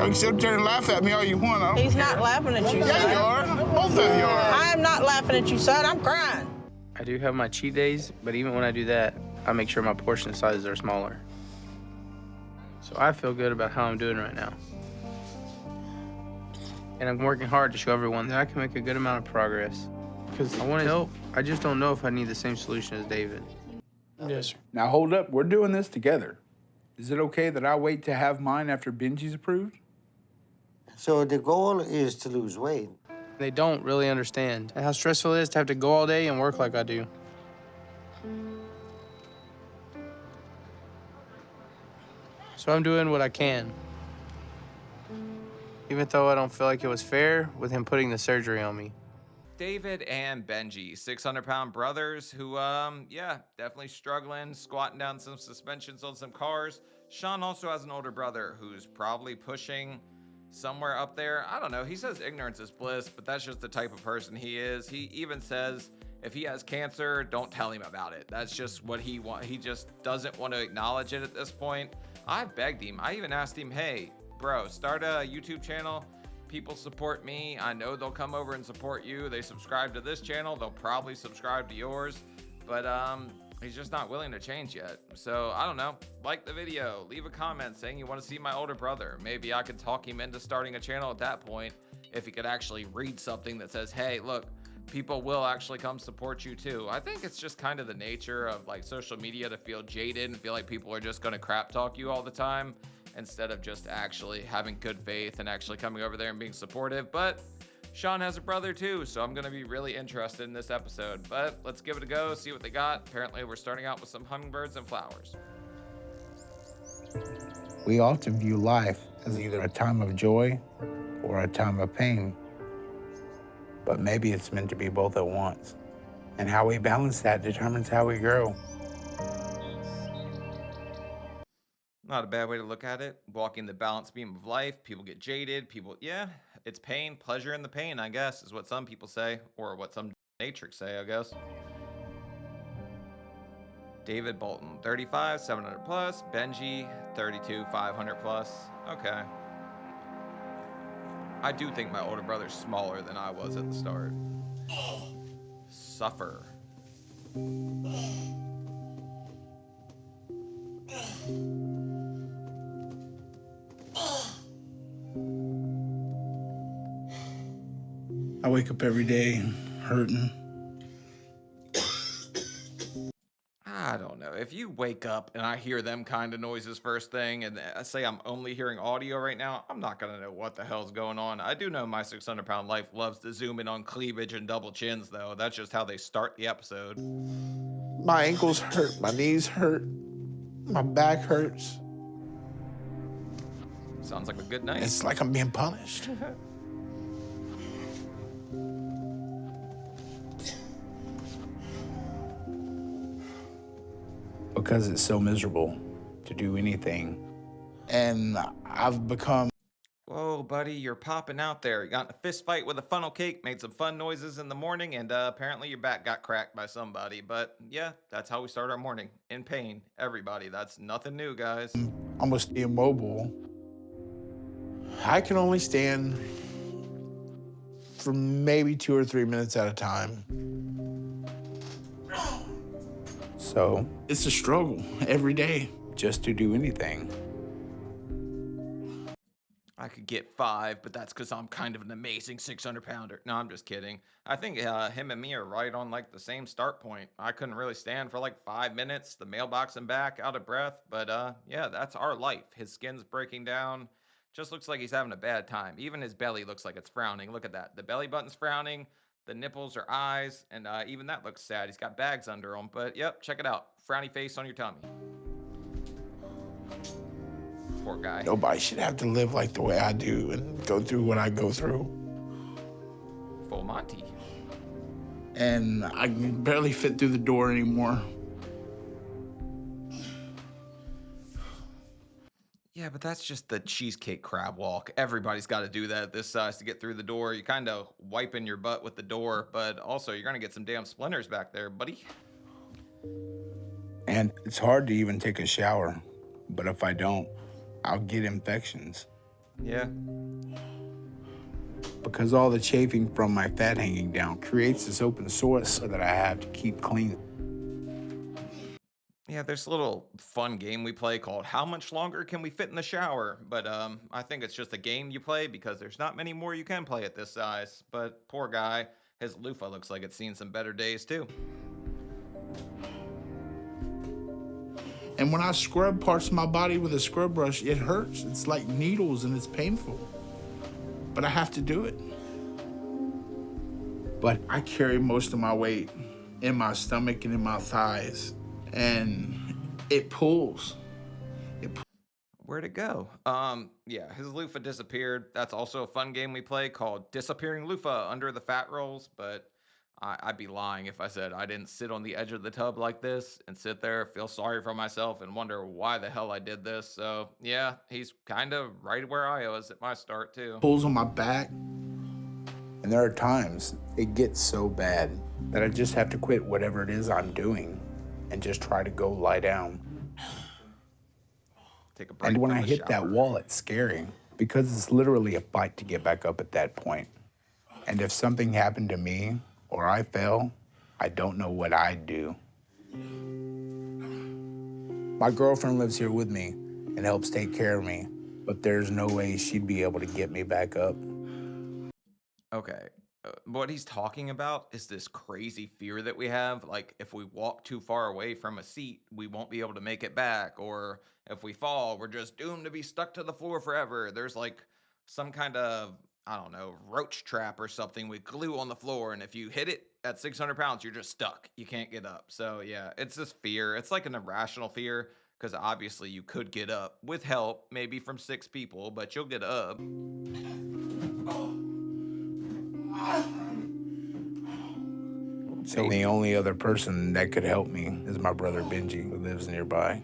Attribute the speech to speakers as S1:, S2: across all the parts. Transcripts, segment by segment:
S1: Y'all can sit there and laugh at me all you want. I don't
S2: He's
S1: care.
S2: not laughing at you,
S1: Yeah,
S2: son.
S1: you are. Both of you are.
S2: I am not laughing at you, son. I'm crying.
S3: I do have my cheat days, but even when I do that, I make sure my portion sizes are smaller. So I feel good about how I'm doing right now. And I'm working hard to show everyone that I can make a good amount of progress. Because I want to help. I just don't know if I need the same solution as David.
S4: Yes, sir.
S1: Now hold up, we're doing this together. Is it okay that I wait to have mine after Benji's approved?
S5: So the goal is to lose weight.
S3: They don't really understand how stressful it is to have to go all day and work like I do. So I'm doing what I can. Even though I don't feel like it was fair with him putting the surgery on me.
S6: David and Benji, 600-pound brothers who, yeah, definitely struggling, squatting down some suspensions on some cars. Sean also has an older brother who's probably pushing somewhere up there. I don't know. He says ignorance is bliss, but that's just the type of person he is. He even says if he has cancer, don't tell him about it. That's just what he wants. He just doesn't want to acknowledge it at this point. I begged him. I even asked him, hey, bro, start a YouTube channel. People support me. I know they'll come over and support you. They subscribe to this channel. They'll probably subscribe to yours. But he's just not willing to change yet. So I don't know. Like the video. Leave a comment saying you want to see my older brother. Maybe I could talk him into starting a channel at that point if he could actually read something that says, hey, look, people will actually come support you too. I think it's just kind of the nature of like social media to feel jaded and feel like people are just going to crap talk you all the time, instead of just actually having good faith and actually coming over there and being supportive. But Sean has a brother too, so I'm gonna be really interested in this episode. But let's give it a go, see what they got. Apparently we're starting out with some hummingbirds and flowers.
S1: We often view life as either a time of joy or a time of pain. But maybe it's meant to be both at once. And how we balance that determines how we grow.
S6: Not a bad way to look at it. Walking the balance beam of life. People get jaded. People, yeah, it's pain, pleasure in the pain, I guess, is what some people say, or what some natrix say, I guess. David Bolton, 35, 700 plus. Benji, 32, 500 plus. Okay. I do think my older brother's smaller than I was at the start. Suffer.
S1: I wake up every day hurting.
S6: I don't know. If you wake up and I hear them kind of noises first thing, and I say I'm only hearing audio right now, I'm not going to know what the hell's going on. I do know my 600-pound life loves to zoom in on cleavage and double chins, though. That's just how they start the episode.
S4: My ankles hurt, my knees hurt, my back hurts.
S6: Sounds like a good night.
S4: It's like I'm being punished.
S1: Because it's so miserable to do anything.
S4: And I've become...
S6: Whoa, buddy, you're popping out there. You got in a fist fight with a funnel cake, made some fun noises in the morning, and apparently your back got cracked by somebody. But yeah, that's how we start our morning. In pain, everybody. That's nothing new, guys.
S4: almost immobile. I can only stand for maybe 2 or 3 minutes at a time.
S1: So,
S4: It's a struggle every day.
S1: just to do anything.
S6: I could get 5, but that's because I'm kind of an amazing 600-pounder. No, I'm just kidding. I think him and me are right on like the same start point. I couldn't really stand for like 5 minutes, the mailbox and back, out of breath. But yeah, that's our life. His skin's breaking down. Just looks like he's having a bad time. Even his belly looks like it's frowning. Look at that. The belly button's frowning. The nipples are eyes. And even that looks sad. He's got bags under him. But yep, check it out. Frowny face on your tummy. Poor guy.
S4: Nobody should have to live like the way I do and go through what I go through.
S6: Full Monty.
S4: And I can barely fit through the door anymore.
S6: Yeah, but that's just the cheesecake crab walk. Everybody's got to do that at this size to get through the door. You're kind of wiping your butt with the door, but also you're going to get some damn splinters back there, buddy.
S1: And it's hard to even take a shower. But if I don't, I'll get infections.
S6: Yeah.
S1: Because all the chafing from my fat hanging down creates this open source that I have to keep clean.
S6: Yeah, there's a little fun game we play called How Much Longer Can We Fit in the Shower? But I think it's just a game you play because there's not many more you can play at this size. But poor guy, his loofah looks like it's seen some better days too.
S4: And when I scrub parts of my body with a scrub brush, it hurts. It's like needles and it's painful. But I have to do it. But I carry most of my weight in my stomach and in my thighs. And it pulls.
S6: Where'd it go? Yeah, his loofah disappeared. That's also a fun game we play called Disappearing Loofah Under the Fat Rolls, but I'd be lying if I said I didn't sit on the edge of the tub like this and sit there, feel sorry for myself, and wonder why the hell I did this. So, yeah, he's kind of right where I was at my start, too.
S4: Pulls on my back.
S1: And there are times it gets so bad that I just have to quit whatever it is I'm doing and just try to go lie down.
S6: Take a break
S1: And when
S6: from
S1: I
S6: the
S1: hit that
S6: shower.
S1: wall, it's scary because it's literally a fight to get back up at that point. And if something happened to me or I fell, I don't know what I'd do. My girlfriend lives here with me and helps take care of me, but there's no way she'd be able to get me back up.
S6: Okay. What he's talking about is this crazy fear that we have. Like, if we walk too far away from a seat, we won't be able to make it back. Or if we fall, we're just doomed to be stuck to the floor forever. There's like some kind of, I don't know, roach trap or something with glue on the floor. And if you hit it at 600 pounds, you're just stuck. You can't get up. So, yeah, it's this fear. It's like an irrational fear because obviously you could get up with help, maybe from 6 people, but you'll get up.
S1: So the only other person that could help me is my brother Benji, who lives nearby.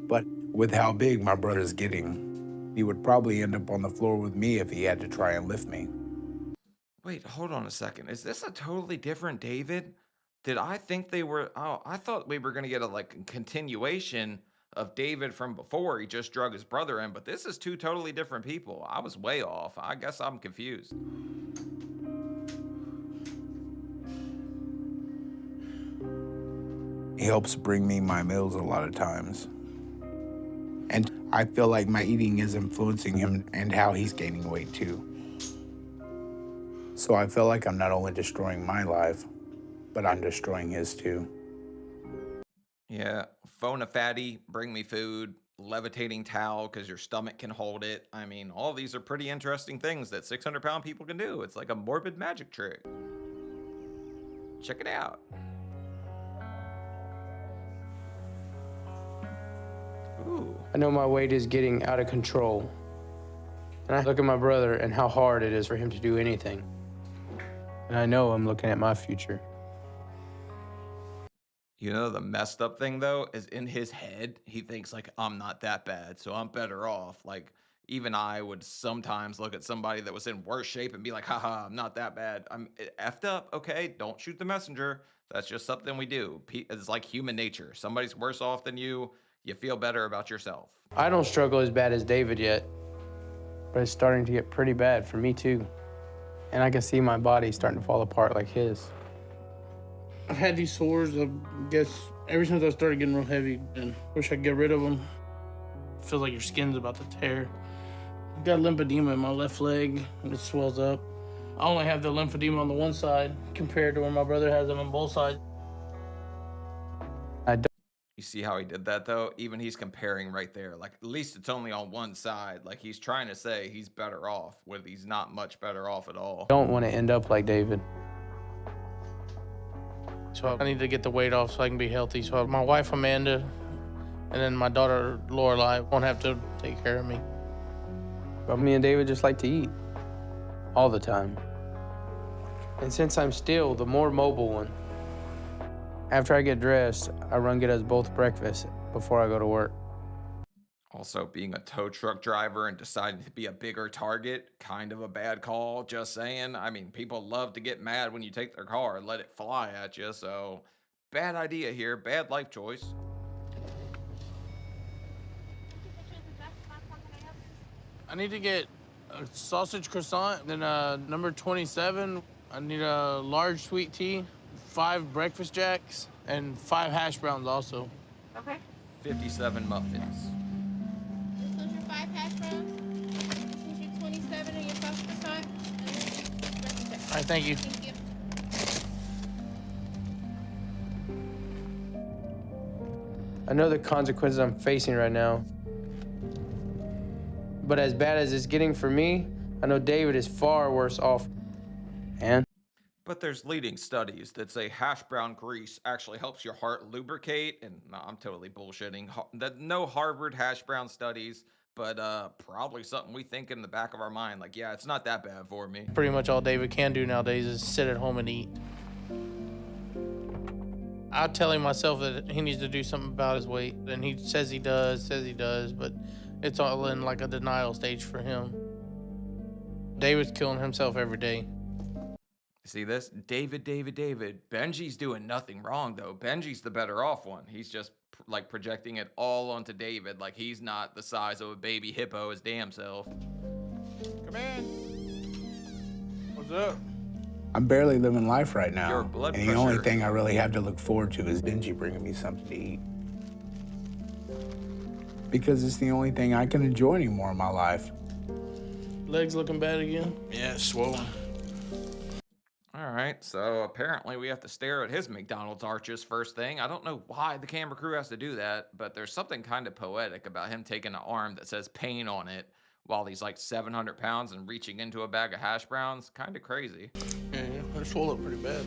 S1: But with how big my brother's getting, he would probably end up on the floor with me if he had to try and lift me.
S6: Wait, hold on a second. Is this a totally different David? Did I think they were? Oh, I thought we were gonna get a like continuation of David from before he just drug his brother in, but this is 2 totally different people. I was way off. I guess I'm confused.
S1: He helps bring me my meals a lot of times. And I feel like my eating is influencing him and how he's gaining weight too. So I feel like I'm not only destroying my life, but I'm destroying his too.
S6: Yeah, phone a fatty, bring me food, levitating towel because your stomach can hold it. I mean, all these are pretty interesting things that 600-pound people can do. It's like a morbid magic trick. Check it out. Ooh.
S3: I know my weight is getting out of control. And I look at my brother and how hard it is for him to do anything. And I know I'm looking at my future.
S6: You know, the messed up thing though is in his head, he thinks like, I'm not that bad, so I'm better off. Like, even I would sometimes look at somebody that was in worse shape and be like, haha, I'm not that bad. I'm effed up. Okay, don't shoot the messenger. That's just something we do. It's like human nature. Somebody's worse off than you feel better about yourself.
S3: I don't struggle as bad as David yet, but it's starting to get pretty bad for me too. And I can see my body starting to fall apart like his.
S7: I've had these sores, I guess, ever since I started getting real heavy, and wish I could get rid of them. Feels like your skin's about to tear. I've got lymphedema in my left leg, and it swells up. I only have the lymphedema on the one side compared to where my brother has them on both sides.
S6: You see how he did that though? Even he's comparing right there. Like, at least it's only on one side. Like, he's trying to say he's better off when he's not much better off at all.
S3: I don't want to end up like David.
S7: So I need to get the weight off so I can be healthy. So my wife, Amanda, and then my daughter, Lorelai, won't have to take care of me.
S3: But me and David just like to eat all the time. And since I'm still the more mobile one, after I get dressed, I run get us both breakfast before I go to work.
S6: Also, being a tow truck driver and deciding to be a bigger target, kind of a bad call, just saying. I mean, people love to get mad when you take their car and let it fly at you, so bad idea here, bad life choice.
S7: need to get a sausage croissant, then number 27. I need a large sweet tea, 5 breakfast jacks, and 5 hash browns also.
S8: Okay.
S6: 57 muffins.
S8: This one's your 5 hash browns. This one's your 27 and your sausage croissant. And this is your breakfast jack.
S7: All right, thank you.
S8: Thank you.
S3: I know the consequences I'm facing right now. But as bad as it's getting for me, I know David is far worse off. And
S6: But there's leading studies that say hash brown grease actually helps your heart lubricate. And no, I'm totally bullshitting. No Harvard hash brown studies, but probably something we think in the back of our mind. Like, yeah, it's not that bad for me.
S7: Pretty much all David can do nowadays is sit at home and eat. I'm telling myself that he needs to do something about his weight, and he says he does, but it's all in like a denial stage for him. David's killing himself every day.
S6: See this? David. Benji's doing nothing wrong, though. Benji's the better off one. He's just like projecting it all onto David, like he's not the size of a baby hippo his damn self.
S4: Come in. What's up?
S1: I'm barely living life right now.
S6: Your blood
S1: and the only
S6: pressure.
S1: thing I really have to look forward to is Benji bringing me something to eat. Because it's the only thing I can enjoy anymore in my life.
S7: Legs looking bad again?
S4: Yeah, it's swollen.
S6: All right, so apparently we have to stare at his McDonald's arches first thing. I don't know why the camera crew has to do that, but there's something kind of poetic about him taking an arm that says pain on it while he's like 700 pounds and reaching into a bag of hash browns. Kind of crazy.
S7: Yeah, they're swollen pretty bad.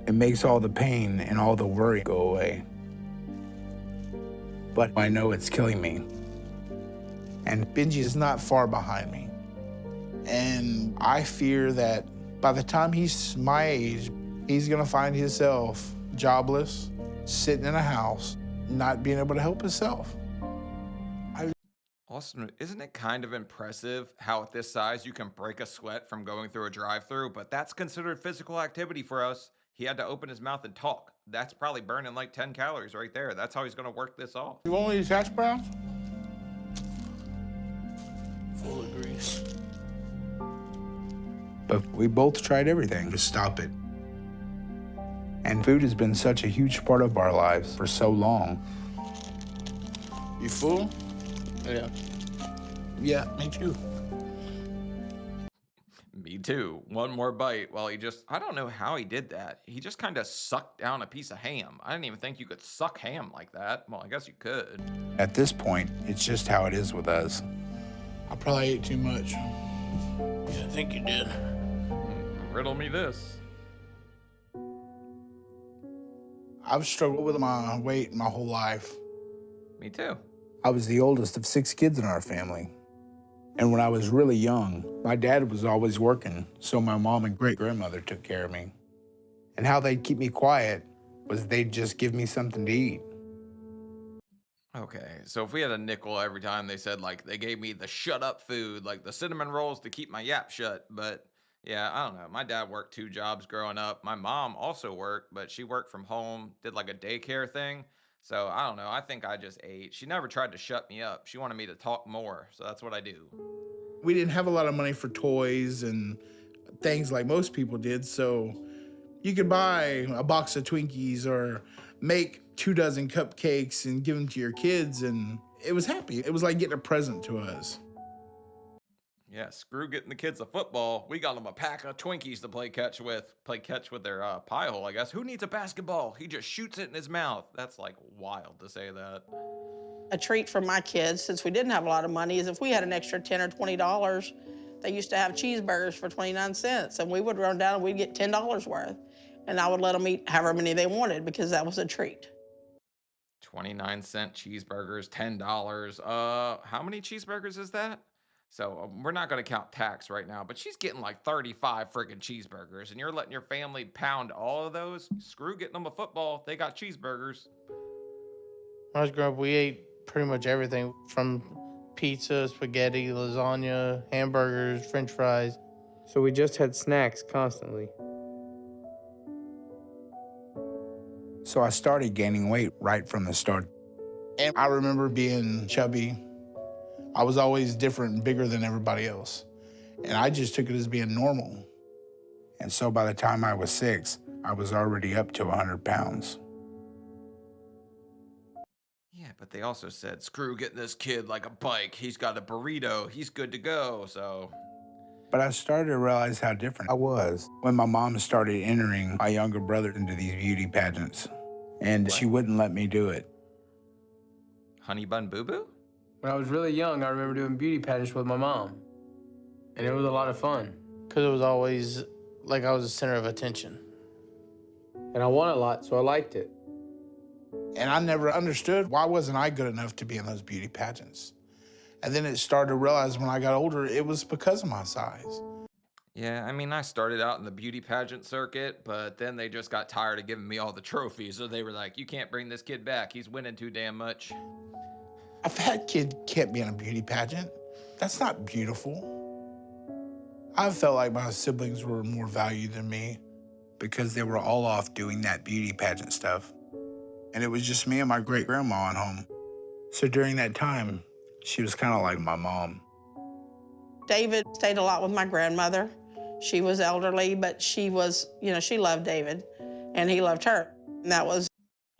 S1: It makes all the pain and all the worry go away. But I know it's killing me.
S4: And Benji is not far behind me. And I fear that by the time he's my age, he's gonna find himself jobless, sitting in a house, not being able to help himself.
S6: Austin, isn't it kind of impressive how at this size you can break a sweat from going through a drive-thru? But that's considered physical activity for us. He had to open his mouth and talk. That's probably burning like 10 calories right there. That's how he's gonna work this off.
S4: You want one of these hash browns?
S7: Full of grease.
S1: But we both tried everything to stop it. And food has been such a huge part of our lives for so long.
S4: You full?
S7: Yeah.
S4: Yeah, me too.
S6: Me too. One more bite while he just, I don't know how he did that. He just kind of sucked down a piece of ham. I didn't even think you could suck ham like that. Well, I guess you could.
S1: At this point, it's just how it is with us.
S4: I probably ate too much.
S7: Yeah, I think you did.
S6: Riddle me this.
S4: I've struggled with my weight my whole life.
S6: Me too.
S1: I was the oldest of 6 kids in our family. And when I was really young, my dad was always working, so my mom and great-grandmother took care of me. And how they'd keep me quiet was they'd just give me something to eat.
S6: Okay, so if we had a nickel every time they said, like, they gave me the shut up food, like the cinnamon rolls to keep my yap shut, but yeah, I don't know. My dad worked 2 jobs growing up. My mom also worked, but she worked from home, did like a daycare thing. So I don't know. I think I just ate. She never tried to shut me up. She wanted me to talk more, so that's what I do.
S4: We didn't have a lot of money for toys and things like most people did, so you could buy a box of Twinkies or make 2 dozen cupcakes and give them to your kids, and it was happy. It was like getting a present to us.
S6: Yeah, screw getting the kids a football. We got them a pack of Twinkies to play catch with their pie hole, I guess. Who needs a basketball? He just shoots it in his mouth. That's like wild to say that.
S2: A treat for my kids, since we didn't have a lot of money, is if we had an extra $10 or $20, they used to have cheeseburgers for 29 cents, and we would run down and we'd get $10 worth. And I would let them eat however many they wanted because that was a treat.
S6: 29-cent cheeseburgers, $10. How many cheeseburgers is that? So we're not going to count tax right now, but she's getting like 35 freaking cheeseburgers, and you're letting your family pound all of those? Screw getting them a football. They got cheeseburgers.
S7: When I was growing up, we ate pretty much everything from pizza, spaghetti, lasagna, hamburgers, French fries.
S3: so we just had snacks constantly.
S1: So I started gaining weight right from the start.
S4: And I remember being chubby. I I was always different and bigger than everybody else. And I just took it as being normal.
S1: And so by the time I was 6, I was already up to 100 pounds.
S6: Yeah, but they also said, screw getting this kid like a bike. He's got a burrito. He's good to go, so.
S1: But I started to realize how different I was when my mom started entering my younger brother into these beauty pageants. And she wouldn't let me do it.
S6: Honey Bun Boo Boo?
S3: When I was really young, I remember doing beauty pageants with my mom. And it was a lot of fun.
S7: Because it was always like I was the center of attention.
S3: And I won a lot, so I liked it.
S4: And I never understood why wasn't I good enough to be in those beauty pageants. And then it started to realize when I got older, it was because of my size.
S6: Yeah, I mean, I started out in the beauty pageant circuit, but then they just got tired of giving me all the trophies. So they were like, you can't bring this kid back. He's winning too damn much.
S4: A fat kid can't be in a beauty pageant. That's not beautiful. I felt like my siblings were more valued than me
S1: because they were all off doing that beauty pageant stuff. And it was just me and my great-grandma at home. So during that time, she was kind of like my mom.
S2: David stayed a lot with my grandmother. She was elderly, but she was, she loved David, and he loved her. And that was.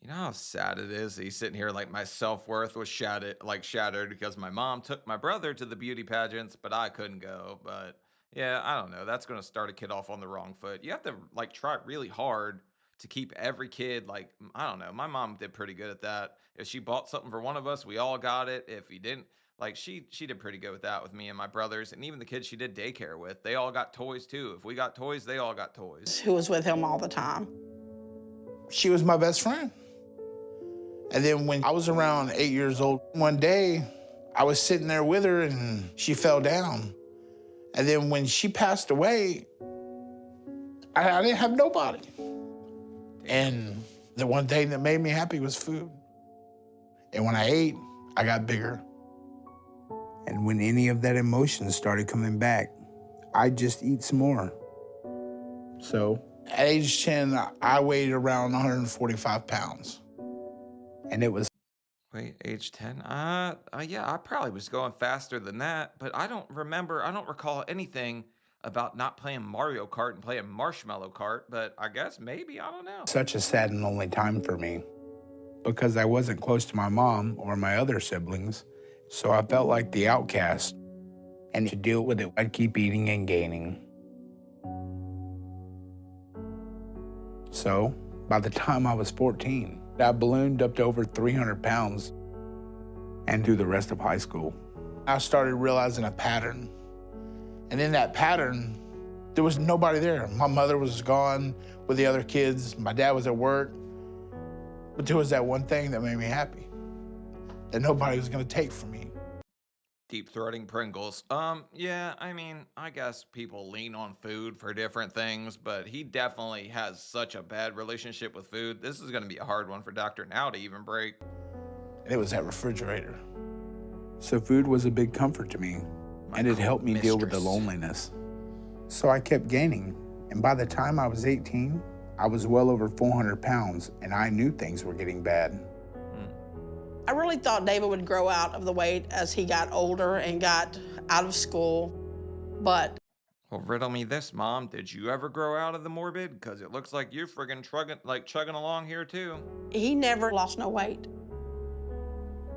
S6: You know how sad it is? He's sitting here like my self-worth was shattered because my mom took my brother to the beauty pageants, but I couldn't go. But yeah, I don't know. That's going to start a kid off on the wrong foot. You have to like try really hard to keep every kid like, I don't know. My mom did pretty good at that. If she bought something for one of us, we all got it. If he didn't, like she did pretty good with that with me and my brothers, and even the kids she did daycare with, they all got toys too. If we got toys, they all got toys.
S2: Who was with him all the time.
S4: She was my best friend. And then when I was around 8 years old, one day I was sitting there with her and she fell down. And then when she passed away, I didn't have nobody. And the one thing that made me happy was food. And when I ate, I got bigger.
S1: And when any of that emotion started coming back, I'd just eat some more. So,
S4: at age 10, I weighed around 145 pounds.
S1: And it was...
S6: Wait, age 10? Yeah, I probably was going faster than that, but I don't recall anything about not playing Mario Kart and playing Marshmallow Kart, but I guess maybe, I don't know.
S1: Such a sad and lonely time for me because I wasn't close to my mom or my other siblings, so I felt like the outcast. And to deal with it, I'd keep eating and gaining. So, by the time I was 14, I ballooned up to over 300 pounds and through the rest of high school.
S4: I started realizing a pattern. And in that pattern, there was nobody there. My mother was gone with the other kids. My dad was at work. But there was that one thing that made me happy, that nobody was gonna take from me.
S6: Deep-throating Pringles. Yeah, I mean, I guess people lean on food for different things, but he definitely has such a bad relationship with food. This is gonna be a hard one for Dr. Now to even break.
S4: And it was that refrigerator.
S1: So food was a big comfort to me, and it helped me deal with the loneliness. So I kept gaining, and by the time I was 18, I was well over 400 pounds, and I knew things were getting bad.
S2: I really thought David would grow out of the weight as he got older and got out of school, but...
S6: Well, riddle me this, Mom. Did you ever grow out of the morbid? Because it looks like you're friggin' chugging along here, too.
S2: He never lost no weight.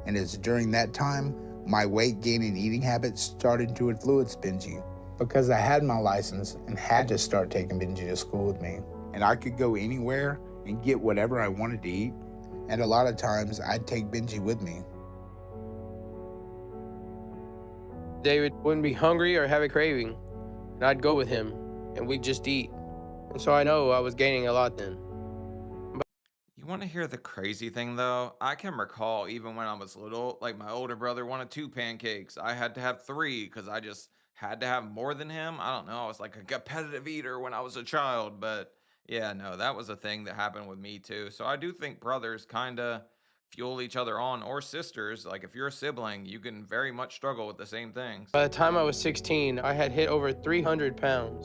S1: And it's during that time, my weight gain and eating habits started to influence Benji because I had my license and had to start taking Benji to school with me. And I could go anywhere and get whatever I wanted to eat. And a lot of times, I'd take Benji with me.
S3: David wouldn't be hungry or have a craving, and I'd go with him, and we'd just eat. And so I know I was gaining a lot then.
S6: You want to hear the crazy thing, though? I can recall even when I was little, like my older brother wanted 2 pancakes. I had to have 3 because I just had to have more than him. I don't know. I was like a competitive eater when I was a child, but... yeah, no, that was a thing that happened with me too. So I do think brothers kind of fuel each other on, or sisters. Like if you're a sibling, you can very much struggle with the same things.
S3: By the time I was 16, I had hit over 300 pounds.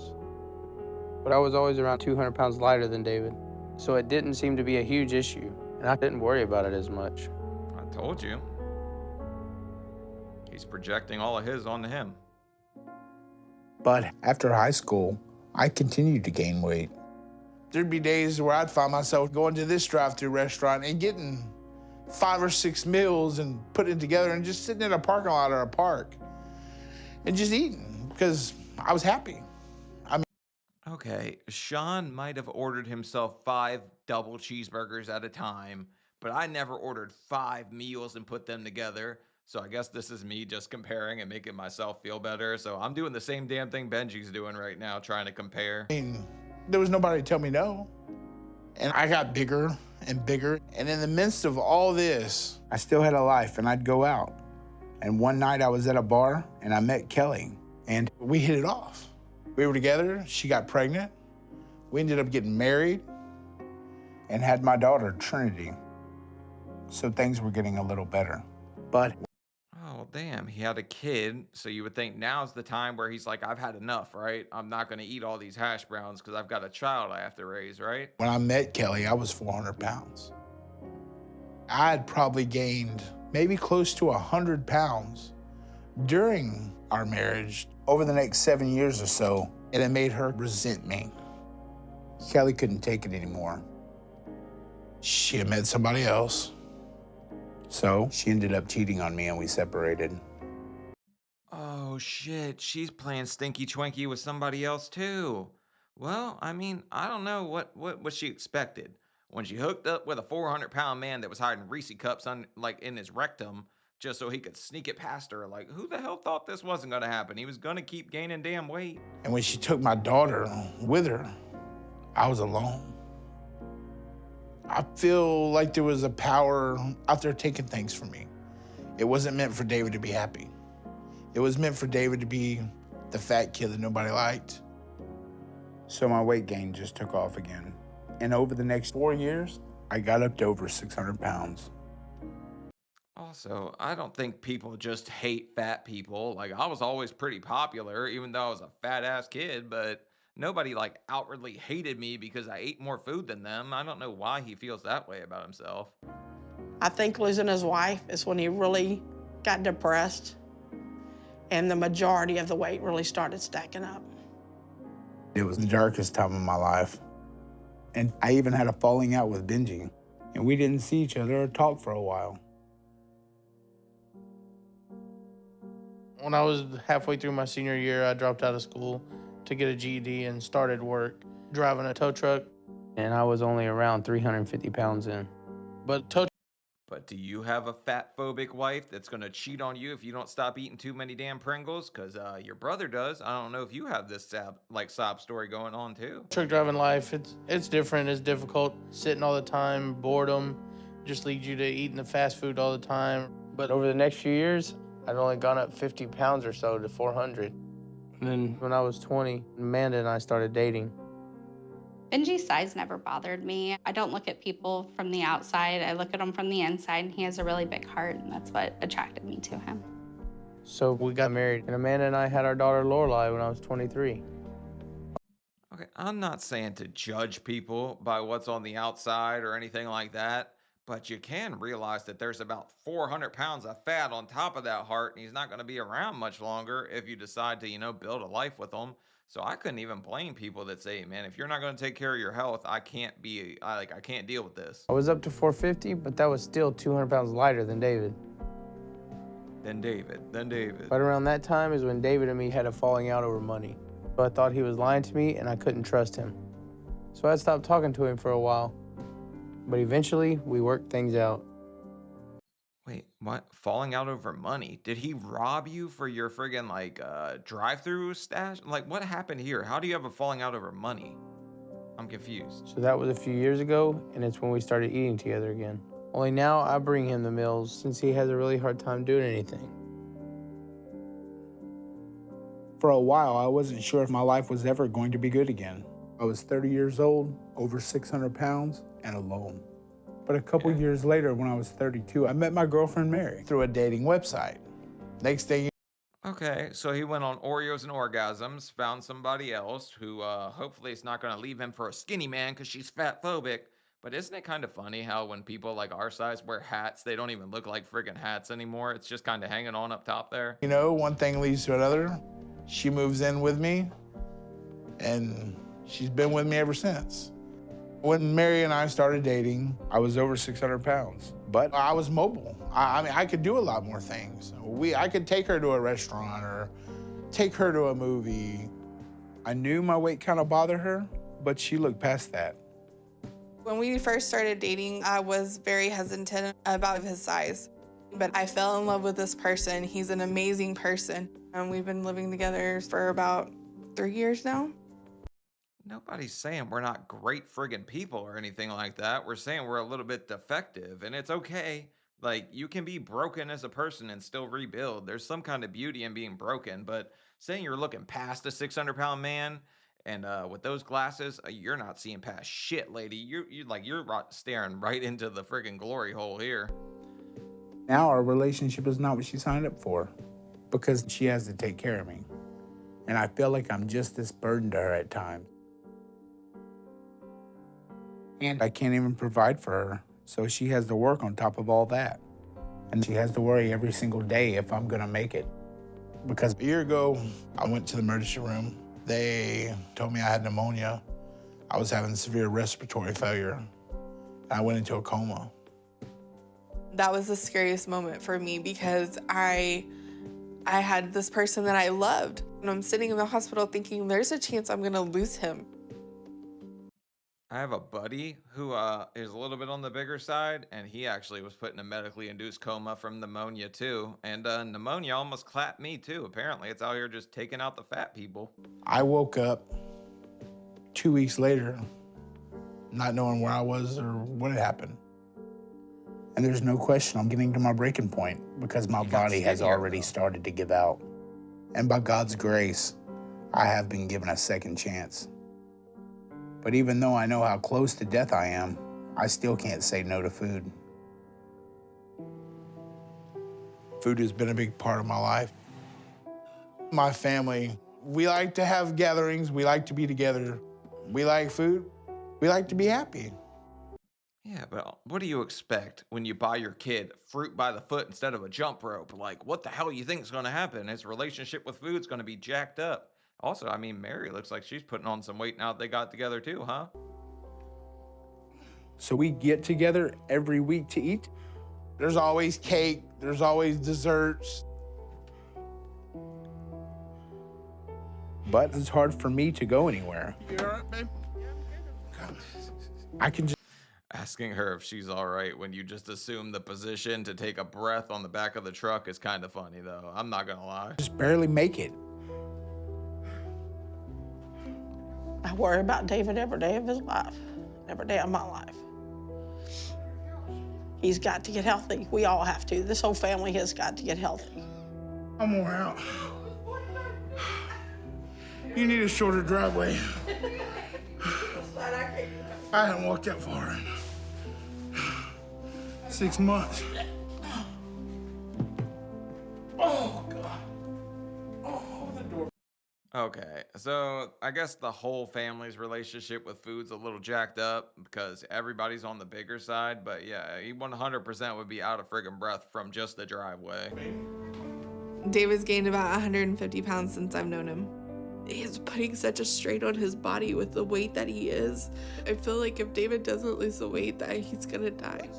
S3: But I was always around 200 pounds lighter than David. So it didn't seem to be a huge issue, and I didn't worry about it as much.
S6: I told you. He's projecting all of his onto him.
S1: But after high school, I continued to gain weight.
S4: There'd be days where I'd find myself going to this drive-through restaurant and getting 5 or 6 meals and putting it together and just sitting in a parking lot or a park and just eating because I was happy.
S6: Okay, Sean might have ordered himself 5 double cheeseburgers at a time, but I never ordered 5 meals and put them together. So I guess this is me just comparing and making myself feel better. So I'm doing the same damn thing Benji's doing right now, trying to compare.
S4: I mean, there was nobody to tell me no. And I got bigger and bigger. And in the midst of all this,
S1: I still had a life and I'd go out. And one night I was at a bar and I met Kelly and
S4: we hit it off. We were together, she got pregnant. We ended up getting married.
S1: and had my daughter, Trinity. So things were getting a little better. But
S6: Oh, damn, he had a kid, so you would think now's the time where he's like, I've had enough, right? I'm not going to eat all these hash browns because I've got a child I have to raise, right?
S4: when I met Kelly, I was 400 pounds. I had probably gained maybe close to 100 pounds during our marriage.
S1: over the next 7 years or so,
S4: And it made her resent me.
S1: Kelly couldn't take it anymore.
S4: She had met somebody else.
S1: So she ended up cheating on me and we separated.
S6: Oh, shit, she's playing Stinky Twinkie with somebody else, too. Well, I mean, I don't know what she expected. When she hooked up with a 400-pound man that was hiding Reese cups in his rectum just so he could sneak it past her, like, who the hell thought this wasn't going to happen? He was going to keep gaining damn weight.
S4: And when she took my daughter with her, I was alone. I feel like there was a power out there taking things from me. It wasn't meant for David to be happy. It was meant for David to be the fat kid that nobody liked.
S1: So my weight gain just took off again. And over the next 4 years, I got up to over 600 pounds.
S6: Also, I don't think people just hate fat people. Like, I was always pretty popular, even though I was a fat-ass kid, but nobody, like, outwardly hated me because I ate more food than them. I don't know why he feels that way about himself.
S2: I think losing his wife is when he really got depressed and the majority of the weight really started stacking up.
S1: It was the darkest time of my life. And I even had a falling out with Benji. And we didn't see each other or talk for a while.
S7: When I was halfway through my senior year, I dropped out of school to get a GED and started work driving a tow truck.
S3: And I was only around 350 pounds in.
S7: But tow
S6: But do you have a fat-phobic wife that's going to cheat on you if you don't stop eating too many damn Pringles? Because your brother does. I don't know if you have this sob story going on, too.
S7: truck driving life, it's different, it's difficult. Sitting all the time, boredom just leads you to eating the fast food all the time.
S3: But over the next few years, I'd only gone up 50 pounds or so to 400. And then when I was 20, Amanda and I started dating.
S9: Benji's size never bothered me. I don't look at people from the outside. I look at him from the inside, and he has a really big heart, and that's what attracted me to him.
S3: So we got married, and Amanda and I had our daughter Lorelai when I was 23.
S6: Okay, I'm not saying to judge people by what's on the outside or anything like that, but you can realize that there's about 400 pounds of fat on top of that heart, and he's not going to be around much longer if you decide to, build a life with him. So I couldn't even blame people that say, man, if you're not going to take care of your health, I can't deal with this.
S3: I was up to 450, but that was still 200 pounds lighter than David.
S6: Then David.
S3: Right around that time is when David and me had a falling out over money. So I thought he was lying to me, and I couldn't trust him. So I stopped talking to him for a while. But eventually, we worked things out.
S6: Wait, what? Falling out over money? Did he rob you for your friggin' drive-through stash? Like, what happened here? How do you have a falling out over money? I'm confused.
S3: So that was a few years ago, and it's when we started eating together again. Only now I bring him the meals since he has a really hard time doing anything.
S1: For a while, I wasn't sure if my life was ever going to be good again. I was 30 years old, over 600 pounds, and alone. But a couple years later, when I was 32, I met my girlfriend, Mary.
S4: Through a dating website. Next thing
S6: Okay, so he went on Oreos and Orgasms, found somebody else who hopefully is not going to leave him for a skinny man because she's fat-phobic. But isn't it kind of funny how when people like our size wear hats, they don't even look like friggin' hats anymore? It's just kind of hanging on up top there.
S4: You know, one thing leads to another. She moves in with me, and she's been with me ever since. When Mary and I started dating,
S1: I was over 600 pounds, but
S4: I was mobile. I mean, I could do a lot more things. I could take her to a restaurant or take her to a movie.
S1: I knew my weight kind of bothered her, but she looked past that.
S10: When we first started dating, I was very hesitant about his size. But I fell in love with this person. He's an amazing person. And we've been living together for about 3 years now.
S6: Nobody's saying we're not great friggin' people or anything like that. We're saying we're a little bit defective, and it's okay. Like, you can be broken as a person and still rebuild. There's some kind of beauty in being broken, but saying you're looking past a 600-pound man and with those glasses, you're not seeing past shit, lady. You're staring right into the friggin' glory hole here.
S1: Now our relationship is not what she signed up for because she has to take care of me. And I feel like I'm just this burden to her at times. And I can't even provide for her, so she has to work on top of all that. And she has to worry every single day if I'm gonna make it.
S4: Because a year ago, I went to the emergency room. They told me I had pneumonia. I was having severe respiratory failure. I went into a coma.
S10: That was the scariest moment for me because I had this person that I loved. And I'm sitting in the hospital thinking there's a chance I'm gonna lose him.
S6: I have a buddy who is a little bit on the bigger side, and he actually was put in a medically induced coma from pneumonia too. And pneumonia almost clapped me too. Apparently, it's out here just taking out the fat people.
S4: I woke up 2 weeks later, not knowing where I was or what had happened.
S1: And there's no question I'm getting to my breaking point because my body has already started to give out. And by God's grace, I have been given a second chance. But even though I know how close to death I am, I still can't say no to food.
S4: Food has been a big part of my life. My family, we like to have gatherings. We like to be together. We like food. We like to be happy.
S6: Yeah, but what do you expect when you buy your kid fruit by the foot instead of a jump rope? Like, what the hell you think is going to happen? His relationship with food's going to be jacked up. Also, I mean, Mary looks like she's putting on some weight now that they got together too, huh?
S1: So we get together every week to eat.
S4: There's always cake. There's always desserts.
S1: But it's hard for me to go anywhere.
S4: You all right, babe?
S1: I can just...
S6: Asking her if she's all right when you just assume the position to take a breath on the back of the truck is kind of funny, though. I'm not gonna lie.
S1: just barely make it.
S2: I worry about David every day of his life, every day of my life. He's got to get healthy. We all have to. This whole family has got to get healthy.
S4: I'm wore out. You need a shorter driveway. I haven't walked that far in 6 months. Oh, God. Oh, the door.
S6: Okay, so I guess the whole family's relationship with food's a little jacked up because everybody's on the bigger side, but yeah, he 100% would be out of friggin' breath from just the driveway.
S10: David's gained about 150 pounds since I've known him. He's putting such a strain on his body with the weight that he is. I feel like if David doesn't lose the weight, that he's gonna die.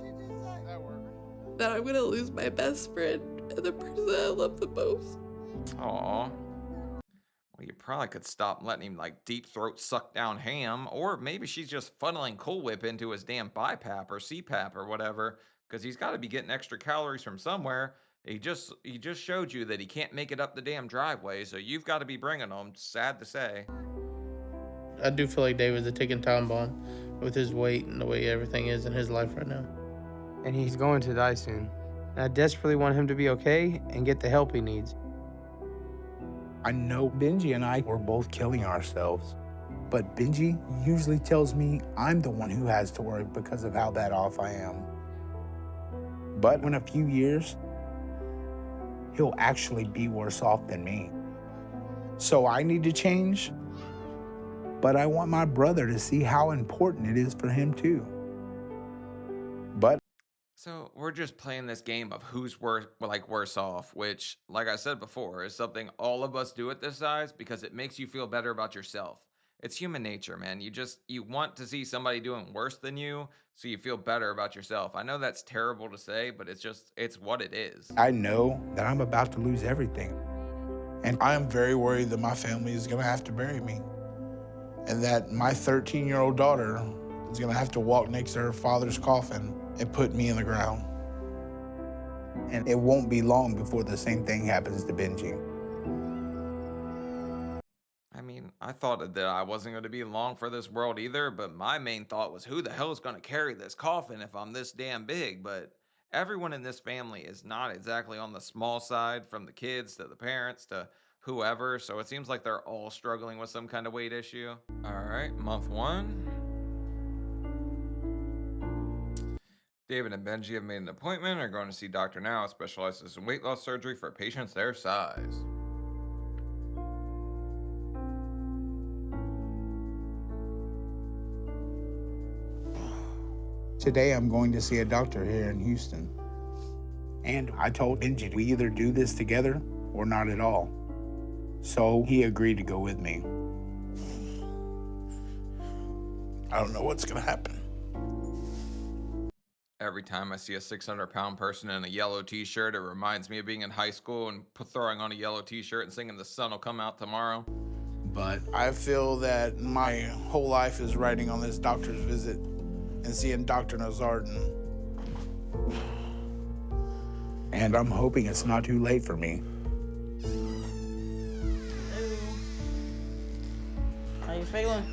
S10: That I'm gonna lose my best friend and the person I love the most.
S6: Aw. Well, you probably could stop letting him like deep throat suck down ham, or maybe she's just funneling Cool Whip into his damn BiPAP or CPAP or whatever, because he's got to be getting extra calories from somewhere. He just showed you that he can't make it up the damn driveway, so you've got to be bringing him. Sad to say.
S7: I do feel like David's a ticking time bomb with his weight and the way everything is in his life right now.
S3: And he's going to die soon. And I desperately want him to be okay and get the help he needs.
S1: I know Benji and I were both killing ourselves, but Benji usually tells me I'm the one who has to worry because of how bad off I am. But in a few years, he'll actually be worse off than me. So I need to change, but I want my brother to see how important it is for him too.
S6: So we're just playing this game of who's worse off, which, like I said before, is something all of us do at this size because it makes you feel better about yourself. It's human nature, man. You want to see somebody doing worse than you, so you feel better about yourself. I know that's terrible to say, but it's what it is.
S1: I know that I'm about to lose everything.
S4: And I am very worried that my family is gonna have to bury me. And that my 13-year-old daughter is gonna have to walk next to her father's coffin and put me in the ground.
S1: And it won't be long before the same thing happens to Benji.
S6: I mean, I thought that I wasn't going to be long for this world either, but my main thought was who the hell is going to carry this coffin if I'm this damn big? But everyone in this family is not exactly on the small side, from the kids to the parents to whoever, so it seems like they're all struggling with some kind of weight issue. All right, month 1. David and Benji have made an appointment and are going to see Dr. Now, who specializes in weight loss surgery for patients their size.
S1: Today I'm going to see a doctor here in Houston. And I told Benji we either do this together or not at all. So he agreed to go with me.
S4: I don't know what's gonna happen.
S6: Every time I see a 600-pound person in a yellow t-shirt, it reminds me of being in high school and throwing on a yellow t-shirt and singing "The Sun Will Come Out Tomorrow."
S4: But I feel that my whole life is riding on this doctor's visit and seeing Dr. Nazardin.
S1: And I'm hoping it's not too late for me.
S2: How you feeling?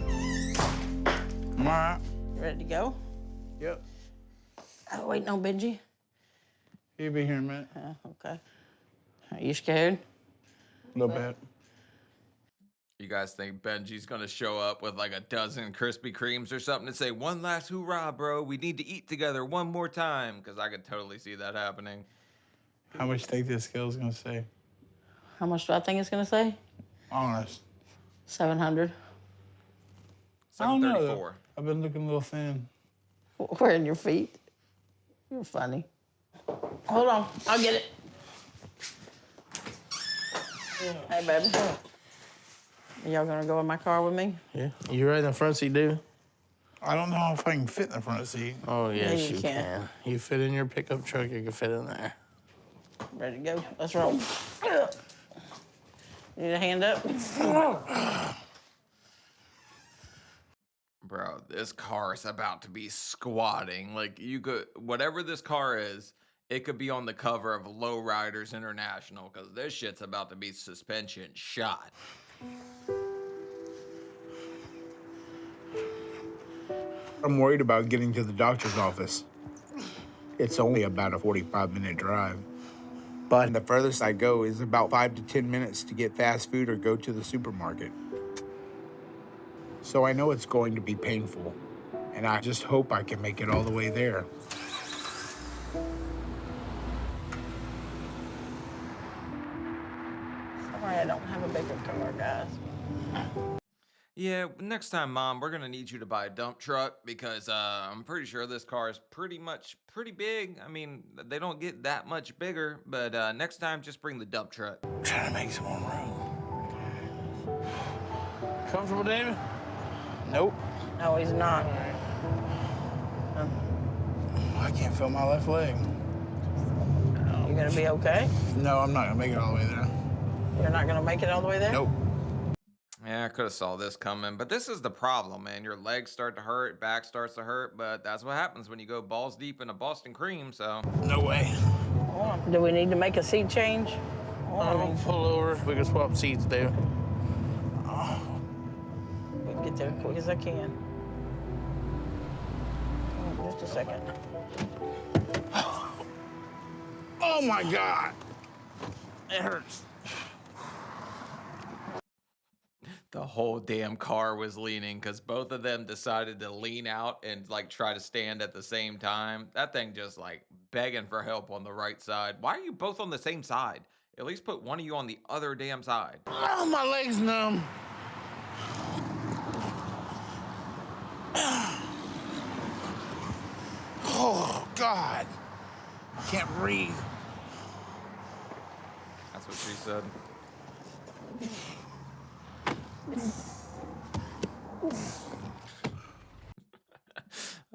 S4: I'm all right.
S2: You ready to go?
S4: Yep.
S2: Waiting on Benji?
S4: He'll be here in a minute.
S2: Okay. Are you scared?
S4: A little bit.
S6: You guys think Benji's gonna show up with like a dozen Krispy Kremes or something and say, "One last hoorah, bro. We need to eat together one more time"? Because I could totally see that happening.
S4: How much do you think this scale's gonna say?
S2: How much do I think it's gonna say?
S4: Honest.
S2: 700.
S4: I don't know,
S6: 734.
S4: I've been looking a little thin.
S2: Wearing your feet. You're funny. Hold on, I'll get it. Hey, baby. Y'all gonna go in my car with me?
S7: Yeah. You right in the front seat, dude?
S4: I don't know if I can fit in the front seat.
S7: Oh, yes,
S2: Yeah, you
S7: you
S2: can.
S7: can. You fit in your pickup truck, you can fit in there.
S2: Ready to go? Let's roll. You need a hand up?
S6: Bro, this car is about to be squatting. Like, you could, whatever this car is, it could be on the cover of Lowriders International, because this shit's about to be suspension shot.
S1: I'm worried about getting to the doctor's office. It's only about a 45-minute drive. But the furthest I go is about 5 to 10 minutes to get fast food or go to the supermarket. So I know it's going to be painful, and I just hope I can make it all the way there.
S2: Sorry, I don't have a bigger car, guys.
S6: Yeah, next time, Mom, we're gonna need you to buy a dump truck because I'm pretty sure this car is pretty big. I mean, they don't get that much bigger, but next time, just bring the dump truck.
S4: Trying to make some more room.
S7: Comfortable, David?
S4: Nope.
S2: No, he's not.
S4: I can't feel my left leg.
S2: You gonna be okay?
S4: No, I'm not gonna make it all the way there.
S2: You're not gonna make it all the way there?
S4: Nope.
S6: Yeah, I could have saw this coming, but this is the problem, man. Your legs start to hurt, back starts to hurt, but that's what happens when you go balls deep in a Boston cream, so.
S4: No way.
S2: Hold on. Do we need to make a seat change?
S7: Pull over. We can swap seats, David.
S2: We can get there as quick as I can. Just a second.
S4: Oh my God. It hurts.
S6: The whole damn car was leaning because both of them decided to lean out and like try to stand at the same time. That thing just like begging for help on the right side. Why are you both on the same side? At least put one of you on the other damn side.
S7: Oh, my leg's numb.
S4: Oh God. Can't breathe.
S6: That's what she said.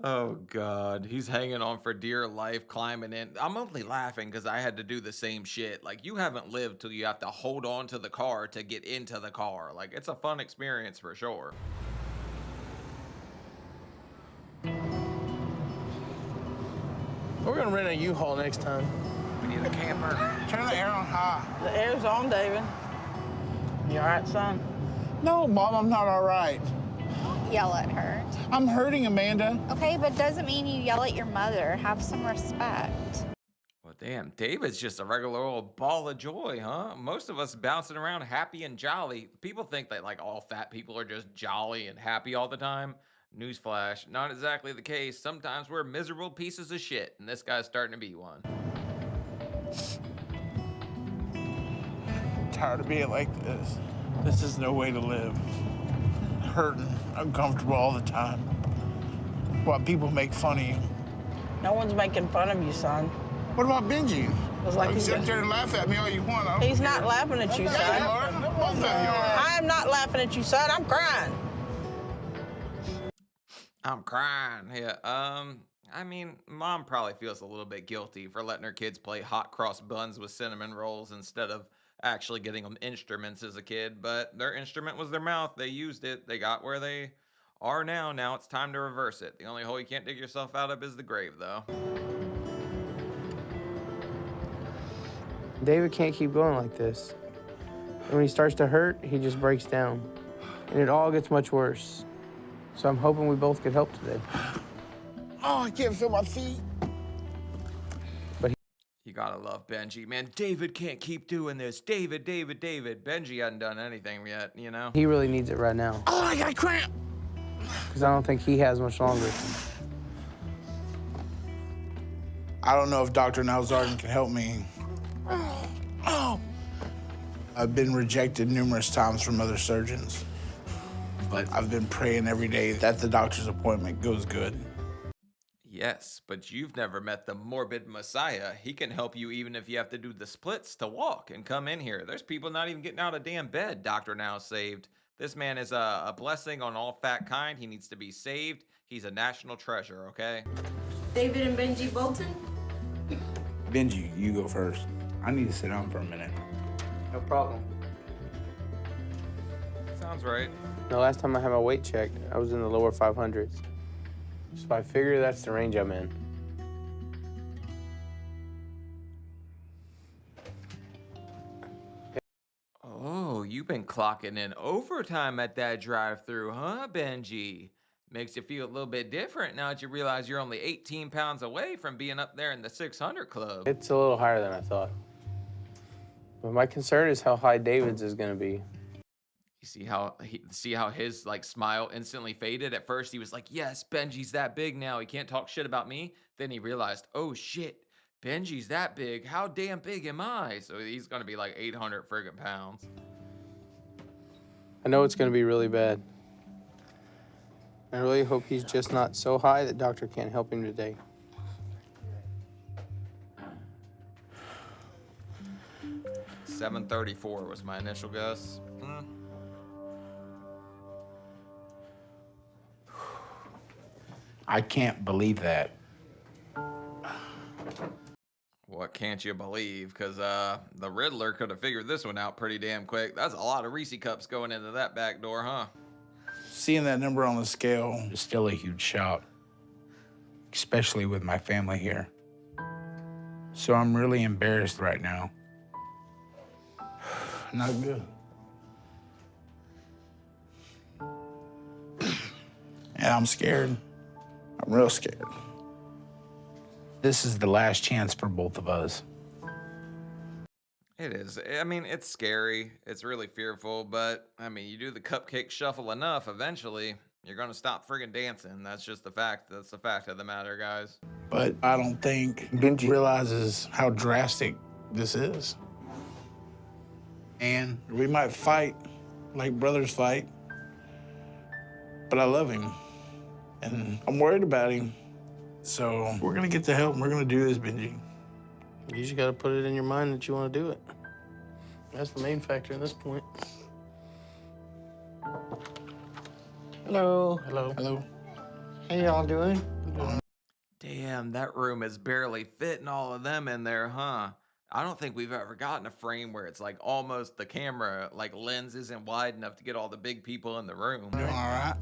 S6: Oh God, he's hanging on for dear life, climbing in. I'm only laughing because I had to do the same shit. Like, you haven't lived till you have to hold on to the car to get into the car. Like, it's a fun experience for sure.
S3: We're gonna rent a U-Haul next time.
S6: We need a camper.
S4: Turn the air on high.
S2: The air's on, David. You all right, son?
S4: No, Mom, I'm not all right.
S11: Yell at her.
S4: I'm hurting, Amanda.
S11: Okay, but doesn't mean you yell at your mother. Have some respect.
S6: Well, damn, David's just a regular old ball of joy, huh? Most of us bouncing around happy and jolly. People think that like all fat people are just jolly and happy all the time. Newsflash, not exactly the case. Sometimes we're miserable pieces of shit, and this guy's starting to be one.
S4: I'm tired of being like this. This is no way to live. Hurting, uncomfortable all the time. While people make fun of you.
S2: No one's making fun of you, son.
S4: What about Benji?
S2: It's like
S4: You
S2: he's
S4: sit there and laugh at me all you want. I don't
S2: He's
S4: care.
S2: not laughing at you,
S4: Yeah, you
S2: son.
S4: are. Both of you are.
S2: I am not laughing at you, son. I'm crying.
S6: I'm crying. Yeah. I mean, Mom probably feels a little bit guilty for letting her kids play hot cross buns with cinnamon rolls instead of actually getting them instruments as a kid, but their instrument was their mouth. They used it. They got where they are now. Now it's time to reverse it. The only hole you can't dig yourself out of is the grave, though.
S3: David can't keep going like this. And when he starts to hurt, he just breaks down. And it all gets much worse. So I'm hoping we both could help today.
S4: Oh, I can't feel my feet.
S6: You gotta love Benji, man. David can't keep doing this. David. Benji hadn't done anything yet, you know?
S3: He really needs it right now.
S4: Oh, I got cramp.
S3: Because I don't think he has much longer.
S4: I don't know if Dr. Nalzardan can help me. Oh. I've been rejected numerous times from other surgeons, but I've been praying every day that the doctor's appointment goes good.
S6: Yes, but you've never met the morbid messiah. He can help you even if you have to do the splits to walk and come in here. There's people not even getting out of damn bed. Dr. Now saved. This man is a blessing on all fat kind. He needs to be saved. He's a national treasure, okay?
S8: David and Benji Bolton?
S1: Benji, you go first. I need to sit down for a minute.
S3: No problem.
S6: Sounds right.
S3: The last time I had my weight checked, I was in the lower 500s. So I figure that's the range I'm in.
S6: Oh, you've been clocking in overtime at that drive-thru, huh, Benji? Makes you feel a little bit different now that you realize you're only 18 pounds away from being up there in the 600 club.
S3: It's a little higher than I thought. But my concern is how high David's is gonna be.
S6: You see how his like smile instantly faded? At first he was like, yes, Benji's that big now. He can't talk shit about me. Then he realized, oh shit, Benji's that big. How damn big am I? So he's gonna be like 800 friggin' pounds.
S3: I know it's gonna be really bad. I really hope he's just not so high that doctor can't help him today.
S6: $734 was my initial guess.
S1: I can't believe that.
S6: What can't you believe? Because the Riddler could have figured this one out pretty damn quick. That's a lot of Reese cups going into that back door, huh?
S4: Seeing that number on the scale.
S1: It's still a huge shock, especially with my family here. So I'm really embarrassed right now.
S4: Not good. And I'm scared. I'm real scared.
S1: This is the last chance for both of us.
S6: It is. I mean, it's scary. It's really fearful, but I mean, you do the cupcake shuffle enough, eventually you're gonna stop friggin' dancing. That's just the fact. That's the fact of the matter, guys.
S4: But I don't think Benji realizes how drastic this is. And we might fight like brothers fight, but I love him. And I'm worried about him. So we're gonna get the help and we're gonna do this, Benji.
S7: You just got to put it in your mind that you want to do it. That's the main factor at this point.
S5: Hello.
S7: Hello.
S4: Hello.
S5: How y'all doing?
S6: Damn, that room is barely fitting all of them in there, huh? I don't think we've ever gotten a frame where it's like almost the camera, like lens isn't wide enough to get all the big people in the room.
S1: Doing all right.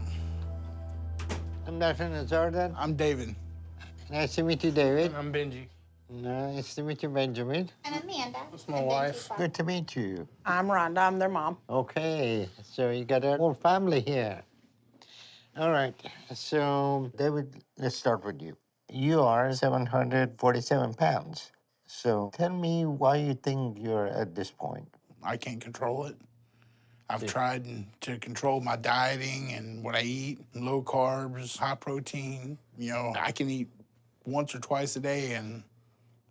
S5: I'm Dr. Nazardan.
S1: I'm David.
S5: Nice to meet you, David.
S7: And I'm Benji.
S5: Nice to meet you, Benjamin.
S11: And Amanda.
S7: That's my wife.
S5: Good to meet you.
S2: I'm Rhonda. I'm their mom.
S5: Okay, so you got a whole family here. All right, so David, let's start with you. You are 747 pounds. So tell me why you think you're at this point.
S1: I can't control it. I've tried to control my dieting and what I eat, low carbs, high protein. You know, I can eat once or twice a day and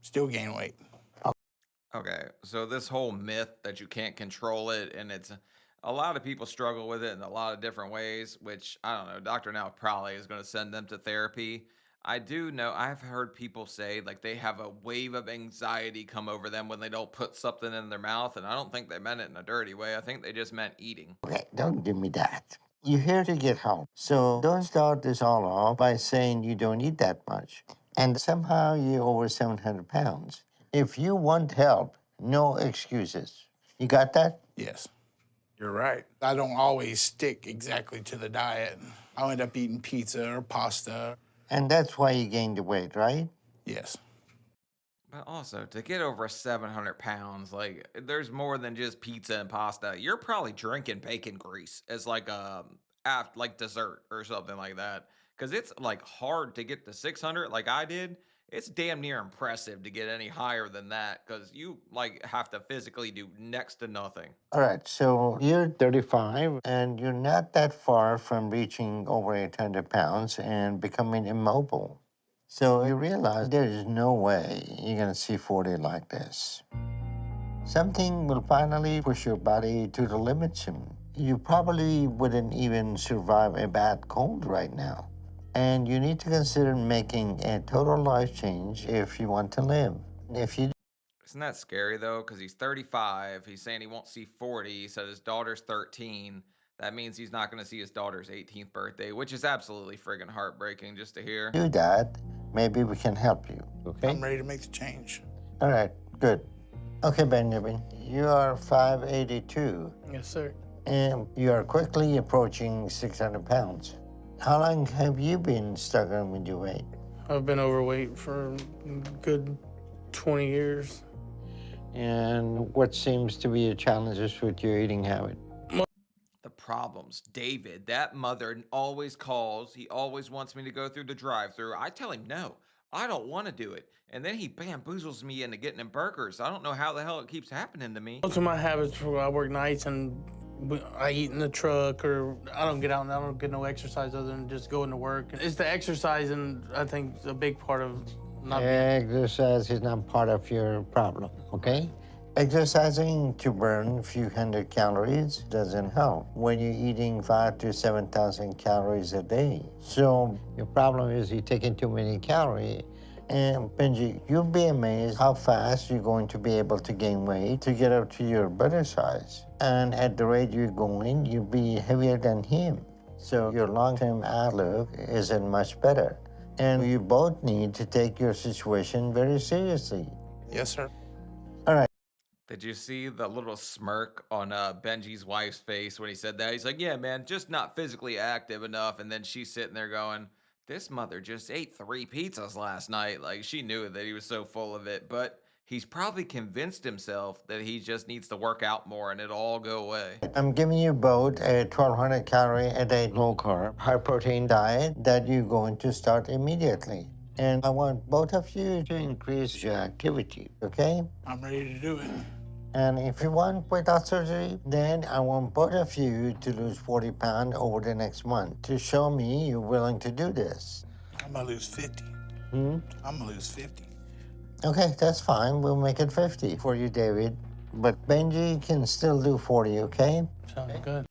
S1: still gain weight.
S6: Okay, so this whole myth that you can't control it, and it's a lot of people struggle with it in a lot of different ways, which I don't know, Dr. Now probably is going to send them to therapy. I do know, I've heard people say like they have a wave of anxiety come over them when they don't put something in their mouth, and I don't think they meant it in a dirty way. I think they just meant eating.
S5: Okay, don't give me that. You're here to get help. So don't start this all off by saying you don't eat that much. And somehow you're over 700 pounds. If you want help, no excuses. You got that?
S1: Yes, you're right. I don't always stick exactly to the diet. I'll end up eating pizza or pasta.
S5: And that's why you gained the weight, right?
S1: Yes.
S6: But also, to get over 700 pounds, like, there's more than just pizza and pasta. You're probably drinking bacon grease as like like dessert or something like that. Because it's like hard to get to 600 like I did. It's damn near impressive to get any higher than that because you like have to physically do next to nothing.
S5: All right, so you're 35 and you're not that far from reaching over 800 pounds and becoming immobile. So you realize there is no way you're gonna see 40 like this. Something will finally push your body to the limit soon. You probably wouldn't even survive a bad cold right now. And you need to consider making a total life change if you want to live. If you
S6: Isn't that scary though? Because he's 35. He's saying he won't see 40. He said his daughter's 13. That means he's not going to see his daughter's 18th birthday, which is absolutely friggin' heartbreaking just to hear.
S5: do that, maybe we can help you, okay?
S1: I'm ready to make the change.
S5: All right, good. Okay, Benjamin, you are 5'82",
S7: Yes, sir.
S5: and you are quickly approaching 600 pounds. How long have you been struggling with your weight?
S7: I've been overweight for a good 20 years.
S5: And what seems to be your challenges with your eating habit?
S6: The problems. David, that mother always calls. He always wants me to go through the drive-thru. I tell him no. I don't want to do it. And then he bamboozles me into getting him burgers. I don't know how the hell it keeps happening to me.
S7: Most of my habits were I work nights and I eat in the truck, or I don't get out and I don't get no exercise other than just going to work. It's the exercise, and I think a big part of not being.
S5: Exercise is not part of your problem, okay? Exercising to burn a few hundred calories doesn't help when you're eating 5,000 to 7,000 calories a day. So your problem is you're taking too many calories. And Benji, you'll be amazed how fast you're going to be able to gain weight to get up to your brother size. And at the rate you're going, you'll be heavier than him. So your long-term outlook isn't much better. And you both need to take your situation very seriously.
S1: Yes, sir.
S5: All right.
S6: Did you see the little smirk on Benji's wife's face when he said that? He's like, yeah, man, just not physically active enough. And then she's sitting there going, this mother just ate 3 pizzas last night. Like, she knew that he was so full of it. But he's probably convinced himself that he just needs to work out more and it'll all go away.
S5: I'm giving you both a 1,200 calorie a day low carb, high protein diet that you're going to start immediately. And I want both of you to increase your activity, okay?
S1: I'm ready to do it.
S5: And if you want without surgery, then I want both of you to lose 40 pounds over the next month to show me you're willing to do this.
S1: I'm gonna lose 50.
S5: Hmm?
S1: I'm gonna lose 50.
S5: Okay, that's fine. We'll make it 50 for you, David. But Benji can still do 40, okay?
S7: Sounds good.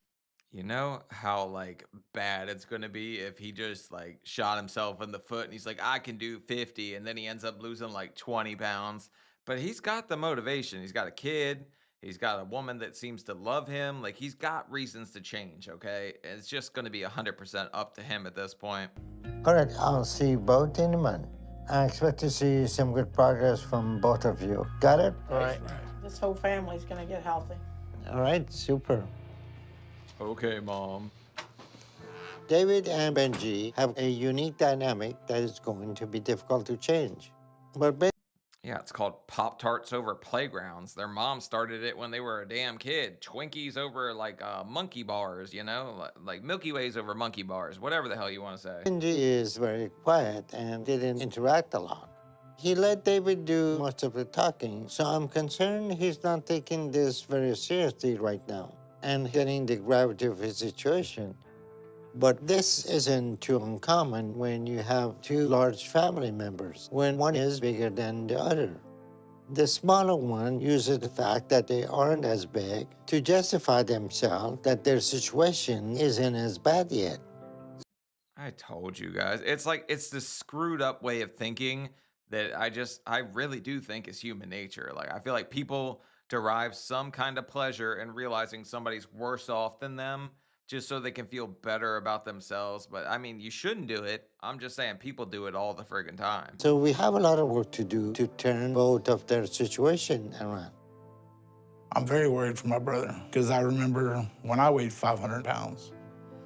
S6: You know how, like, bad it's going to be if he just, like, shot himself in the foot and he's like, I can do 50, and then he ends up losing, like, 20 pounds. But he's got the motivation. He's got a kid. He's got a woman that seems to love him. Like, he's got reasons to change, okay? It's just going to be 100% up to him at this point.
S5: All right, I'll see you both in a month. I expect to see some good progress from both of you. Got it?
S7: All right.
S2: This whole family's gonna get healthy.
S5: All right, super.
S6: Okay, Mom.
S5: David and Benji have a unique dynamic that is going to be difficult to change. But
S6: Yeah, it's called Pop-Tarts over playgrounds. Their mom started it when they were a damn kid. Twinkies over, like, monkey bars, you know? Like Milky Ways over monkey bars, whatever the hell you want to say.
S5: Benji is very quiet and didn't interact a lot. He let David do most of the talking, so I'm concerned he's not taking this very seriously right now and getting the gravity of his situation. But this isn't too uncommon when you have two large family members, when one is bigger than the other. The smaller one uses the fact that they aren't as big to justify themselves that their situation isn't as bad yet.
S6: I told you guys. It's like, it's this screwed up way of thinking that I really do think is human nature. Like, I feel like people derive some kind of pleasure in realizing somebody's worse off than them just so they can feel better about themselves. But I mean, you shouldn't do it. I'm just saying people do it all the friggin' time.
S5: So we have a lot of work to do to turn both of their situation around.
S1: I'm very worried for my brother because I remember when I weighed 500 pounds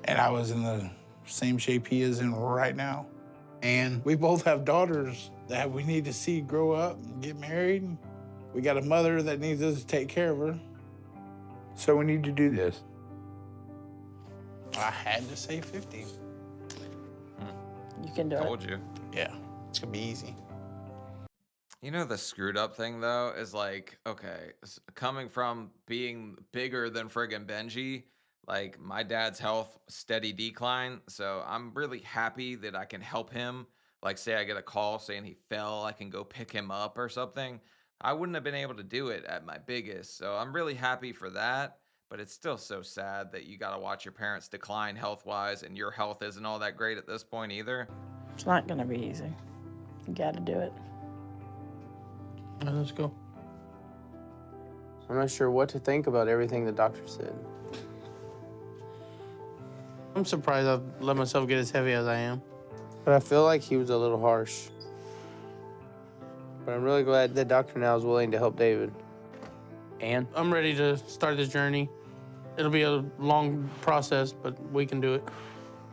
S1: and I was in the same shape he is in right now. And we both have daughters that we need to see grow up and get married. We got a mother that needs us to take care of her. So we need to do this. I had to say 50.
S2: You can do it.
S6: Told you.
S1: Yeah, it's gonna be easy.
S6: You know, the screwed up thing, though, is like, okay, coming from being bigger than friggin' Benji, like, my dad's health, steady decline. So I'm really happy that I can help him. Like, say I get a call saying he fell, I can go pick him up or something. I wouldn't have been able to do it at my biggest. So I'm really happy for that. But it's still so sad that you got to watch your parents decline health-wise and your health isn't all that great at this point either.
S2: It's not gonna be easy. You gotta do it.
S7: All right, let's go.
S3: I'm not sure what to think about everything the doctor said.
S7: I'm surprised I've let myself get as heavy as I am.
S3: But I feel like he was a little harsh. But I'm really glad that Dr. Now is willing to help David. And
S7: I'm ready to start this journey. It'll be a long process, but we can do it.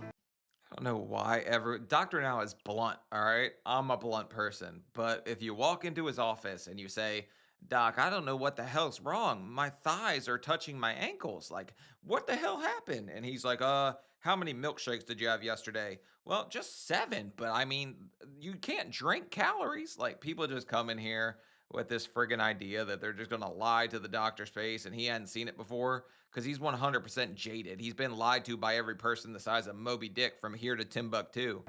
S6: I don't know why Dr. Now is blunt, all right? I'm a blunt person. But if you walk into his office and you say, Doc, I don't know what the hell's wrong. My thighs are touching my ankles. Like, what the hell happened? And he's like, how many milkshakes did you have yesterday? Well, just 7. But I mean, you can't drink calories. Like, people just come in here with this friggin' idea that they're just gonna lie to the doctor's face and he hadn't seen it before because he's 100% jaded. He's been lied to by every person the size of Moby Dick from here to Timbuktu.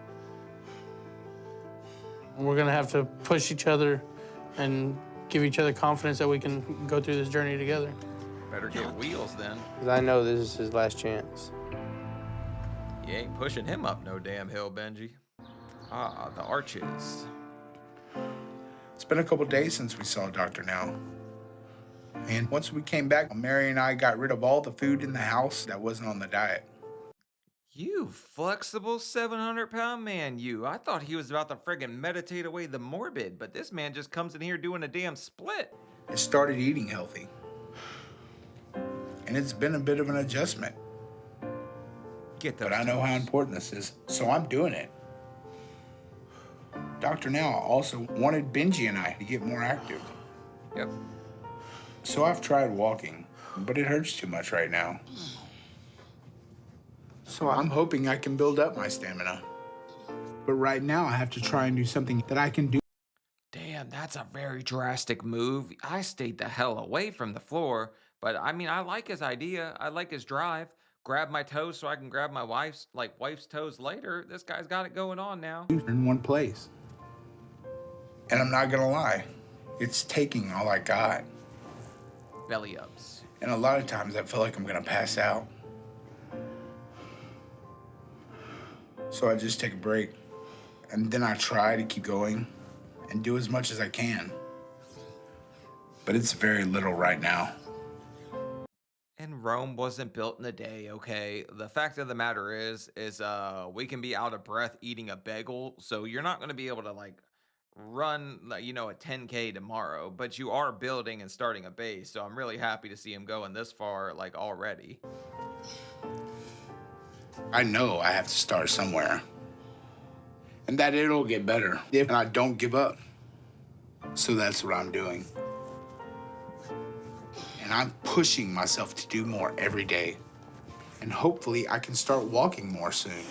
S7: We're gonna have to push each other and give each other confidence that we can go through this journey together.
S6: Better get wheels then.
S3: because I know this is his last chance.
S6: You ain't pushing him up no damn hill, Benji. Ah, the arches.
S1: It's been a couple days since we saw Dr. Now. And once we came back, Mary and I got rid of all the food in the house that wasn't on the diet.
S6: You flexible 700-pound man, you. I thought he was about to friggin' meditate away the morbid, but this man just comes in here doing a damn split.
S1: I started eating healthy. And it's been a bit of an adjustment. But I know how important this is, so I'm doing it. Dr. Now also wanted Benji and I to get more active.
S6: Yep.
S1: So I've tried walking, but it hurts too much right now. So I'm hoping I can build up my stamina. But right now I have to try and do something that I can do.
S6: Damn, that's a very drastic move. I stayed the hell away from the floor, but I mean, I like his idea. I like his drive. Grab my toes so I can grab my wife's toes later. This guy's got it going on now.
S1: In one place. And I'm not gonna lie, it's taking all I got.
S6: Belly ups.
S1: And a lot of times I feel like I'm gonna pass out. So I just take a break. And then I try to keep going and do as much as I can. but it's very little right now.
S6: And Rome wasn't built in a day, okay? The fact of the matter is we can be out of breath eating a bagel, so you're not gonna be able to like run like a 10K tomorrow, but you are building and starting a base. So I'm really happy to see him going this far like already.
S1: I know I have to start somewhere, and that it'll get better if I don't give up. So that's what I'm doing. And I'm pushing myself to do more every day. And hopefully I can start walking more soon.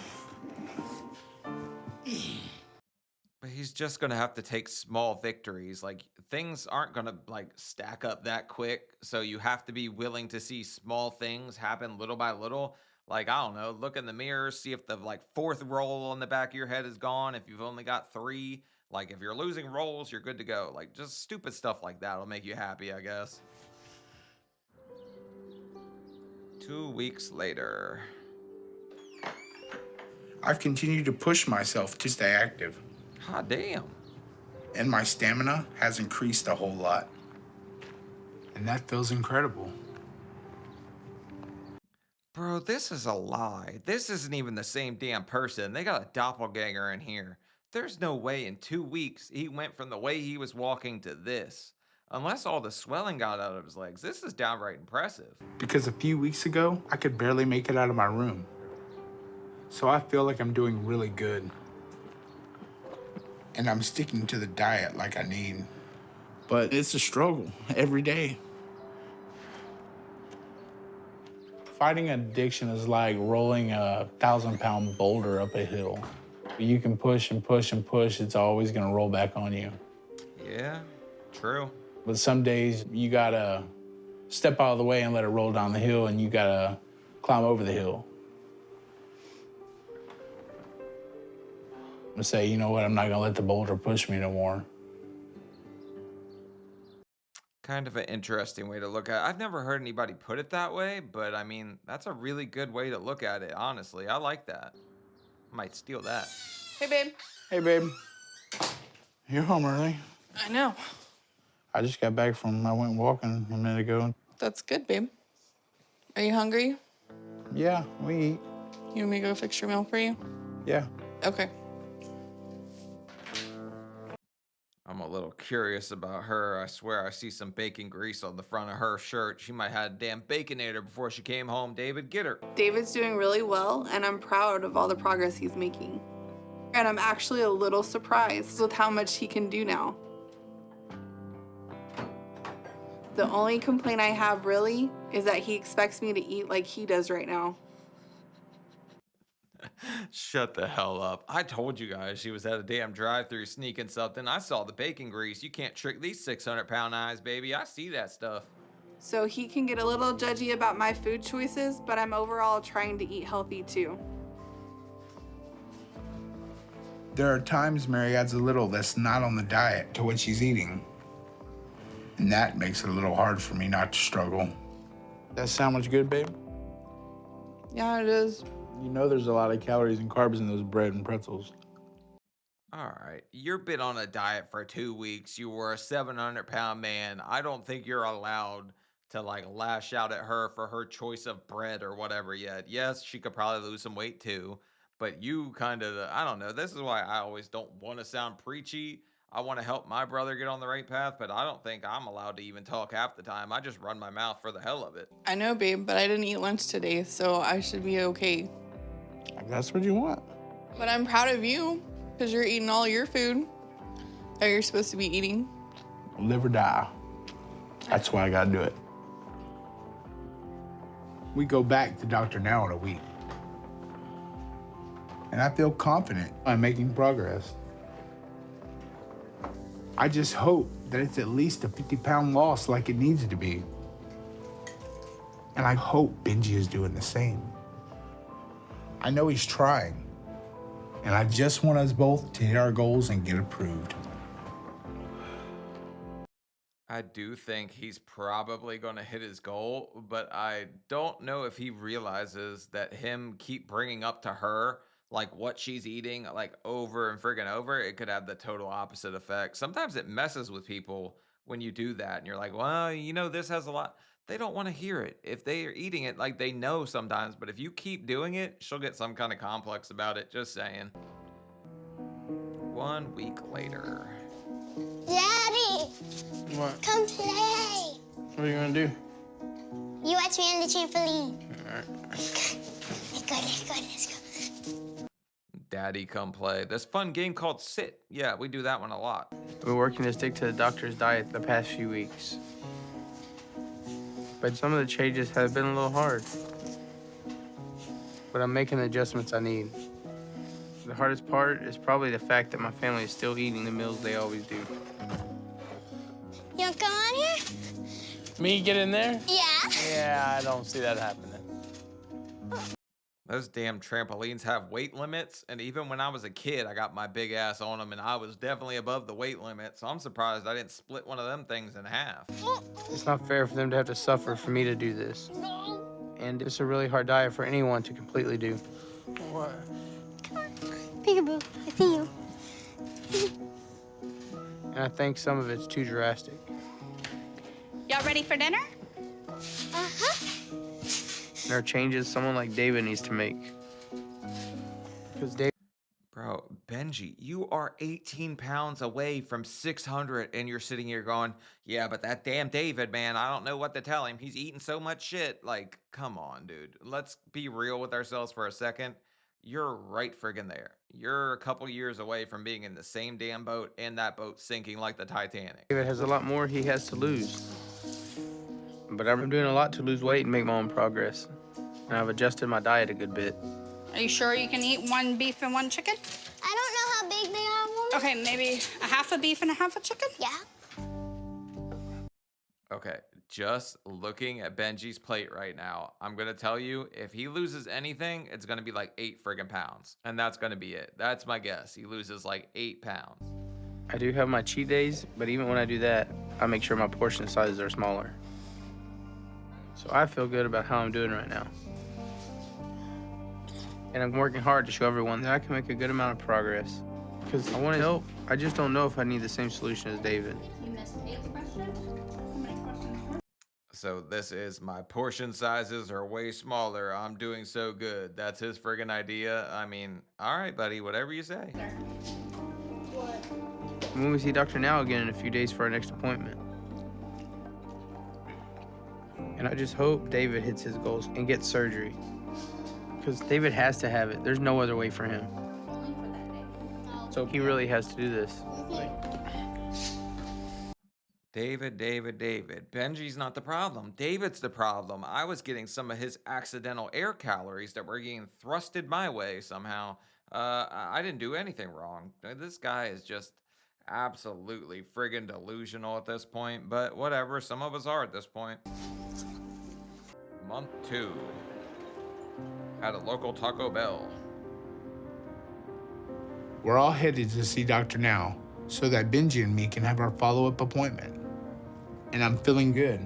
S6: But he's just gonna have to take small victories. Like things aren't gonna like stack up that quick. So you have to be willing to see small things happen little by little. Like, I don't know, look in the mirror, see if the like fourth roll on the back of your head is gone. If you've only got 3, like if you're losing rolls, you're good to go. Like just stupid stuff like that will make you happy, I guess. 2 weeks later.
S1: I've continued to push myself to stay active.
S6: Hot damn.
S1: And my stamina has increased a whole lot. And that feels incredible.
S6: Bro, this is a lie. This isn't even the same damn person. They got a doppelganger in here. There's no way in 2 weeks he went from the way he was walking to this. Unless all the swelling got out of his legs. This is downright impressive.
S1: Because a few weeks ago, I could barely make it out of my room. So I feel like I'm doing really good. And I'm sticking to the diet like I need.
S4: But it's a struggle every day.
S12: Fighting addiction is like rolling a 1,000-pound boulder up a hill. You can push and push and push, it's always gonna roll back on you.
S6: Yeah, true.
S12: But some days you gotta step out of the way and let it roll down the hill, and you gotta climb over the hill. And say, you know what, I'm not gonna let the boulder push me no more.
S6: Kind of an interesting way to look at it. I've never heard anybody put it that way, but I mean, that's a really good way to look at it, honestly. I like that. Might steal that.
S10: Hey, babe.
S12: Hey, babe. You're home early.
S10: I know.
S12: I just got back I went walking a minute ago.
S10: That's good, babe. Are you hungry?
S12: Yeah, we eat.
S10: You want me to go fix your meal for you?
S12: Yeah.
S10: Okay.
S6: I'm a little curious about her. I swear I see some bacon grease on the front of her shirt. She might have had a damn baconator before she came home. David, get her.
S10: David's doing really well, and I'm proud of all the progress he's making. And I'm actually a little surprised with how much he can do now. The only complaint I have really is that he expects me to eat like he does right now.
S6: Shut the hell up. I told you guys she was at a damn drive-thru sneaking something. I saw the bacon grease. You can't trick these 600-pound eyes, baby. I see that stuff.
S10: So he can get a little judgy about my food choices, but I'm overall trying to eat healthy too.
S1: There are times Mary adds a little that's not on the diet to what she's eating. And that makes it a little hard for me not to struggle.
S12: That sound much good, babe?
S10: Yeah, it is.
S12: You know there's a lot of calories and carbs in those bread and pretzels.
S6: All right, you're been on a diet for 2 weeks. You were a 700-pound man. I don't think you're allowed to like lash out at her for her choice of bread or whatever yet. Yes, she could probably lose some weight too, but you kind of, I don't know. This is why I always don't want to sound preachy. I want to help my brother get on the right path, but I don't think I'm allowed to even talk half the time. I just run my mouth for the hell of it.
S10: I know, babe, but I didn't eat lunch today, so I should be okay.
S12: That's what you want.
S10: But I'm proud of you, because you're eating all your food that you're supposed to be eating.
S12: Live or die. That's why I gotta do it.
S1: We go back to Dr. Now in a week. And I feel confident I'm making progress. I just hope that it's at least a 50-pound loss like it needs to be. And I hope Benji is doing the same. I know he's trying. And I just want us both to hit our goals and get approved.
S6: I do think he's probably going to hit his goal, but I don't know if he realizes that him keep bringing up to her like what she's eating like over and friggin' over, it could have the total opposite effect. Sometimes it messes with people when you do that and you're like, well, you know, this has a lot. They don't want to hear it. If they are eating it, like they know sometimes, but if you keep doing it, she'll get some kind of complex about it. Just saying. 1 week later.
S8: Daddy,
S7: What?
S8: come play.
S7: What are you gonna do?
S8: You watch me on the trampoline.
S7: All right.
S8: Let's go.
S6: Daddy, come play. This fun game called Sit. Yeah, we do that one a lot.
S3: We're working to stick to the doctor's diet the past few weeks. But some of the changes have been a little hard. But I'm making the adjustments I need. The hardest part is probably the fact that my family is still eating the meals they always do.
S8: You wanna come on here?
S3: Me get in there?
S8: Yeah.
S3: Yeah, I don't see that happening.
S6: Those damn trampolines have weight limits, and even when I was a kid, I got my big ass on them, and I was definitely above the weight limit, so I'm surprised I didn't split one of them things in half.
S3: It's not fair for them to have to suffer for me to do this. And it's a really hard diet for anyone to completely do.
S7: What?
S8: Peekaboo, I see you.
S3: And I think some of it's too drastic.
S9: Y'all ready for dinner?
S8: Uh-huh.
S3: There are changes someone like David needs to make. Because David...
S6: Bro, Benji, you are 18 pounds away from 600, and you're sitting here going, yeah, but that damn David, man, I don't know what to tell him. He's eating so much shit. Like, come on, dude. Let's be real with ourselves for a second. You're right friggin' there. You're a couple years away from being in the same damn boat and that boat sinking like the Titanic.
S3: David has a lot more he has to lose. But I'm doing a lot to lose weight and make my own progress. And I've adjusted my diet a good bit.
S9: Are you sure you can eat 1 beef and 1 chicken?
S8: I don't know how big they are, Woman.
S9: Okay, maybe a half a beef and a half a chicken?
S8: Yeah.
S6: Okay, just looking at Benji's plate right now, I'm gonna tell you, if he loses anything, it's gonna be like 8 friggin' pounds. And that's gonna be it. That's my guess. He loses like 8 pounds.
S3: I do have my cheat days, but even when I do that, I make sure my portion sizes are smaller. So I feel good about how I'm doing right now. And I'm working hard to show everyone that I can make a good amount of progress. Because I want to help. I just don't know if I need the same solution as David.
S9: You missed 8 questions? How many questions?
S6: So this is my portion sizes are way smaller. I'm doing so good. That's his friggin' idea. I mean, all right, buddy, whatever you say.
S3: When we see Dr. Now again in a few days for our next appointment. And I just hope David hits his goals and gets surgery. Because David has to have it. There's no other way for him. So he really has to do this.
S6: David. Benji's not the problem. David's the problem. I was getting some of his accidental air calories that were getting thrusted my way somehow. I didn't do anything wrong. This guy is just absolutely friggin' delusional at this point, but whatever. Some of us are at this point. Month 2. At a local Taco Bell.
S1: We're all headed to see Dr. Now so that Benji and me can have our follow-up appointment. And I'm feeling good.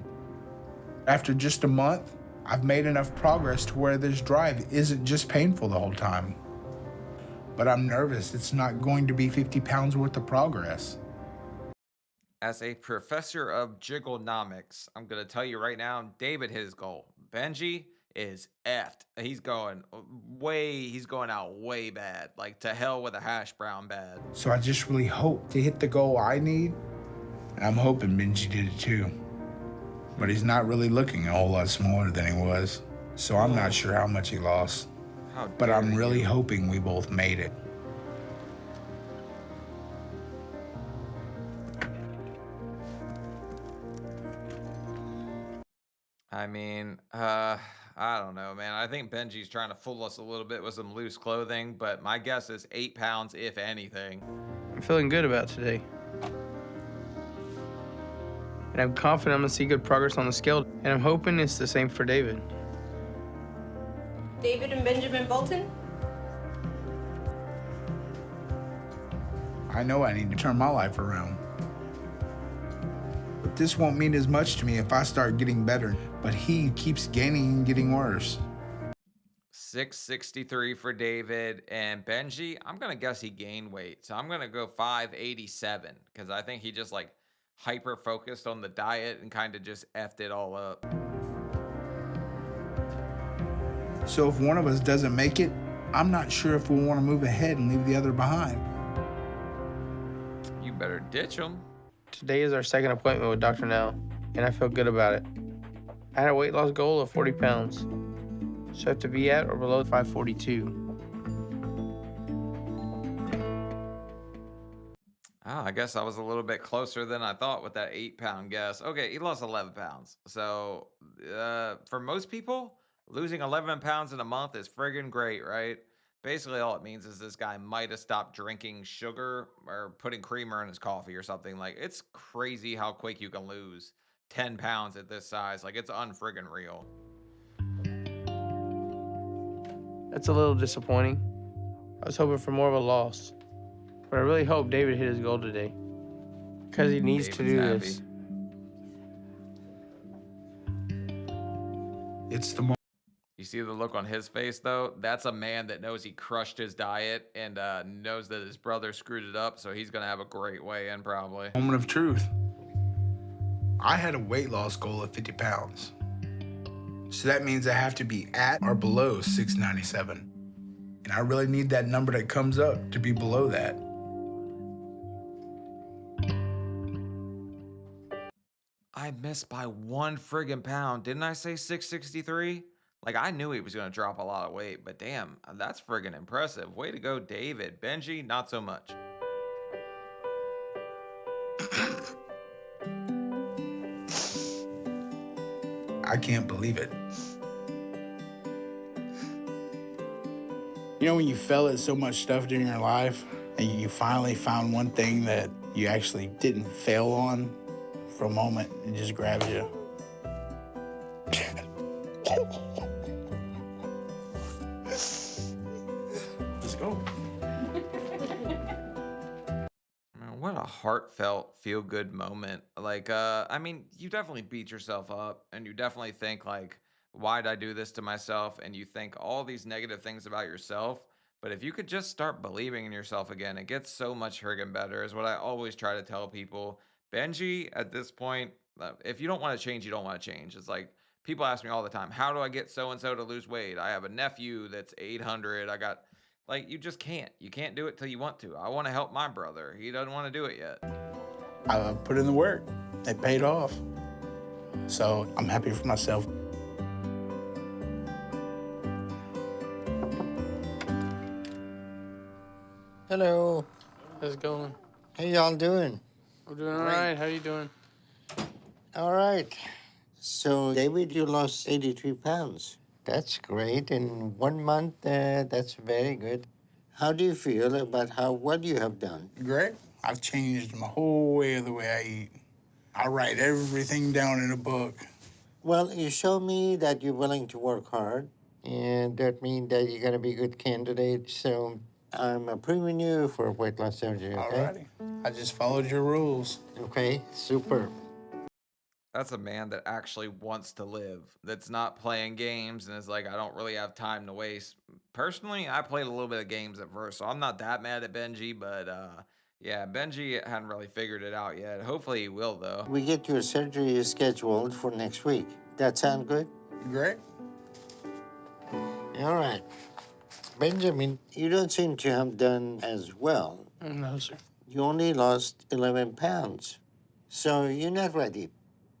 S1: After just a month, I've made enough progress to where this drive isn't just painful the whole time. But I'm nervous it's not going to be 50 pounds worth of progress.
S6: As a professor of jigglenomics, I'm going to tell you right now, David hit his goal. Benji is effed. He's going out way bad. Like, to hell with a hash brown bad.
S1: So I just really hope to hit the goal I need. And I'm hoping Benji did it too. But he's not really looking a whole lot smaller than he was. So I'm not sure how much he lost. But I'm really hoping we both made it.
S6: I mean, I don't know, man. I think Benji's trying to fool us a little bit with some loose clothing, but my guess is 8 pounds, if anything.
S3: I'm feeling good about today. And I'm confident I'm gonna see good progress on the scale, and I'm hoping it's the same for David.
S13: David and Benjamin Bolton?
S1: I know I need to turn my life around. But this won't mean as much to me if I start getting better, but he keeps gaining and getting worse.
S6: 663 for David, and Benji, I'm gonna guess he gained weight, so I'm gonna go 587 because I think he just like hyper focused on the diet and kind of just effed it all up.
S4: So if one of us doesn't make it, I'm not sure if we'll want to move ahead and leave the other behind.
S6: You better ditch them.
S3: Today is our second appointment with Dr. Nell, and I feel good about it. I had a weight loss goal of 40 pounds, so I have to be at or below 542.
S6: I guess I was a little bit closer than I thought with that 8-pound guess. Okay, he lost 11 pounds. So for most people, losing 11 pounds in a month is friggin' great, right? Basically, all it means is this guy might have stopped drinking sugar or putting creamer in his coffee or something. Like, it's crazy how quick you can lose 10 pounds at this size. Like, it's unfriggin' real.
S3: That's a little disappointing. I was hoping for more of a loss. But I really hope David hit his goal today, because he needs to do this.
S4: It's the moment.
S6: You see the look on his face, though? That's a man that knows he crushed his diet and knows that his brother screwed it up, so he's going to have a great weigh-in probably.
S4: Moment of truth. I had a weight loss goal of 50 pounds. So that means I have to be at or below 697. And I really need that number that comes up to be below that.
S6: I missed by 1 friggin' pound. Didn't I say 663? Like, I knew he was going to drop a lot of weight, but damn, that's friggin' impressive. Way to go, David. Benji, not so much.
S4: I can't believe it. You know when you fail at so much stuff during your life and you finally found one thing that you actually didn't fail on? For a moment, it just grabs you. Let's go.
S6: Man, what a heartfelt, feel-good moment. Like, I mean, you definitely beat yourself up, and you definitely think, like, why'd I do this to myself? And you think all these negative things about yourself. But if you could just start believing in yourself again, it gets so much friggin' better, is what I always try to tell people. Benji, at this point, if you don't want to change, you don't want to change. It's like people ask me all the time, how do I get so-and-so to lose weight? I have a nephew that's 800. I got, like, you just can't. You can't do it till you want to. I want to help my brother. He doesn't want to do it yet.
S4: I put in the work. It paid off. So I'm happy for myself.
S5: Hello.
S3: How's it going?
S5: How y'all doing?
S3: We're doing all right. How you doing?
S5: All right. So, David, you lost 83 pounds. That's great. In 1 month, that's very good. How do you feel about how well you have done?
S4: Great. I've changed my whole way of the way I eat. I write everything down in a book.
S5: Well, you show me that you're willing to work hard, and that means that you're going to be a good candidate. So I'm approving you for weight loss surgery, okay?
S4: Alrighty. I just followed your rules.
S5: Okay, super.
S6: That's a man that actually wants to live, that's not playing games and is like, I don't really have time to waste. Personally, I played a little bit of games at first, so I'm not that mad at Benji, but yeah, Benji hadn't really figured it out yet. Hopefully he will, though.
S5: We get your surgery scheduled for next week. That sound good?
S4: Great.
S5: All right. Benjamin, you don't seem to have done as well.
S7: No, sir.
S5: You only lost 11 pounds. So you're not ready.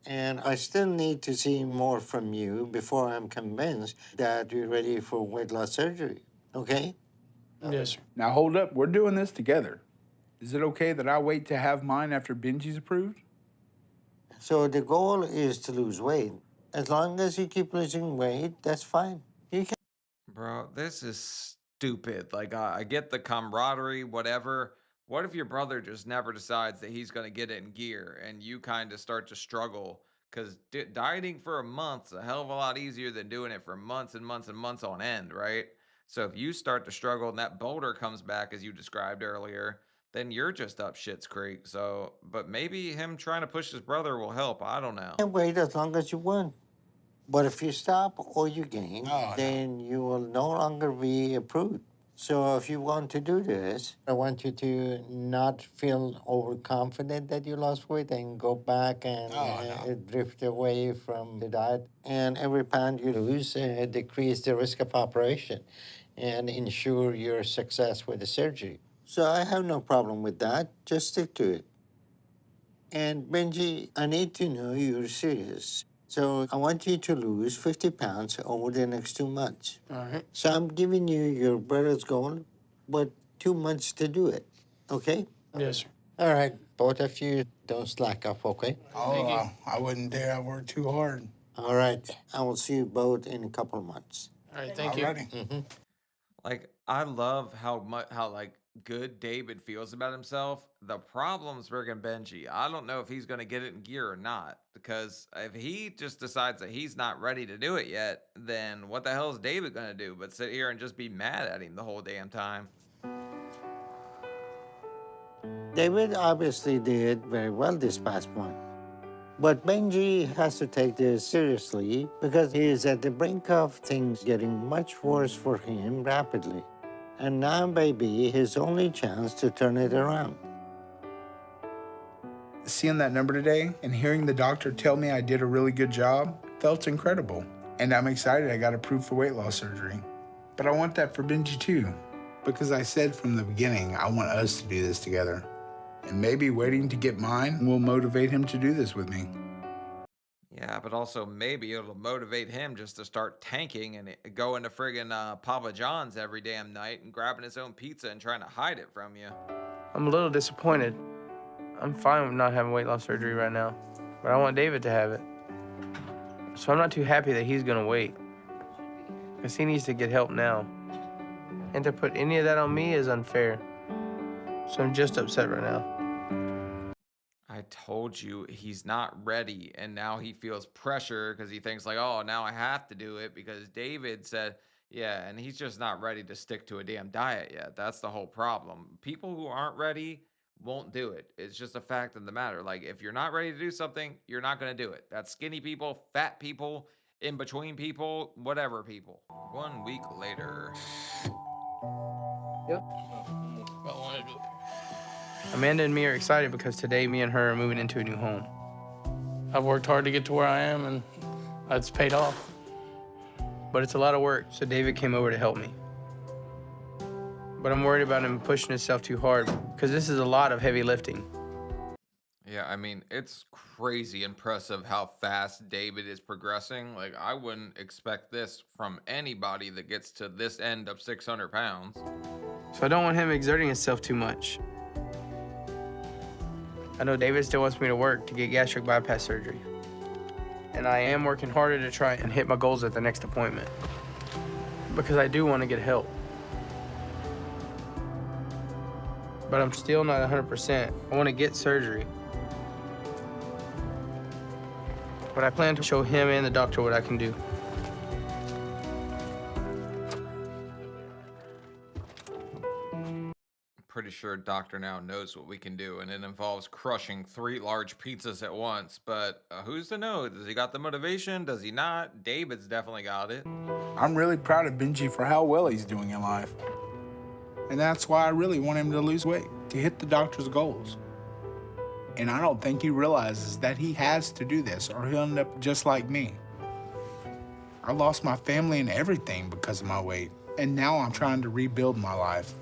S5: And I still need to see more from you before I'm convinced that you're ready for weight loss surgery, okay?
S7: Yes, sir.
S4: Now hold up, we're doing this together. Is it okay that I wait to have mine after Benji's approved?
S5: So the goal is to lose weight. As long as you keep losing weight, that's fine. You can.
S6: Bro, this is stupid. Like, I get the camaraderie, whatever. What if your brother just never decides that he's going to get it in gear and you kind of start to struggle? Because dieting for a month's a hell of a lot easier than doing it for months and months and months on end, right? So if you start to struggle and that boulder comes back, as you described earlier, then you're just up shit's creek. So, but maybe him trying to push his brother will help. I don't know.
S5: You can wait as long as you want. But if you stop or you gain,
S4: Oh,
S5: then you will no longer be approved. So if you want to do this, I want you to not feel overconfident that you lost weight and go back and drift away from the diet. And every pound you lose, decrease the risk of operation and ensure your success with the surgery. So I have no problem with that. Just stick to it. And Benji, I need to know you're serious. So I want you to lose 50 pounds over the next 2 months.
S7: All right.
S5: So I'm giving you your brother's goal, but 2 months to do it, okay?
S7: Yes, sir.
S5: All right, both of you don't slack off, okay?
S1: Oh, I wouldn't dare. I work too hard.
S5: All right, I will see you both in a couple of months.
S7: All right, thank you.
S1: Alrighty.
S6: Like, I love how like good David feels about himself. The problem's friggin' Benji. I don't know if he's gonna get it in gear or not, because if he just decides that he's not ready to do it yet, then what the hell is David gonna do but sit here and just be mad at him the whole damn time?
S5: David obviously did very well this past month. But Benji has to take this seriously because he is at the brink of things getting much worse for him rapidly. And now may be his only chance to turn it around.
S1: Seeing that number today and hearing the doctor tell me I did a really good job felt incredible. And I'm excited I got approved for weight loss surgery. But I want that for Benji too, because I said from the beginning, I want us to do this together. And maybe waiting to get mine will motivate him to do this with me.
S6: Yeah, but also maybe it'll motivate him just to start tanking and going to friggin' Papa John's every damn night and grabbing his own pizza and trying to hide it from you.
S3: I'm a little disappointed. I'm fine with not having weight loss surgery right now, but I want David to have it. So I'm not too happy that he's gonna wait, because he needs to get help now. And to put any of that on me is unfair. So I'm just upset right now.
S6: I told you he's not ready, and now he feels pressure because he thinks like, oh, now I have to do it because David said, yeah, and he's just not ready to stick to a damn diet yet. That's the whole problem. People who aren't ready won't do it. It's just a fact of the matter. Like, if you're not ready to do something, you're not going to do it. That's skinny people, fat people, in between people, whatever people. 1 week later.
S3: Yep. Amanda and me are excited because today me and her are moving into a new home.
S7: I've worked hard to get to where I am, and it's paid off.
S3: But it's a lot of work, so David came over to help me. But I'm worried about him pushing himself too hard because this is a lot of heavy lifting.
S6: Yeah, I mean, it's crazy impressive how fast David is progressing. Like, I wouldn't expect this from anybody that gets to this end of 600 pounds.
S3: So I don't want him exerting himself too much. I know David still wants me to work to get gastric bypass surgery. And I am working harder to try and hit my goals at the next appointment. Because I do want to get help. But I'm still not 100%. I want to get surgery. But I plan to show him and the doctor what I can do.
S6: Pretty sure doctor now knows what we can do, and it involves crushing 3 large pizzas at once. But who's to know? Does he got the motivation? Does he not? David's definitely got it.
S1: I'm really proud of Benji for how well he's doing in life. And that's why I really want him to lose weight, to hit the doctor's goals. And I don't think he realizes that he has to do this or he'll end up just like me. I lost my family and everything because of my weight. And now I'm trying to rebuild my life.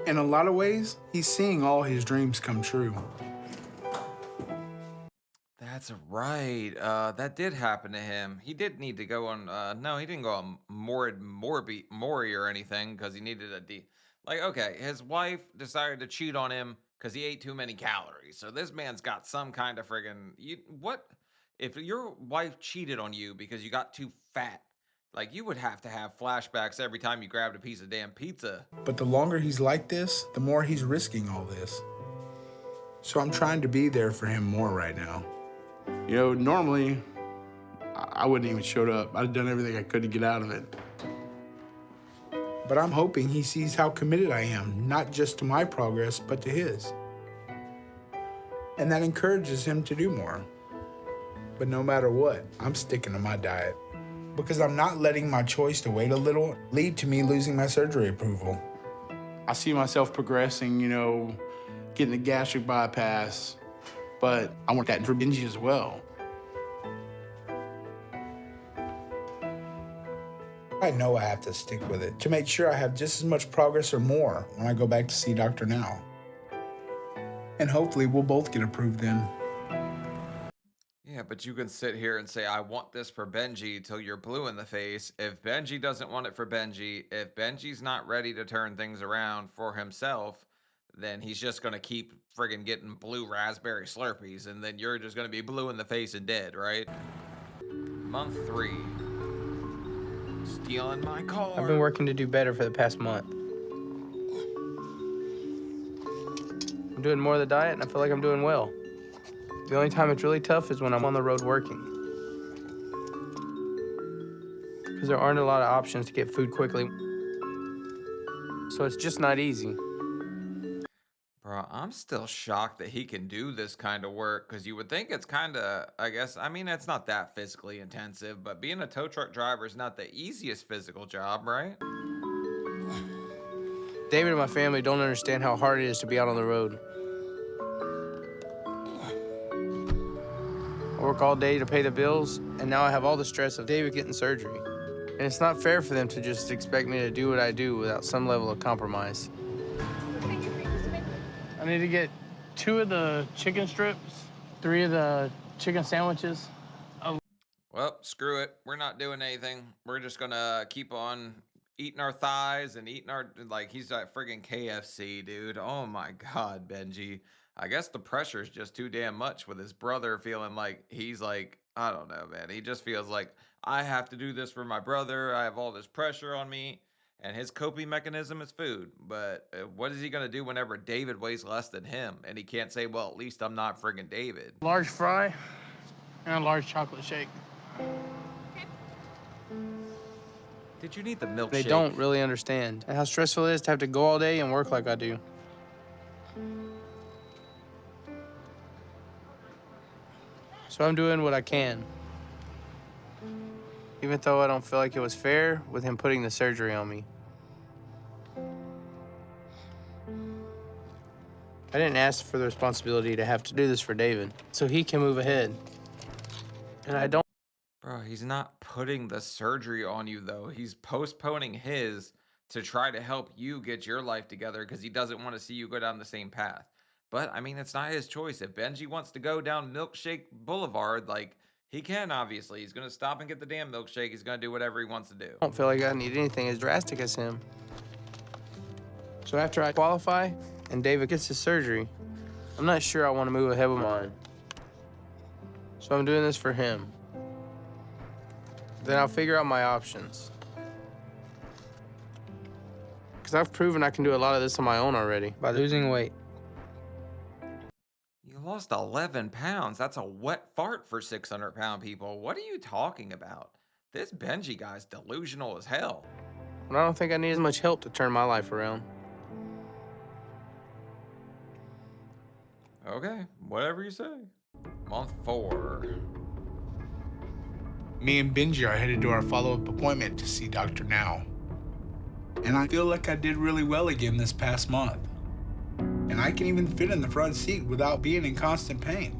S1: In a lot of ways, he's seeing all his dreams come true.
S6: That's right. That did happen to him. He did need to go on. No, he didn't go on Maury or anything because he needed a D. Like, okay, his wife decided to cheat on him because he ate too many calories. So this man's got some kind of friggin' what? If your wife cheated on you because you got too fat, like, you would have to have flashbacks every time you grabbed a piece of damn pizza.
S1: But the longer he's like this, the more he's risking all this. So I'm trying to be there for him more right now. You know, normally, I wouldn't even showed up. I'd done everything I could to get out of it. But I'm hoping he sees how committed I am, not just to my progress, but to his. And that encourages him to do more. But no matter what, I'm sticking to my diet.
S4: because I'm not letting my choice to wait a little lead to me losing my surgery approval.
S12: I see myself progressing, you know, getting the gastric bypass, but I want that for Benji as well.
S4: I know I have to stick with it to make sure I have just as much progress or more when I go back to see Dr. Now. And hopefully we'll both get approved then.
S6: Yeah, but you can sit here and say, I want this for Benji till you're blue in the face. If Benji doesn't want it for Benji, if Benji's not ready to turn things around for himself, then he's just going to keep friggin' getting blue raspberry Slurpees, and then you're just going to be blue in the face and dead, right? Month 3. Stealing my car.
S3: I've been working to do better for the past month. I'm doing more of the diet, and I feel like I'm doing well. The only time it's really tough is when I'm on the road working. Because there aren't a lot of options to get food quickly. So it's just not easy.
S6: Bro, I'm still shocked that he can do this kind of work, because you would think it's kind of, I guess, I mean, it's not that physically intensive, but being a tow truck driver is not the easiest physical job, right?
S3: David and my family don't understand how hard it is to be out on the road. I work all day to pay the bills, and now I have all the stress of David getting surgery. And it's not fair for them to just expect me to do what I do without some level of compromise.
S7: I need to get 2 of the chicken strips, 3 of the chicken sandwiches.
S6: Well, screw it. We're not doing anything. We're just gonna keep on eating our thighs and eating our, like, he's at friggin' KFC, dude. Oh my God, Benji. I guess the pressure is just too damn much with his brother feeling like he's like, I don't know, man. He just feels like, I have to do this for my brother. I have all this pressure on me. And his coping mechanism is food. But what is he going to do whenever David weighs less than him? And he can't say, well, at least I'm not friggin' David.
S7: Large fry and a large chocolate shake.
S6: Did you need the milkshake?
S3: They don't really understand how stressful it is to have to go all day and work like I do. So I'm doing what I can. Even though I don't feel like it was fair with him putting the surgery on me. I didn't ask for the responsibility to have to do this for David, so he can move ahead. And I don't.
S6: Bro, he's not putting the surgery on you, though. He's postponing his to try to help you get your life together because he doesn't want to see you go down the same path. But, I mean, it's not his choice. If Benji wants to go down Milkshake Boulevard, like, he can, obviously. He's going to stop and get the damn milkshake. He's going to do whatever he wants to do.
S3: I don't feel like I need anything as drastic as him. So after I qualify and David gets his surgery, I'm not sure I want to move ahead with mine. So I'm doing this for him. Then I'll figure out my options. Because I've proven I can do a lot of this on my own already by losing weight.
S6: You lost 11 pounds. That's a wet fart for 600-pound people. What are you talking about? This Benji guy's delusional as hell.
S3: But I don't think I need as much help to turn my life around.
S6: Okay, whatever you say. Month 4.
S4: Me and Benji are headed to our follow-up appointment to see Dr. Now. And I feel like I did really well again this past month. And I can even fit in the front seat without being in constant pain.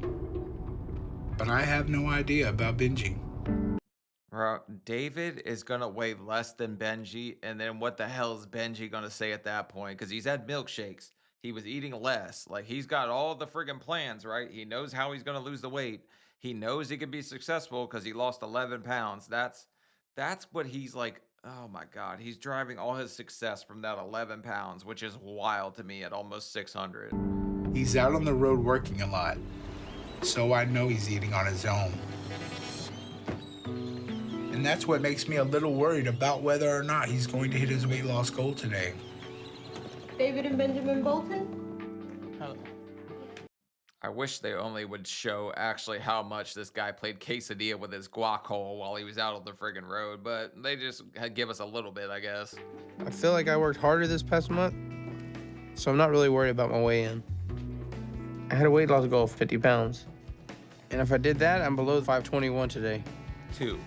S4: But I have no idea about Benji.
S6: Bro, David is going to weigh less than Benji, and then what the hell is Benji going to say at that point? Because he's had milkshakes. He was eating less. Like, he's got all the friggin' plans, right? He knows how he's going to lose the weight. He knows he can be successful because he lost 11 pounds. That's what he's like, oh my God. He's driving all his success from that 11 pounds, which is wild to me at almost 600.
S4: He's out on the road working a lot, so I know he's eating on his own. And that's what makes me a little worried about whether or not he's going to hit his weight loss goal today.
S13: David and Benjamin Bolton?
S6: I wish they only would show actually how much this guy played quesadilla with his guac hole while he was out on the friggin' road, but they just give us a little bit, I guess.
S3: I feel like I worked harder this past month, so I'm not really worried about my weigh-in. I had a weight loss goal of 50 pounds. And if I did that, I'm below 521 today.
S6: 2.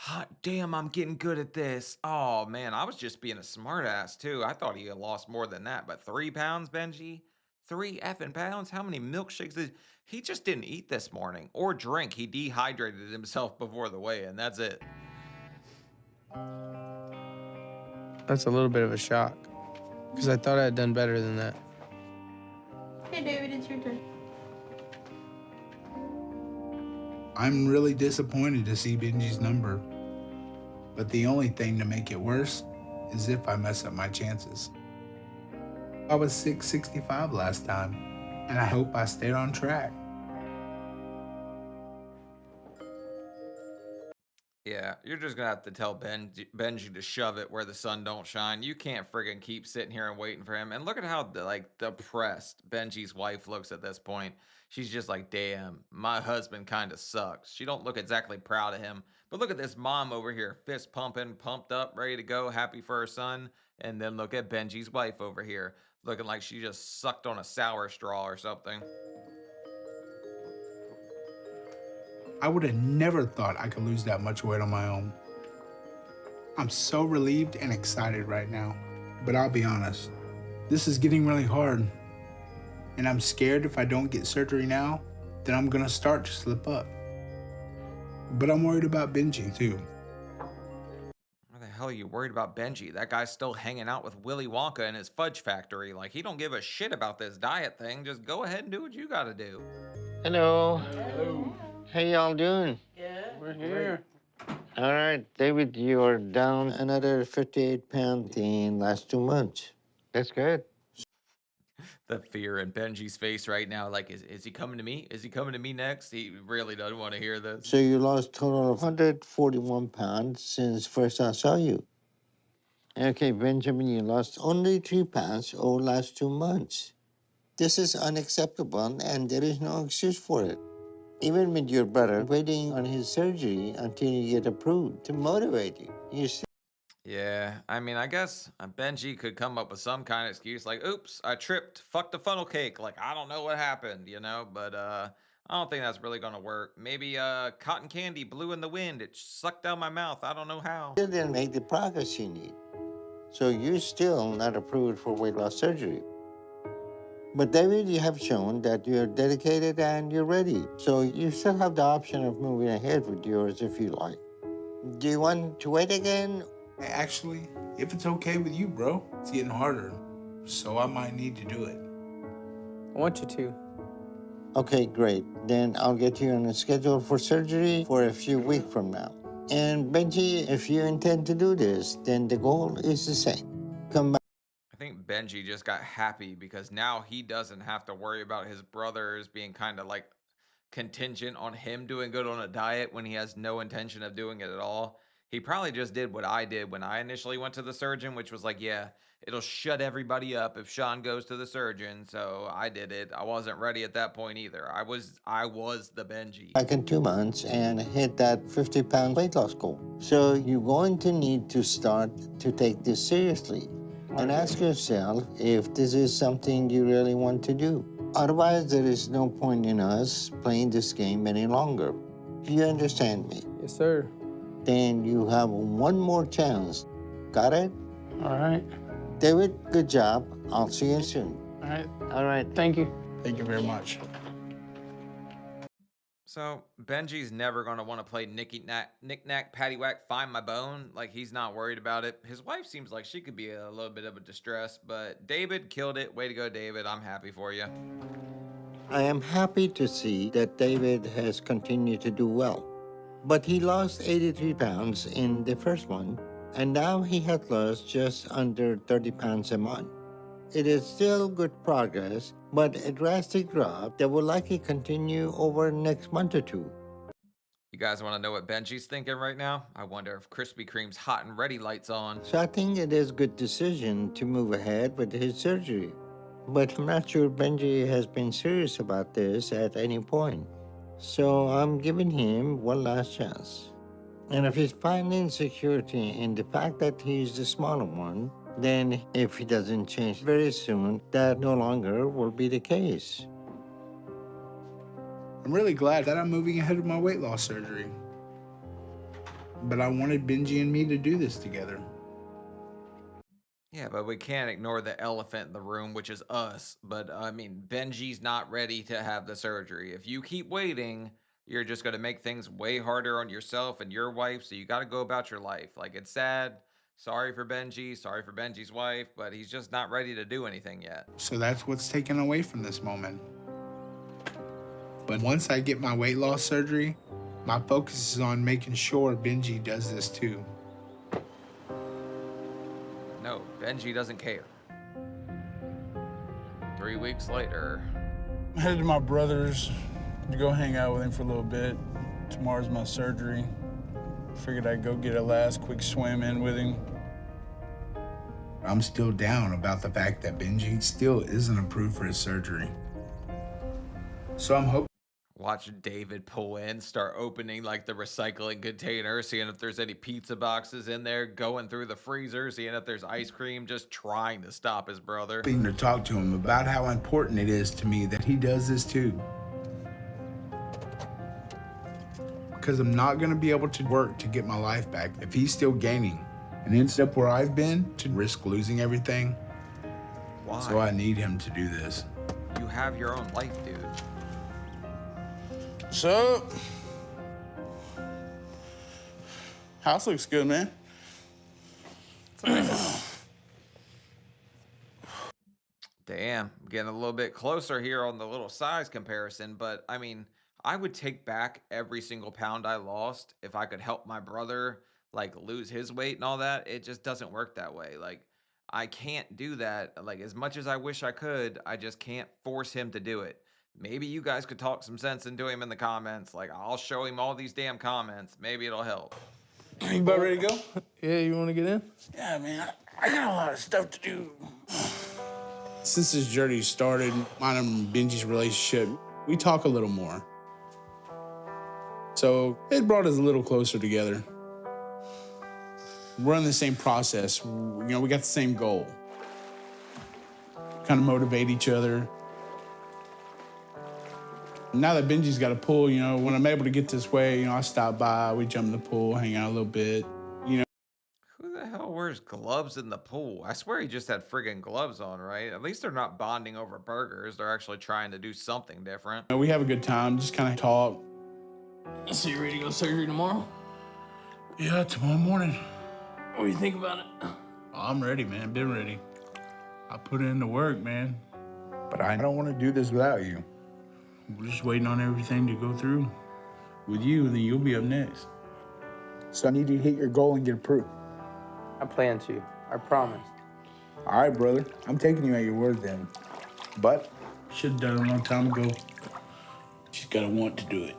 S6: Hot damn, I'm getting good at this. Oh man, I was just being a smartass too. I thought he had lost more than that, but 3 pounds, Benji? 3 effing pounds? How many milkshakes did he just didn't eat this morning or drink? He dehydrated himself before the weigh-in. That's it.
S3: That's a little bit of a shock, because I thought I had done better than that.
S13: Hey, David, it's your turn.
S1: I'm really disappointed to see Benji's number. But the only thing to make it worse is if I mess up my chances. I was 665 last time, and I hope I stayed on track.
S6: Yeah, you're just gonna have to tell Benji to shove it where the sun don't shine. You can't friggin' keep sitting here and waiting for him. And look at how like depressed Benji's wife looks at this point. She's just like, damn, my husband kind of sucks. She don't look exactly proud of him. But look at this mom over here, fist pumping, pumped up, ready to go, happy for her son. And then look at Benji's wife over here, looking like she just sucked on a sour straw or something.
S1: I would have never thought I could lose that much weight on my own. I'm so relieved and excited right now. But I'll be honest, this is getting really hard. And I'm scared if I don't get surgery now, then I'm gonna start to slip up. But I'm worried about Benji too.
S6: Why the hell are you worried about Benji? That guy's still hanging out with Willy Wonka in his fudge factory. Like, he don't give a shit about this diet thing. Just go ahead and do what you gotta do.
S5: Hello. How y'all doing?
S3: We're here.
S5: All right, David, you're down another 58 pounds in last 2 months. That's good.
S6: The fear in Benji's face right now, like, is he coming to me? Is he coming to me next? He really doesn't want to hear this.
S5: So you lost a total of 141 pounds since first I saw you. Okay, Benjamin, you lost only 3 pounds over the last 2 months. This is unacceptable, and there is no excuse for it. Even with your brother waiting on his surgery until you get approved to motivate you. You see?
S6: Yeah, I mean, I guess Benji could come up with some kind of excuse like, oops, I tripped, fucked the funnel cake. Like, I don't know what happened, you know? But I don't think that's really gonna work. Maybe cotton candy blew in the wind. It sucked down my mouth. I don't know how.
S5: You didn't make the progress you need. So you're still not approved for weight loss surgery. But David, you have shown that you're dedicated and you're ready. So you still have the option of moving ahead with yours if you like. Do you want to wait again?
S1: Actually, if it's okay with you, bro, it's getting harder. So I might need to do it.
S3: I want you to.
S5: Okay, great. Then I'll get you on a schedule for surgery for a few weeks from now. And Benji, if you intend to do this, then the goal is the same. Come back.
S6: I think Benji just got happy because now he doesn't have to worry about his brothers being kind of like contingent on him doing good on a diet when he has no intention of doing it at all. He probably just did what I did when I initially went to the surgeon, which was like, yeah, it'll shut everybody up if Sean goes to the surgeon. So I did it. I wasn't ready at that point either. I was the Benji.
S5: Back in 2 months and hit that 50-pound weight loss goal. So you're going to need to start to take this seriously and ask yourself if this is something you really want to do. Otherwise, there is no point in us playing this game any longer. You understand me?
S3: Yes, sir.
S5: Then you have one more chance. Got it?
S7: All right.
S5: David, good job. I'll see you soon.
S7: All right.
S5: All right.
S7: Thank you.
S4: Thank you very much.
S6: So Benji's never going to want to play knick-knack, paddywhack, find my bone. Like, he's not worried about it. His wife seems like she could be a little bit of a distress, but David killed it. Way to go, David. I'm happy for you.
S5: I am happy to see that David has continued to do well. But he lost 83 pounds in the first one, and now he has lost just under 30 pounds a month. It is still good progress, but a drastic drop that will likely continue over the next month or two.
S6: You guys want to know what Benji's thinking right now? I wonder if Krispy Kreme's hot and ready light's on.
S5: So I think it is a good decision to move ahead with his surgery. But I'm not sure Benji has been serious about this at any point. So I'm giving him one last chance. And if he's finding security in the fact that he's the smaller one, then if he doesn't change very soon, that no longer will be the case.
S1: I'm really glad that I'm moving ahead with my weight loss surgery. But I wanted Benji and me to do this together.
S6: Yeah, but we can't ignore the elephant in the room, which is us. But I mean, Benji's not ready to have the surgery. If you keep waiting, you're just going to make things way harder on yourself and your wife. So you got to go about your life. Like, it's sad. Sorry for Benji. Sorry for Benji's wife, but he's just not ready to do anything yet.
S1: So that's what's taken away from this moment. But once I get my weight loss surgery, my focus is on making sure Benji does this too.
S6: No, Benji doesn't care. 3 weeks later.
S12: I'm headed to my brother's to go hang out with him for a little bit. Tomorrow's my surgery. Figured I'd go get a last quick swim in with him.
S1: I'm still down about the fact that Benji still isn't approved for his surgery. So I'm hoping.
S6: Watch David pull in, start opening like the recycling container, seeing if there's any pizza boxes in there, going through the freezer, seeing if there's ice cream, just trying to stop his brother.
S1: To talk to him about how important it is to me that he does this too. Because I'm not gonna be able to work to get my life back if he's still gaining and ends up where I've been to risk losing everything.
S6: Why?
S1: So I need him to do this.
S6: You have your own life, dude.
S12: So, house looks good, man.
S6: Damn, I'm getting a little bit closer here on the little size comparison, but I mean, I would take back every single pound I lost if I could help my brother like lose his weight and all that. It just doesn't work that way. Like, I can't do that. Like, as much as I wish I could, I just can't force him to do it. Maybe you guys could talk some sense into him in the comments. Like, I'll show him all these damn comments. Maybe it'll help.
S12: You about ready to go?
S7: Yeah, you want to get in?
S12: Yeah, man. I got a lot of stuff to do. Since this journey started, mine and Benji's relationship, we talk a little more. So it brought us a little closer together. We're in the same process. You know, we got the same goal. Kind of motivate each other. Now that Benji's got a pool, you know, when I'm able to get this way, you know, I stop by, we jump in the pool, hang out a little bit, you know.
S6: Who the hell wears gloves in the pool? I swear he just had friggin' gloves on, right? At least they're not bonding over burgers. They're actually trying to do something different.
S12: We have a good time, just kind of talk.
S7: So you ready to go surgery tomorrow?
S12: Yeah, tomorrow morning.
S7: What do you think about it?
S12: I'm ready, man. Been ready. I put in the work, man.
S1: But I don't want to do this without you.
S12: We're just waiting on everything to go through with you, and then you'll be up next.
S1: So I need you to hit your goal and get approved.
S3: I plan to. I promise.
S1: All right, brother. I'm taking you at your word then. But
S12: should have done it a long time ago. She's got to want to do it.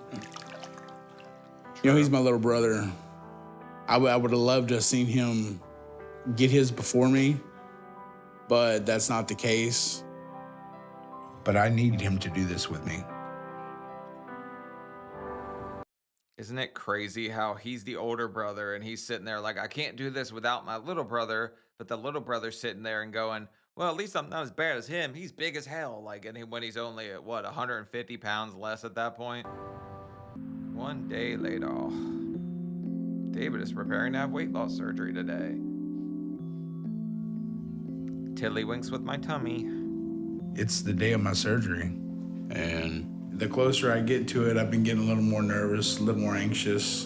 S12: You know, he's my little brother. I would have loved to have seen him get his before me, but that's not the case.
S1: But I need him to do this with me.
S6: Isn't it crazy how he's the older brother and he's sitting there like, I can't do this without my little brother, but the little brother's sitting there and going, well, at least I'm not as bad as him. He's big as hell. Like, and when he's only at what, 150 pounds less at that point? One day later, David is preparing to have weight loss surgery today. Tiddlywinks with my tummy.
S1: It's the day of my surgery, and the closer I get to it, I've been getting a little more nervous, a little more anxious.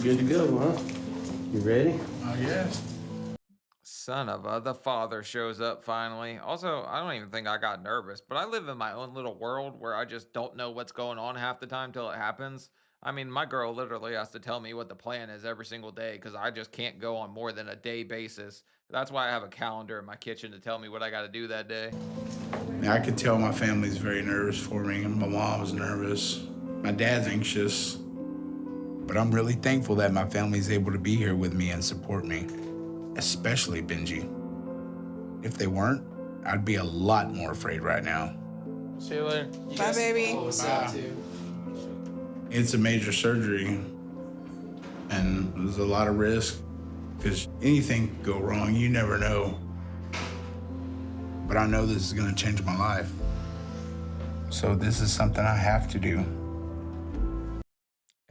S7: Good to go, huh? You ready?
S12: Oh, yes.
S6: Son of a, the father shows up finally. Also, I don't even think I got nervous, but I live in my own little world where I just don't know what's going on half the time till it happens. I mean, my girl literally has to tell me what the plan is every single day because I just can't go on more than a day basis. That's why I have a calendar in my kitchen to tell me what I got to do that day.
S12: I could tell my family's very nervous for me. My mom's nervous. My dad's anxious.
S1: But I'm really thankful that my family's able to be here with me and support me, especially Benji. If they weren't, I'd be a lot more afraid right now.
S7: See you later.
S10: Bye, baby.
S12: Bye. It's a major surgery, and there's a lot of risk because anything could go wrong. You never know.
S1: But I know this is gonna change my life. So this is something I have to do.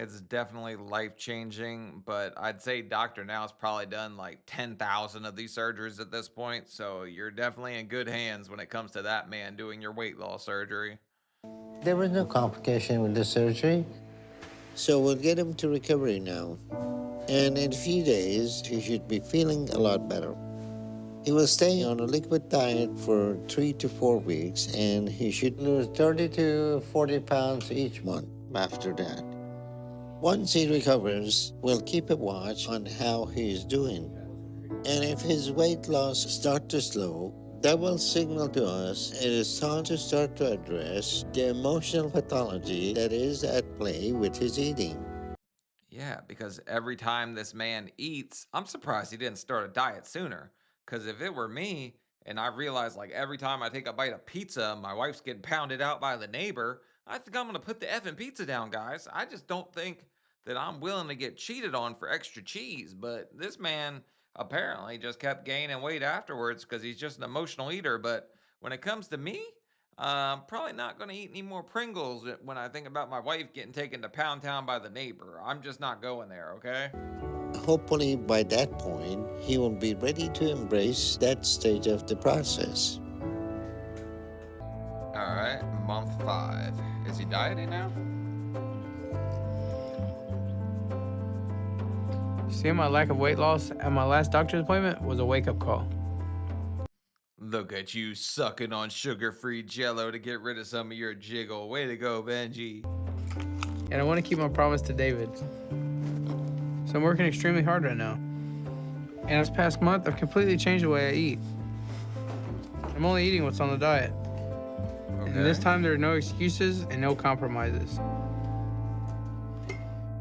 S6: It's definitely life-changing, but I'd say Dr. Now's probably done like 10,000 of these surgeries at this point, so you're definitely in good hands when it comes to that man doing your weight loss surgery.
S5: There was no complication with the surgery, so we'll get him to recovery now. And in a few days, he should be feeling a lot better. He will stay on a liquid diet for 3 to 4 weeks, and he should lose 30 to 40 pounds each month after that. Once he recovers, we'll keep a watch on how he is doing. And if his weight loss starts to slow, that will signal to us it is time to start to address the emotional pathology that is at play with his eating.
S6: Yeah, because every time this man eats, I'm surprised he didn't start a diet sooner. Because if it were me, and I realize like every time I take a bite of pizza, my wife's getting pounded out by the neighbor, I think I'm gonna put the effing pizza down, guys. I just don't think that I'm willing to get cheated on for extra cheese. But this man apparently just kept gaining weight afterwards because he's just an emotional eater. But when it comes to me, I'm probably not going to eat any more Pringles when I think about my wife getting taken to Pound Town by the neighbor. I'm just not going there, okay?
S5: Hopefully, by that point, he will be ready to embrace that stage of the process.
S6: All right, month 5. Is he dieting now?
S3: Seeing my lack of weight loss at my last doctor's appointment was a wake-up call.
S6: Look at you sucking on sugar-free Jell-O to get rid of some of your jiggle. Way to go, Benji.
S3: And I want to keep my promise to David. So I'm working extremely hard right now. And this past month, I've completely changed the way I eat. I'm only eating what's on the diet.
S6: Okay.
S3: And this time, there are no excuses and no compromises.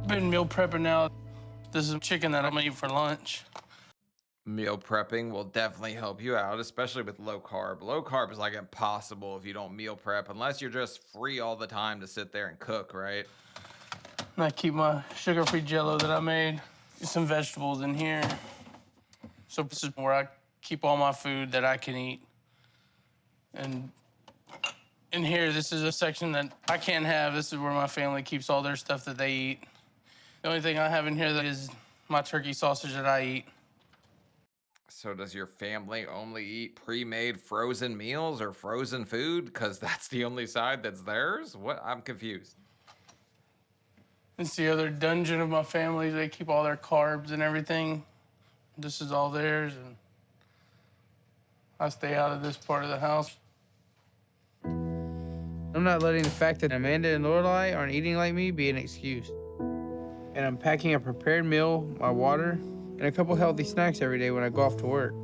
S7: Been meal prepping now. This is chicken that I'm gonna eat for lunch.
S6: Meal prepping will definitely help you out, especially with low carb. Low carb is like impossible if you don't meal prep, unless you're just free all the time to sit there and cook, right?
S7: And I keep my sugar-free Jell-O that I made. Some vegetables in here. So this is where I keep all my food that I can eat. And in here, this is a section that I can't have. This is where my family keeps all their stuff that they eat. The only thing I have in here that is my turkey sausage that I eat.
S6: So does your family only eat pre-made frozen meals or frozen food? Because that's the only side that's theirs? What? I'm confused.
S7: It's the other dungeon of my family. They keep all their carbs and everything. This is all theirs, and I stay out of this part of the house.
S3: I'm not letting the fact that Amanda and Lorelai aren't eating like me be an excuse. And I'm packing a prepared meal, my water, and a couple healthy snacks every day when I go off to work.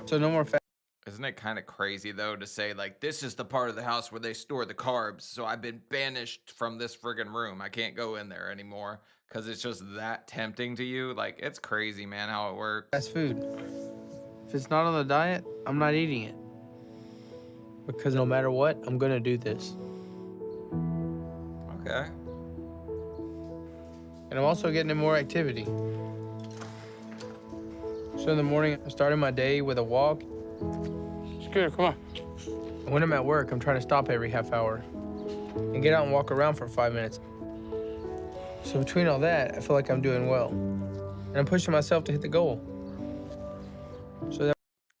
S3: So no more fat.
S6: Isn't it kind of crazy, though, to say, like, this is the part of the house where they store the carbs, so I've been banished from this friggin' room. I can't go in there anymore because it's just that tempting to you? Like, it's crazy, man, how it works.
S3: Fast food. If it's not on the diet, I'm not eating it. Because no matter what, I'm gonna do this.
S6: Okay.
S3: And I'm also getting in more activity. So in the morning, I'm starting my day with a walk.
S7: Scooter, come on.
S3: And when I'm at work, I'm trying to stop every half hour and get out and walk around for 5 minutes. So between all that, I feel like I'm doing well. And I'm pushing myself to hit the goal. So that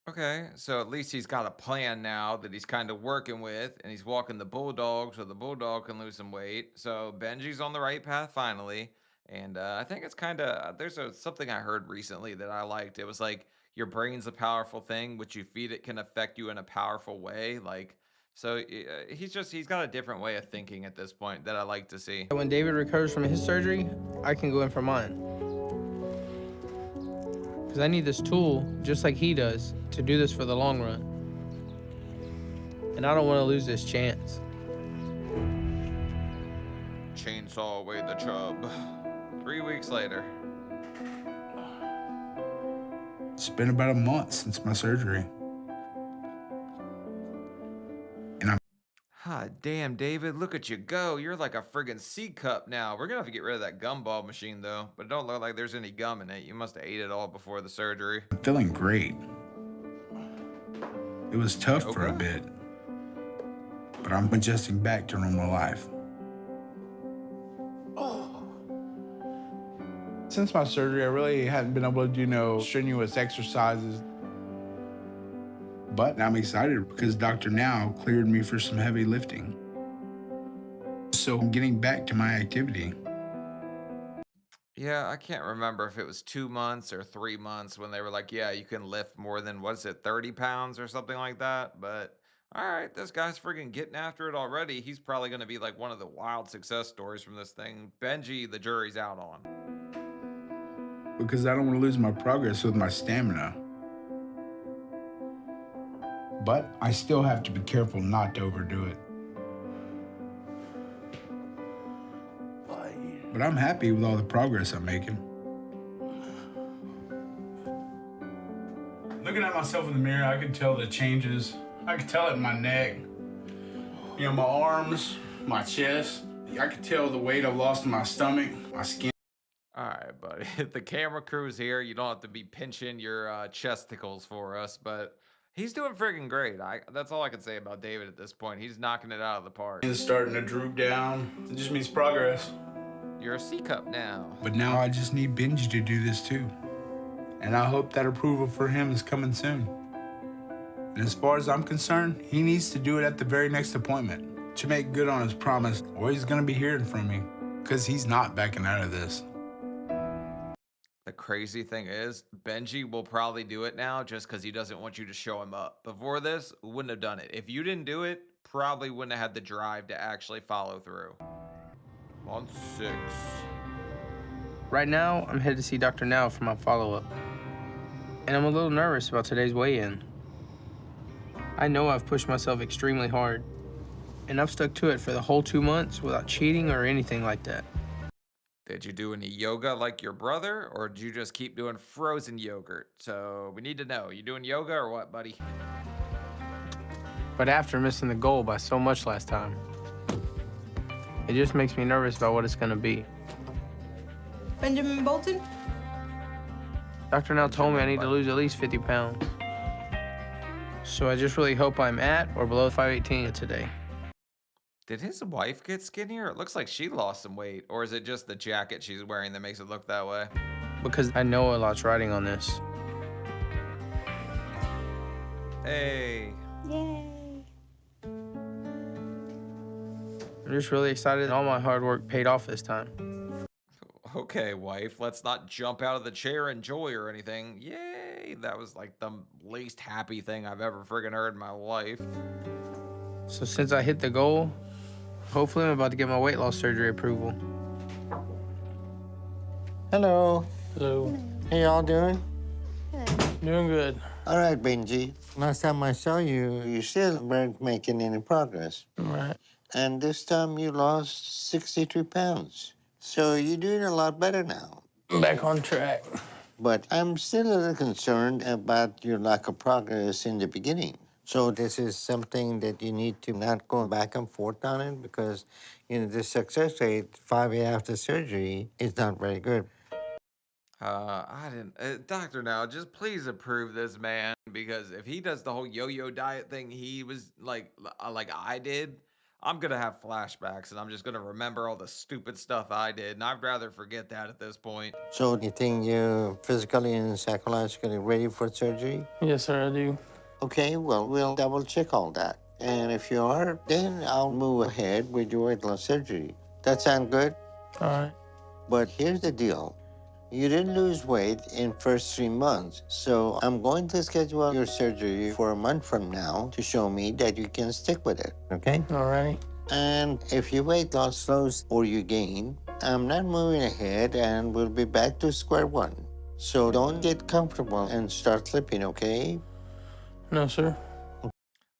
S6: Okay, so at least he's got a plan now that he's kind of working with, and he's walking the bulldog so the bulldog can lose some weight. So Benji's on the right path finally. And I think it's kind of, something I heard recently that I liked. It was like, your brain's a powerful thing. What you feed it can affect you in a powerful way. Like, so he's got a different way of thinking at this point that I like to see.
S3: when David recovers from his surgery, I can go in for mine. Because I need this tool, just like he does, to do this for the long run. And I don't want to lose this chance.
S6: Chainsaw away the chub. 3 weeks later.
S1: It's been about a month since my surgery. And I'm
S6: Damn, David, look at you go. You're like a friggin' C cup now. We're gonna have to get rid of that gumball machine, though. But it don't look like there's any gum in it. You must have ate it all before the surgery.
S1: feeling great. It was tough for a bit, but I'm adjusting back to normal life.
S12: Since my surgery, I really hadn't been able to do no strenuous exercises. But I'm excited because Dr. Now cleared me for some heavy lifting. So I'm getting back to my activity.
S6: Yeah, I can't remember if it was 2 months or 3 months when they were like, yeah, you can lift more than, what is it, 30 pounds or something like that. But all right, this guy's freaking getting after it already. He's probably going to be like one of the wild success stories from this thing. Benji, the jury's out on.
S12: Because I don't want to lose my progress with my stamina. But I still have to be careful not to overdo it. But I'm happy with all the progress I'm making. Looking at myself in the mirror, I can tell the changes. I can tell it in my neck, you know, my arms, my chest. I can tell the weight I've lost in my stomach, my skin.
S6: All right, buddy. The camera crew's here. You don't have to be pinching your chesticles for us, but he's doing freaking great. That's all I can say about David at this point. He's knocking it out of the park.
S12: It's starting to droop down. It just means progress.
S6: You're a C cup now.
S12: But now I just need Benji to do this too. And I hope that approval for him is coming soon. And as far as I'm concerned, he needs to do it at the very next appointment to make good on his promise, or he's gonna be hearing from me, because he's not backing out of this.
S6: The crazy thing is, Benji will probably do it now just because he doesn't want you to show him up. Before this, wouldn't have done it. If you didn't do it, probably wouldn't have had the drive to actually follow through. Month 6.
S3: Right now, I'm headed to see Dr. Now for my follow-up. And I'm a little nervous about today's weigh-in. I know I've pushed myself extremely hard, and I've stuck to it for the whole 2 months without cheating or anything like that.
S6: Did you do any yoga like your brother, or did you just keep doing frozen yogurt? So we need to know, you doing yoga or what, buddy?
S3: But after missing the goal by so much last time, it just makes me nervous about what it's gonna be.
S13: Benjamin Bolton?
S3: Dr. Now told me I need to lose at least 50 pounds. So I just really hope I'm at or below 518 today.
S6: Did his wife get skinnier? It looks like she lost some weight. Or is it just the jacket she's wearing that makes it look that way?
S3: Because I know a lot's riding on this.
S6: Hey.
S11: Yay.
S3: I'm just really excited that all my hard work paid off this time.
S6: Okay, wife, let's not jump out of the chair and joy or anything. Yay! That was like the least happy thing I've ever friggin' heard in my life.
S3: So since I hit the goal, hopefully I'm about to get my weight loss surgery approval.
S5: Hello.
S3: Hello.
S5: How y'all doing?
S3: Doing good.
S5: All right, Benji. Last time I saw you, you still weren't making any progress.
S3: Right.
S5: And this time you lost 63 pounds. So you're doing a lot better now.
S3: I'm back on track.
S5: But I'm still a little concerned about your lack of progress in the beginning. So this is something that you need to not go back and forth on it because, you know, the success rate 5 years after surgery is not very good.
S6: I didn't, doctor now, just please approve this man, because if he does the whole yo-yo diet thing he was like I did, I'm gonna have flashbacks and I'm just gonna remember all the stupid stuff I did, and I'd rather forget that at this point.
S5: So you think you're physically and psychologically ready for surgery?
S3: Yes, sir, I do.
S5: Okay, well, we'll double check all that. And if you are, then I'll move ahead with your weight loss surgery. That sound good?
S3: All right.
S5: But here's the deal. You didn't lose weight in first 3 months, so I'm going to schedule your surgery for a month from now to show me that you can stick with it, okay?
S3: All right.
S5: And if your weight loss slows or you gain, I'm not moving ahead and we'll be back to square one. So don't get comfortable and start slipping, okay?
S3: No, sir.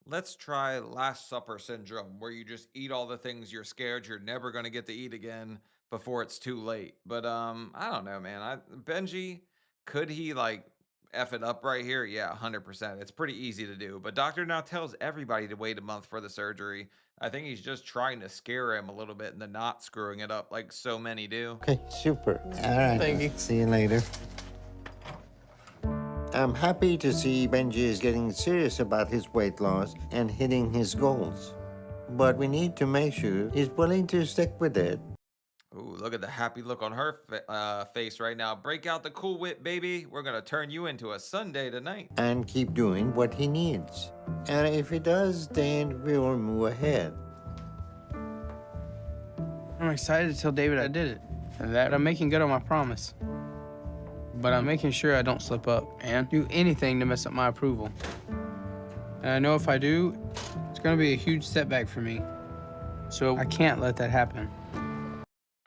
S6: Let's try Last Supper syndrome, where you just eat all the things you're scared you're never gonna get to eat again before it's too late. But I don't know, man. Benji, could he like F it up right here? Yeah, 100%. It's pretty easy to do. But doctor now tells everybody to wait a month for the surgery. I think he's just trying to scare him a little bit into not screwing it up like so many do.
S5: Okay, super. All right.
S3: Thank you.
S5: See you later. I'm happy to see Benji is getting serious about his weight loss and hitting his goals. But we need to make sure he's willing to stick with it.
S6: Ooh, look at the happy look on her face right now. Break out the Cool Whip, baby. We're gonna turn you into a sundae tonight.
S5: And keep doing what he needs. And if he does, then we will move ahead.
S3: I'm excited to tell David I did it and that I'm making good on my promise. But I'm making sure I don't slip up and do anything to mess up my approval. And I know if I do, it's gonna be a huge setback for me. So I can't let that happen.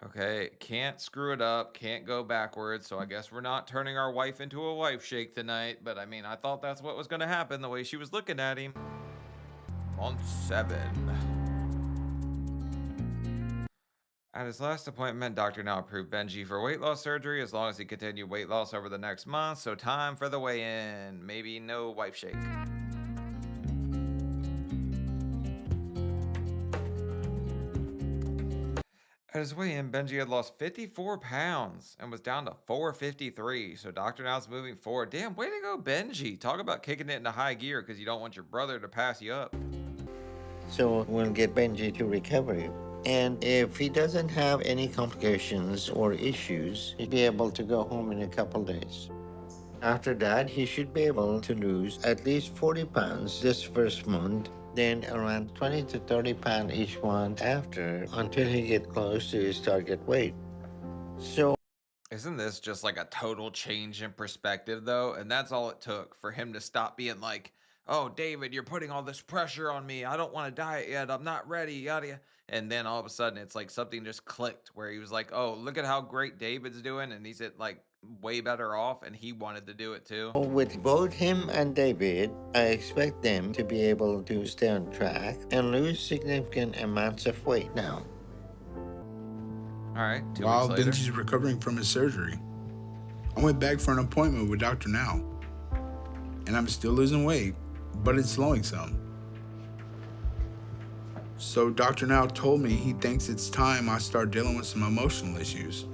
S6: Okay, can't screw it up, can't go backwards, so I guess we're not turning our wife into a wife shake tonight, but I mean, I thought that's what was gonna happen the way she was looking at him. Month 7. At his last appointment, doctor now approved Benji for weight loss surgery as long as he continued weight loss over the next month, so time for the weigh-in. Maybe no wife shake. At his weigh-in, Benji had lost 54 pounds and was down to 453. So Dr. Now's moving forward. Damn, way to go, Benji. Talk about kicking it into high gear because you don't want your brother to pass you up.
S5: So we'll get Benji to recovery. And if he doesn't have any complications or issues, he'll be able to go home in a couple days. After that, he should be able to lose at least 40 pounds this first month, then around 20 to 30 pounds each month after, until he gets close to his target weight. So,
S6: isn't this just like a total change in perspective though? And that's all it took for him to stop being like, oh, David, you're putting all this pressure on me. I don't want to diet yet. I'm not ready, yada yada. And then all of a sudden it's like something just clicked where he was like, oh, look at how great David's doing. And he's at like way better off, and he wanted to do it too.
S5: with both him and David, I expect them to be able to stay on track and lose significant amounts of weight now.
S6: All right, 2
S12: While
S6: weeks later.
S12: Benji's recovering from his surgery, I went back for an appointment with Dr. Now. And I'm still losing weight, but it's slowing some. So Dr. Now told me he thinks it's time I start dealing with some emotional issues.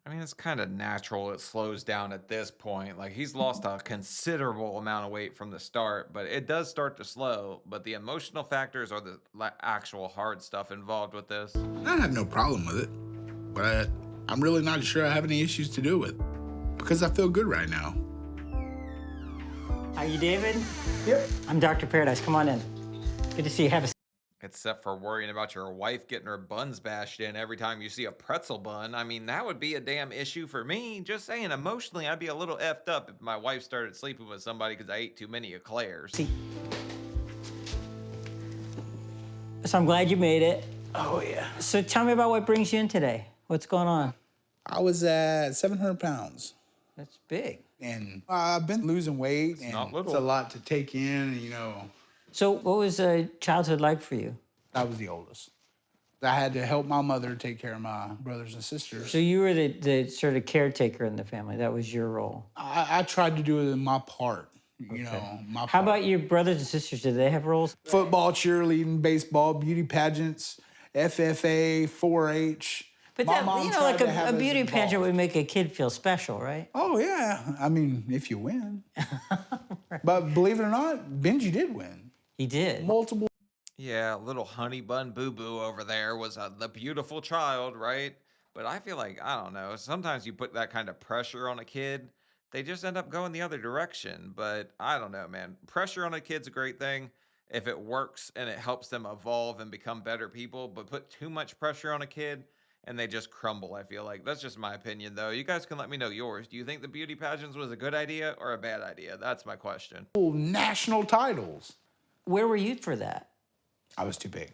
S6: I mean, it's kind of natural it slows down at this point. Like, he's lost a considerable amount of weight from the start, but it does start to slow. But the emotional factors are the actual hard stuff involved with this.
S12: I have no problem with it, but I'm really not sure I have any issues to deal with because I feel good right now.
S14: Are you David?
S12: Yep.
S14: I'm Dr. Paradise. Come on in. Good to see you. Have a
S6: Except for worrying about your wife getting her buns bashed in every time you see a pretzel bun. I mean, that would be a damn issue for me. Just saying, emotionally, I'd be a little effed up if my wife started sleeping with somebody because I ate too many eclairs.
S14: So I'm glad you made it.
S12: Oh, yeah.
S14: So tell me about what brings you in today. What's going on?
S12: I was at 700 pounds.
S14: That's big.
S12: And I've been losing weight, and
S6: not little.
S12: it's a lot to take in, you know.
S14: So what was childhood like for you?
S12: I was the oldest. I had to help my mother take care of my brothers and sisters.
S14: So you were the sort of caretaker in the family. That was your role.
S12: I tried to do it in my part, you know. My
S14: How
S12: part.
S14: about your brothers and sisters? Did they have roles?
S12: Football, cheerleading, baseball, beauty pageants, FFA, 4-H.
S14: But
S12: My
S14: that,
S12: mom
S14: you know,
S12: tried
S14: like
S12: to have
S14: a
S12: us
S14: beauty
S12: involved.
S14: pageant would make a kid feel special, right?
S12: Oh, yeah. I mean, if you win. But believe it or not, Benji did win.
S14: He did.
S12: Multiple.
S6: Yeah, little honey bun boo-boo over there was the beautiful child, right? But I feel like, I don't know, sometimes you put that kind of pressure on a kid, they just end up going the other direction. But I don't know, man. Pressure on a kid's a great thing if it works and it helps them evolve and become better people. But put too much pressure on a kid and they just crumble, I feel like. That's just my opinion, though. You guys can let me know yours. Do you think the beauty pageants was a good idea or a bad idea? That's my question.
S12: National titles.
S14: Where were you for that?
S12: I was too big.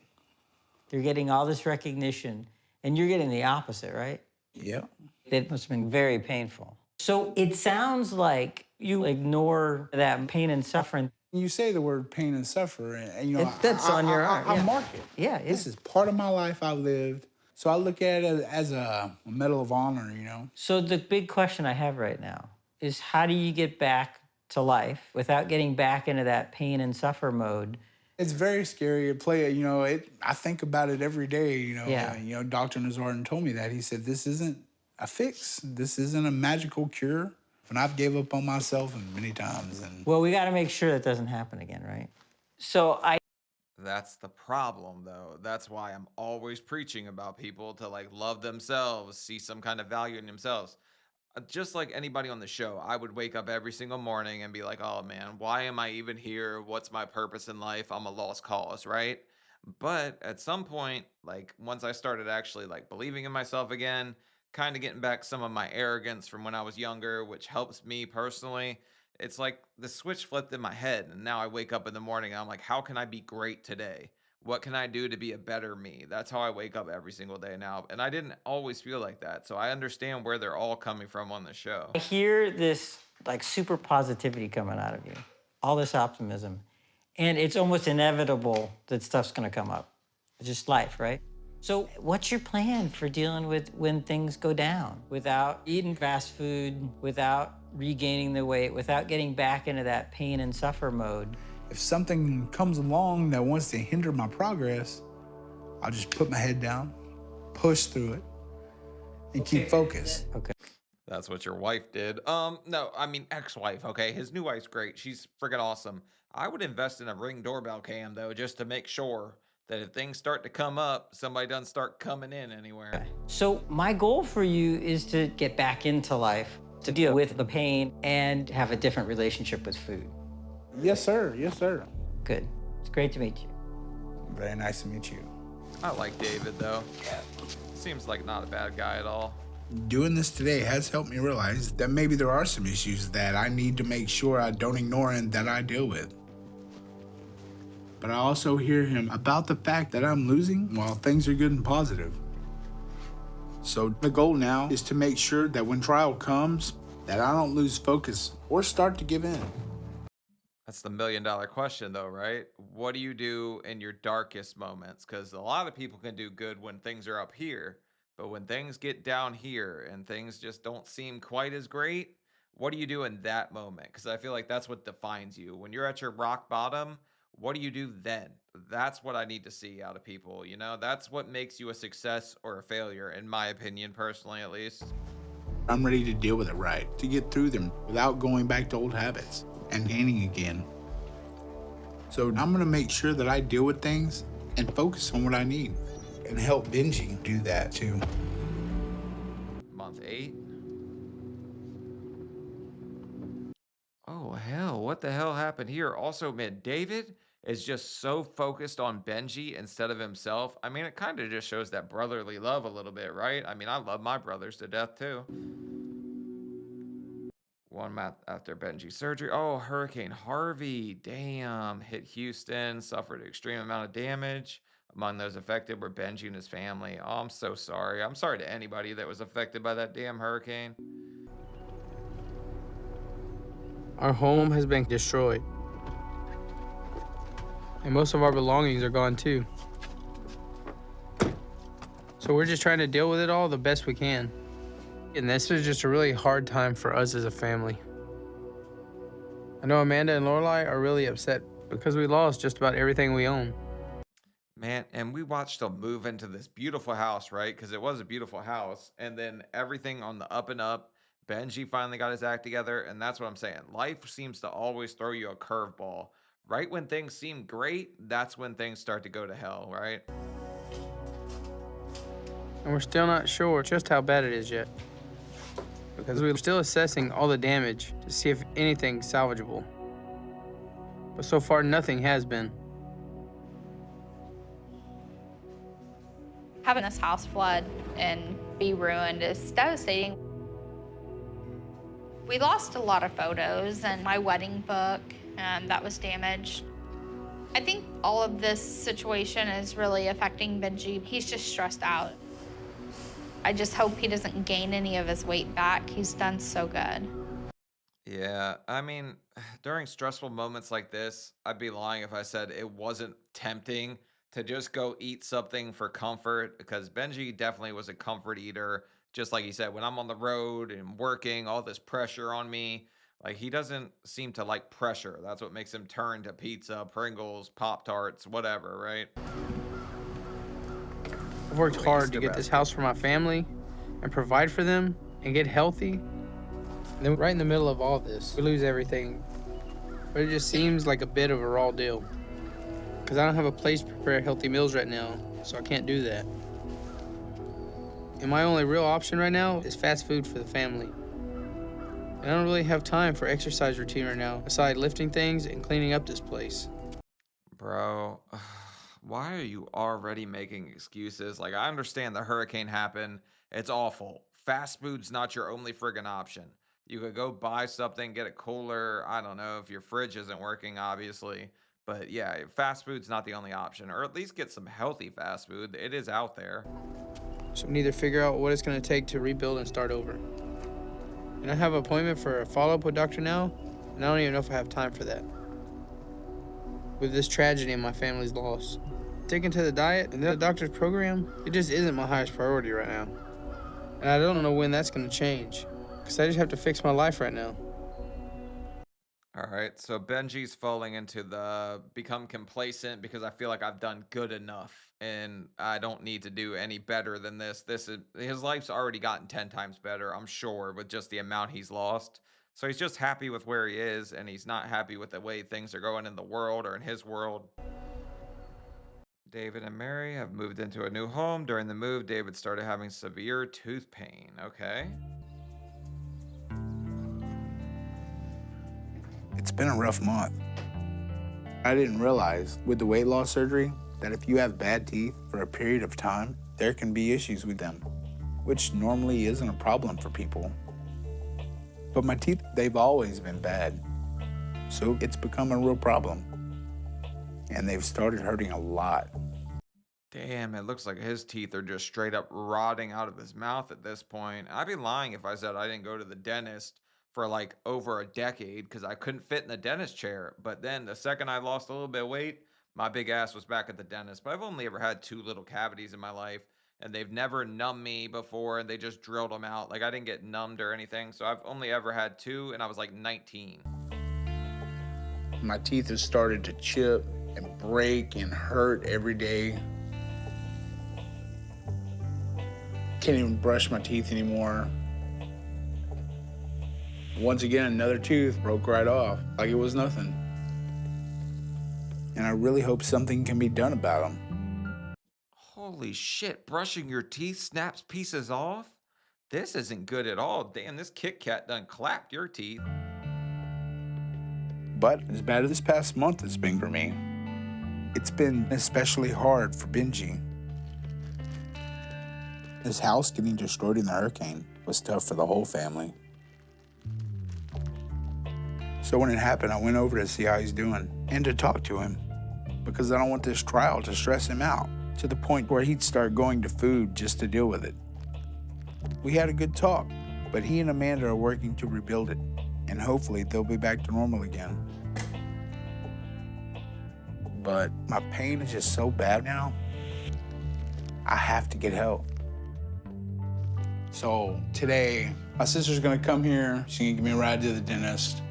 S14: You're getting all this recognition, and you're getting the opposite, right?
S12: Yeah.
S14: It must have been very painful. So it sounds like you ignore that pain and suffering.
S12: You say the word pain and suffering, and you know,
S14: That's on your heart.
S12: I
S14: yeah.
S12: mark it.
S14: Yeah, yeah.
S12: This is part of my life I've lived. So I look at it as a medal of honor, you know.
S14: So the big question I have right now is how do you get back to life without getting back into that pain and suffer mode?
S12: It's very scary to play it, you know. I think about it every day, you know.
S14: Yeah.
S12: You know, Dr. Nazardan told me that. He said, this isn't a fix. This isn't a magical cure. And I've gave up on myself many times. And
S14: Well, we got to make sure that doesn't happen again, right? So
S6: That's the problem, though. That's why I'm always preaching about people to like love themselves, see some kind of value in themselves. Just like anybody on the show, I would wake up every single morning and be like, oh man, why am I even here? What's my purpose in life? I'm a lost cause, right? But at some point, like once I started actually like believing in myself again, kind of getting back some of my arrogance from when I was younger, which helps me personally. It's like the switch flipped in my head. And now I wake up in the morning and I'm like, how can I be great today? What can I do to be a better me? That's how I wake up every single day now. And I didn't always feel like that. So I understand where they're all coming from on the show.
S14: I hear this like super positivity coming out of you, all this optimism. And it's almost inevitable that stuff's gonna come up. It's just life, right? So what's your plan for dealing with when things go down without eating fast food, without regaining the weight, without getting back into that pain and suffer mode?
S1: If something comes along that wants to hinder my progress, I'll just put my head down, push through it, and keep focused.
S14: Okay.
S6: That's what your wife did. No, I mean ex-wife, okay? His new wife's great. She's freaking awesome. I would invest in a Ring doorbell cam though, just to make sure that if things start to come up, somebody doesn't start coming in anywhere.
S14: So my goal for you is to get back into life, to deal with the pain and have a different relationship with food.
S1: Yes, sir. Yes, sir.
S14: Good. It's great to meet you.
S1: Very nice to meet you.
S6: I like David though. Seems like not a bad guy at all.
S1: Doing this today has helped me realize that maybe there are some issues that I need to make sure I don't ignore and that I deal with. But I also hear him about the fact that I'm losing while things are good and positive. So the goal now is to make sure that when trial comes, that I don't lose focus or start to give in.
S6: That's the million-dollar question though, right? What do you do in your darkest moments? Because a lot of people can do good when things are up here, but when things get down here and things just don't seem quite as great, what do you do in that moment? Because I feel like that's what defines you. When you're at your rock bottom, what do you do then? That's what I need to see out of people, you know? That's what makes you a success or a failure, in my opinion, personally at least.
S1: I'm ready to deal with it right, to get through them without going back to old habits and gaining again. So I'm gonna make sure that I deal with things and focus on what I need and help Benji do that too.
S6: Month 8? Oh, hell, what the hell happened here? Also, man, David is just so focused on Benji instead of himself. I mean, it kind of just shows that brotherly love a little bit, right? I mean, I love my brothers to death, too. 1 month after Benji's surgery. Oh, Hurricane Harvey, damn, hit Houston, suffered an extreme amount of damage. Among those affected were Benji and his family. Oh, I'm so sorry. I'm sorry to anybody that was affected by that damn hurricane.
S3: Our home has been destroyed. And most of our belongings are gone too. So we're just trying to deal with it all the best we can. And this is just a really hard time for us as a family. I know Amanda and Lorelai are really upset because we lost just about everything we own.
S6: Man, and we watched them move into this beautiful house, right? Because it was a beautiful house. And then everything on the up and up. Benji finally got his act together. And that's what I'm saying. Life seems to always throw you a curveball. Right when things seem great, that's when things start to go to hell, right?
S3: And we're still not sure just how bad it is yet, because we're still assessing all the damage to see if anything's salvageable. But so far, nothing has been.
S9: Having this house flood and be ruined is devastating. We lost a lot of photos and my wedding book that was damaged. I think all of this situation is really affecting Benji. He's just stressed out. I just hope he doesn't gain any of his weight back. He's done so good.
S6: Yeah, I mean, during stressful moments like this, I'd be lying if I said it wasn't tempting to just go eat something for comfort, because Benji definitely was a comfort eater. Just like he said, when I'm on the road and working, all this pressure on me, like he doesn't seem to like pressure. That's what makes him turn to pizza, Pringles, Pop-Tarts, whatever, right?
S3: I've worked hard to get this house for my family and provide for them and get healthy. And then right in the middle of all this, we lose everything. But it just seems like a bit of a raw deal. because I don't have a place to prepare healthy meals right now, so I can't do that. And my only real option right now is fast food for the family. And I don't really have time for exercise routine right now, aside lifting things and cleaning up this place.
S6: Bro, why are you already making excuses? Like, I understand the hurricane happened. It's awful. Fast food's not your only friggin' option. You could go buy something, get a cooler. I don't know if your fridge isn't working, obviously. But yeah, fast food's not the only option. Or at least get some healthy fast food. It is out there.
S3: So we need to figure out what it's going to take to rebuild and start over. And I have an appointment for a follow-up with Doctor now, and I don't even know if I have time for that. With this tragedy in my family's loss, sticking to the diet and the doctor's program, it just isn't my highest priority right now. And I don't know when that's going to change, because I just have to fix my life right now.
S6: All right, so Benji's falling into the become complacent because I feel like I've done good enough and I don't need to do any better than this. His life's already gotten 10 times better, I'm sure, with just the amount he's lost. So he's just happy with where he is, and he's not happy with the way things are going in the world or in his world. David and Mary have moved into a new home. During the move, David started having severe tooth pain. Okay.
S1: It's been a rough month. I didn't realize with the weight loss surgery that if you have bad teeth for a period of time, there can be issues with them, which normally isn't a problem for people. But my teeth, they've always been bad, so it's become a real problem. And they've started hurting a lot.
S6: Damn, it looks like his teeth are just straight up rotting out of his mouth at this point. I'd be lying if I said I didn't go to the dentist for like over a decade because I couldn't fit in the dentist chair. But then the second I lost a little bit of weight, my big ass was back at the dentist. But I've only ever had 2 little cavities in my life, and they've never numbed me before, and they just drilled them out. Like, I didn't get numbed or anything. So I've only ever had 2, and I was like 19.
S12: My teeth have started to chip and break and hurt every day. Can't even brush my teeth anymore. Once again, another tooth broke right off, like it was nothing.
S1: And I really hope something can be done about them.
S6: Holy shit, brushing your teeth snaps pieces off? This isn't good at all. Damn, this Kit Kat done clapped your teeth.
S1: But as bad as this past month has been for me, it's been especially hard for Benji. His house getting destroyed in the hurricane was tough for the whole family. So when it happened, I went over to see how he's doing and to talk to him because I don't want this trial to stress him out to the point where he'd start going to food just to deal with it. We had a good talk, but he and Amanda are working to rebuild it, and hopefully they'll be back to normal again. But my pain is just so bad now, I have to get help.
S12: So today, my sister's gonna come here. She's gonna give me a ride to the dentist.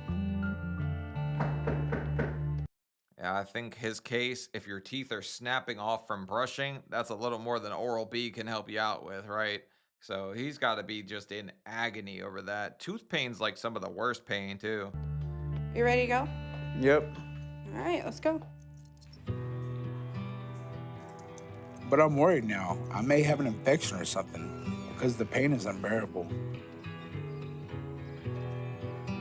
S6: Yeah, I think his case, if your teeth are snapping off from brushing, that's a little more than Oral-B can help you out with, right? So he's got to be just in agony over that. Tooth pain's like some of the worst pain, too.
S13: You ready to go?
S12: Yep.
S13: All right, let's go.
S1: But I'm worried now. I may have an infection or something because the pain is unbearable.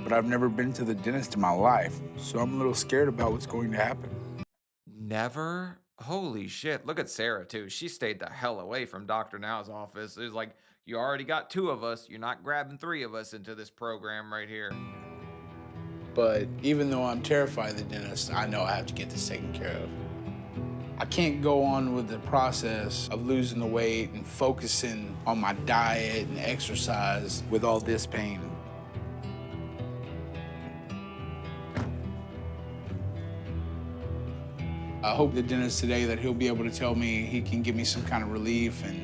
S1: But I've never been to the dentist in my life, so I'm a little scared about what's going to happen.
S6: Never? Holy shit. Look at Sarah, too. She stayed the hell away from Dr. Now's office. It was like, you already got 2 of us. You're not grabbing 3 of us into this program right here.
S12: But even though I'm terrified of the dentist, I know I have to get this taken care of. I can't go on with the process of losing the weight and focusing on my diet and exercise
S1: with all this pain.
S12: I hope the dentist today that he'll be able to tell me he can give me some kind of relief and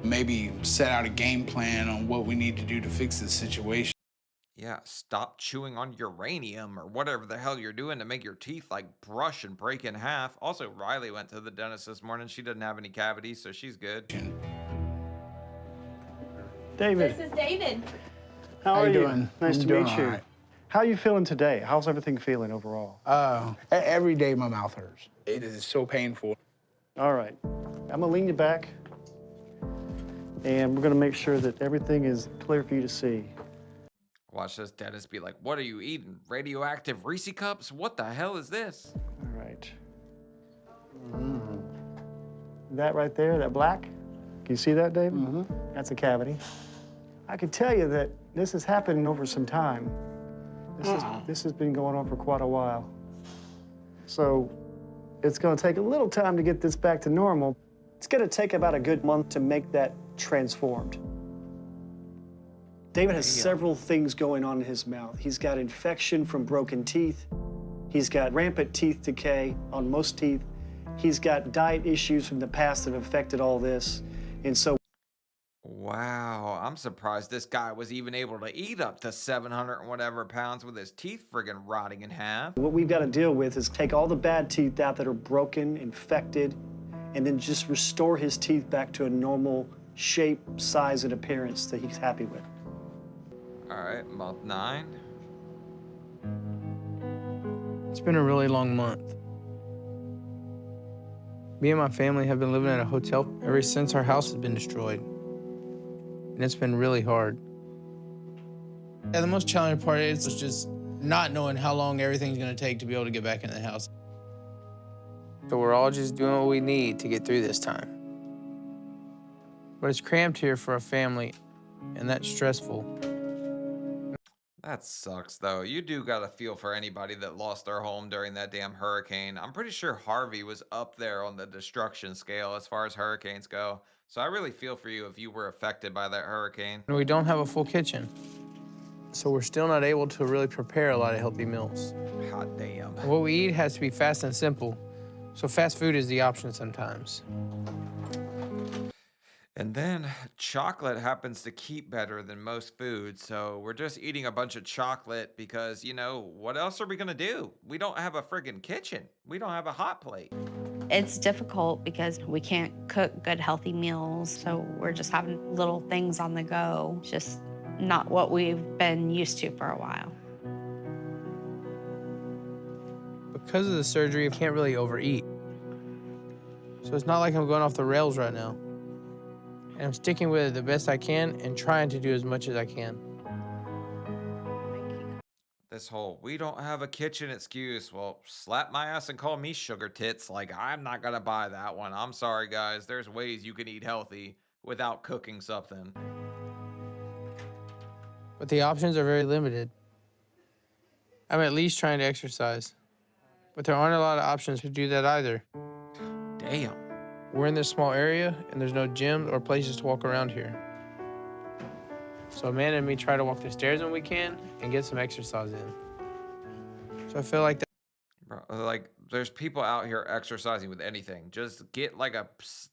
S12: maybe set out a game plan on what we need to do to fix this situation.
S6: Yeah, stop chewing on uranium or whatever the hell you're doing to make your teeth like brush and break in half. Also, Riley went to the dentist this morning. She doesn't have any cavities, so she's good.
S15: David.
S8: This is David.
S15: How are you?
S12: doing?
S15: Nice
S12: I'm
S15: to
S12: doing
S15: meet
S12: all
S15: you.
S12: right.
S15: How are you feeling today? How's everything feeling overall?
S1: Every day my mouth hurts. It is so painful.
S15: All right. I'm gonna lean you back, and we're gonna make sure that everything is clear for you to see.
S6: Watch this dentist be like, what are you eating? Radioactive Reese cups? What the hell is this?
S15: All right. That right there, that black, can you see that, David? That's a cavity. I can tell you that this has happened over some time. This has been going on for quite a while. So it's gonna take a little time to get this back to normal. It's gonna take about a good month to make that transformed. David has several things going on in his mouth. He's got infection from broken teeth. He's got rampant teeth decay on most teeth. He's got diet issues from the past that have affected all this. And so
S6: Wow, I'm surprised this guy was even able to eat up to 700 and whatever pounds with his teeth friggin' rotting in half.
S15: what we've got to deal with is take all the bad teeth out that are broken, infected, and then just restore his teeth back to a normal shape, size, and appearance that he's happy with.
S6: All right, month 9.
S3: It's been a really long month. Me and my family have been living at a hotel ever since our house has been destroyed. And it's been really hard. Yeah, the most challenging part is just not knowing how long everything's gonna take to be able to get back in the house. So we're all just doing what we need to get through this time. But it's cramped here for a family, and that's stressful.
S6: That sucks, though. You do gotta feel for anybody that lost their home during that damn hurricane. I'm pretty sure Harvey was up there on the destruction scale as far as hurricanes go. So I really feel for you if you were affected by that hurricane.
S3: And we don't have a full kitchen. So we're still not able to really prepare a lot of healthy meals.
S6: Hot damn.
S3: What we eat has to be fast and simple. So fast food is the option sometimes.
S6: And then chocolate happens to keep better than most foods. So we're just eating a bunch of chocolate because, you know, what else are we going to do? We don't have a friggin' kitchen. We don't have a hot plate.
S16: It's difficult because we can't cook good, healthy meals. So we're just having little things on the go. Just not what we've been used to for a while.
S3: Because of the surgery, I can't really overeat. So it's not like I'm going off the rails right now. And I'm sticking with it the best I can and trying to do as much as I can.
S6: This whole, we don't have a kitchen excuse. Well, slap my ass and call me sugar tits. Like, I'm not gonna buy that one. I'm sorry, guys. There's ways you can eat healthy without cooking something.
S3: But the options are very limited. I'm at least trying to exercise. But there aren't a lot of options to do that either.
S6: Damn.
S3: We're in this small area, and there's no gyms or places to walk around here. So Amanda and me try to walk the stairs when we can and get some exercise in. So I feel like that.
S6: Bro, like, there's people out here exercising with anything. Just get like a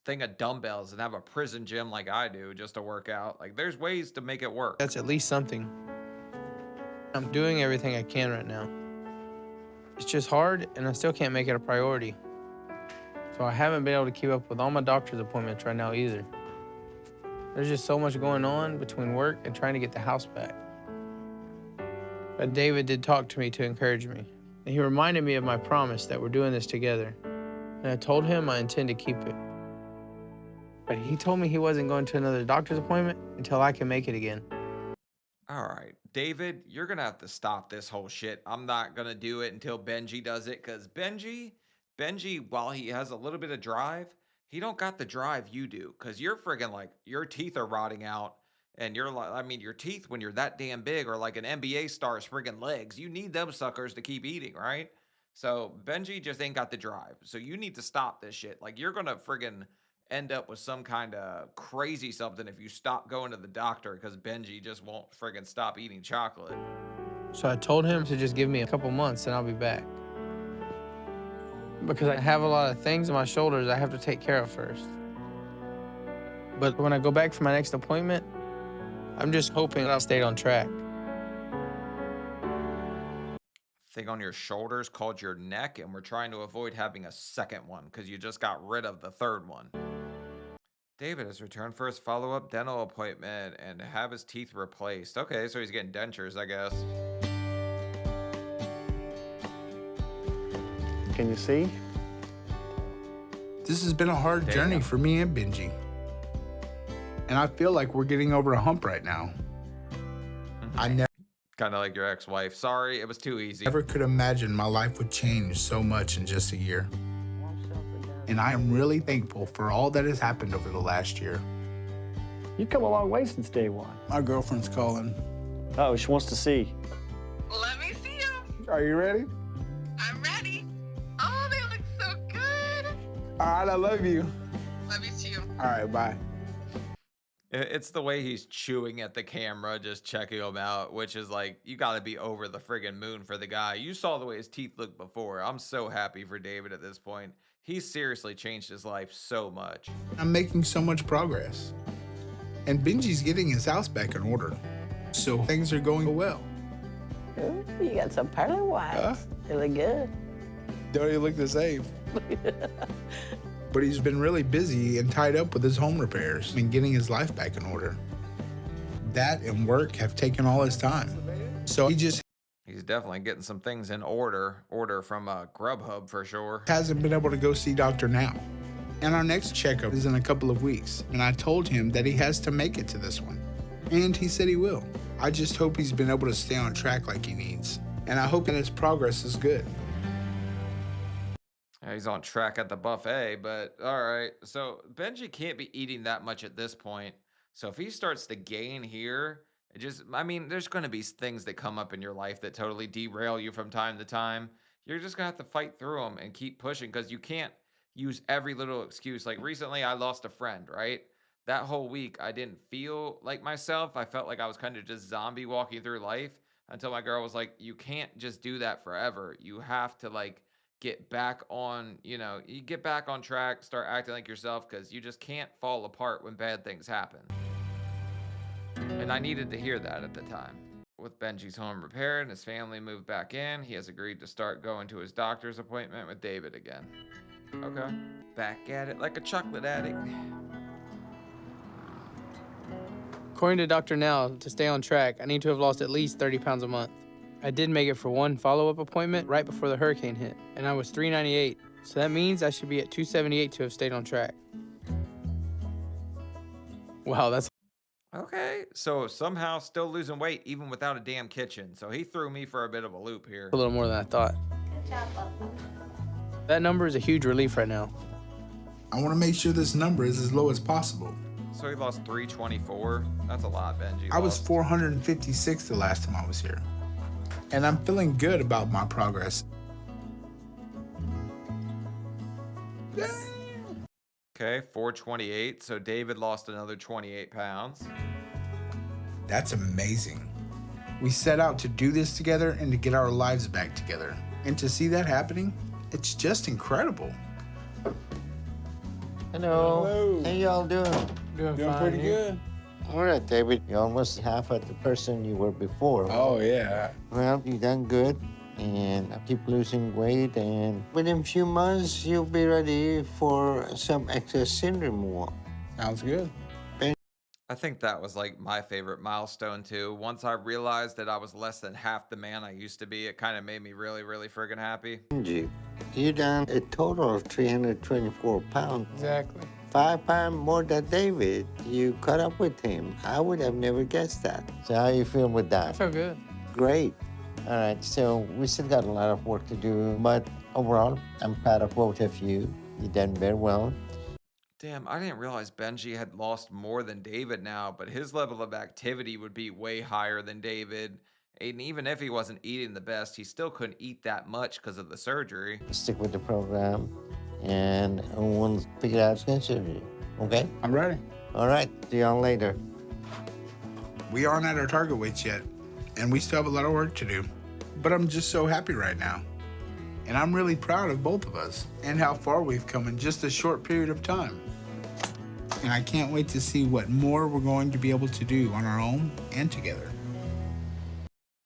S6: thing of dumbbells and have a prison gym like I do just to work out. Like, there's ways to make it work.
S3: That's at least something. I'm doing everything I can right now. It's just hard, and I still can't make it a priority. So I haven't been able to keep up with all my doctor's appointments right now either. There's just so much going on between work and trying to get the house back. But David did talk to me to encourage me. And he reminded me of my promise that we're doing this together. And I told him I intend to keep it. But he told me he wasn't going to another doctor's appointment until I can make it again.
S6: All right, David, you're going to have to stop this whole shit. I'm not going to do it until Benji does it, because Benji, while he has a little bit of drive, he don't got the drive you do, because you're friggin' like, your teeth are rotting out, and you're like, I mean, your teeth, when you're that damn big, are like an NBA star's friggin' legs. You need them suckers to keep eating, right? So Benji just ain't got the drive. So you need to stop this shit. Like, you're gonna friggin' end up with some kind of crazy something if you stop going to the doctor, because Benji just won't friggin' stop eating chocolate.
S3: So I told him to just give me a couple months and I'll be back. Because I have a lot of things on my shoulders I have to take care of first. But when I go back for my next appointment, I'm just hoping I'll stay on track.
S6: Thing on your shoulders called your neck, and we're trying to avoid having a second one because you just got rid of the third one. David has returned for his follow-up dental appointment and have his teeth replaced. Okay, so he's getting dentures, I guess.
S15: Can you see?
S1: This has been a hard journey for me and Benji. And I feel like we're getting over a hump right now. I never
S6: Kind of like your ex-wife. Sorry, it was too easy.
S1: could imagine my life would change so much in just a year. And I am really thankful for all that has happened over the last year.
S15: You've come a long way since day one.
S12: My girlfriend's calling.
S15: Oh, she wants to see.
S17: Let me see them.
S12: Are you ready?
S17: I'm ready. Oh, they look so good.
S12: All right, I love you.
S17: Love you too.
S12: All right, bye.
S6: It's the way he's chewing at the camera, just checking him out, which is like, you got to be over the friggin' moon for the guy. You saw the way his teeth looked before. I'm so happy for David at this point. He's seriously changed his life so much.
S1: I'm making so much progress. And Benji's getting his house back in order. So things are going well.
S18: Ooh, you got some pearly whites. They look good.
S1: Don't you look the same? But he's been really busy and tied up with his home repairs and getting his life back in order. That and work have taken all his time. So he's
S6: definitely getting some things in order from Grubhub for sure.
S1: Hasn't been able to go see Dr. Now. And our next checkup is in a couple of weeks. And I told him that he has to make it to this one. And he said he will. I just hope he's been able to stay on track like he needs. And I hope that his progress is good.
S6: He's on track at the buffet, but all right. So Benji can't be eating that much at this point. So if he starts to gain here, I mean, there's going to be things that come up in your life that totally derail you from time to time. You're just going to have to fight through them and keep pushing because you can't use every little excuse. Like recently I lost a friend, right? That whole week I didn't feel like myself. I felt like I was kind of just zombie walking through life until my girl was like, you can't just do that forever. You have to like get back on, you get back on track, start acting like yourself because you just can't fall apart when bad things happen. And I needed to hear that at the time. With Benji's home repaired and his family moved back in, he has agreed to start going to his doctor's appointment with David again. Okay. Back at it like a chocolate addict.
S3: According to Dr. Now, to stay on track, I need to have lost at least 30 pounds a month. I did make it for one follow-up appointment right before the hurricane hit, and I was 398, so that means I should be at 278 to have stayed on track. Wow, that's...
S6: Okay, so somehow still losing weight even without a damn kitchen. So he threw me for a bit of a loop here.
S3: a little more than I thought.
S11: Good job, Papa.
S3: That number is a huge relief right now.
S1: I want to make sure this number is as low as possible.
S6: So he lost 324. That's a lot, Benji.
S1: I was 456 the last time I was here. And I'm feeling good about my progress.
S6: Okay, 428. So David lost another 28 pounds.
S1: That's amazing. We set out to do this together and to get our lives back together. And to see that happening, it's just incredible.
S5: Hello.
S15: Hello.
S5: How y'all doing?
S3: Doing
S15: pretty good.
S5: All right, David. You're almost half of the person you were before.
S12: Oh, yeah.
S5: Well, you done good, and I keep losing weight, and within a few months, you'll be ready for some excess sin removal.
S12: Sounds good.
S6: I think that was like my favorite milestone too. Once I realized that I was less than half the man I used to be, it kind of made me really, really friggin' happy.
S5: Benji, you done a total of 324 pounds.
S3: Exactly.
S5: 5 pounds more than David. You caught up with him. I would have never guessed that. So how you feel with that?
S3: I feel good.
S5: Great. All right, so we still got a lot of work to do, but overall, I'm proud of both of you. You done very well.
S6: Damn, I didn't realize Benji had lost more than David now, but his level of activity would be way higher than David. And even if he wasn't eating the best, he still couldn't eat that much because of the surgery.
S5: Stick with the program, and we'll figure out surgery, okay?
S12: I'm ready.
S5: All right, see y'all later.
S1: We aren't at our target weights yet, and we still have a lot of work to do. But I'm just so happy right now. And I'm really proud of both of us and how far we've come in just a short period of time. And I can't wait to see what more we're going to be able to do on our own and together.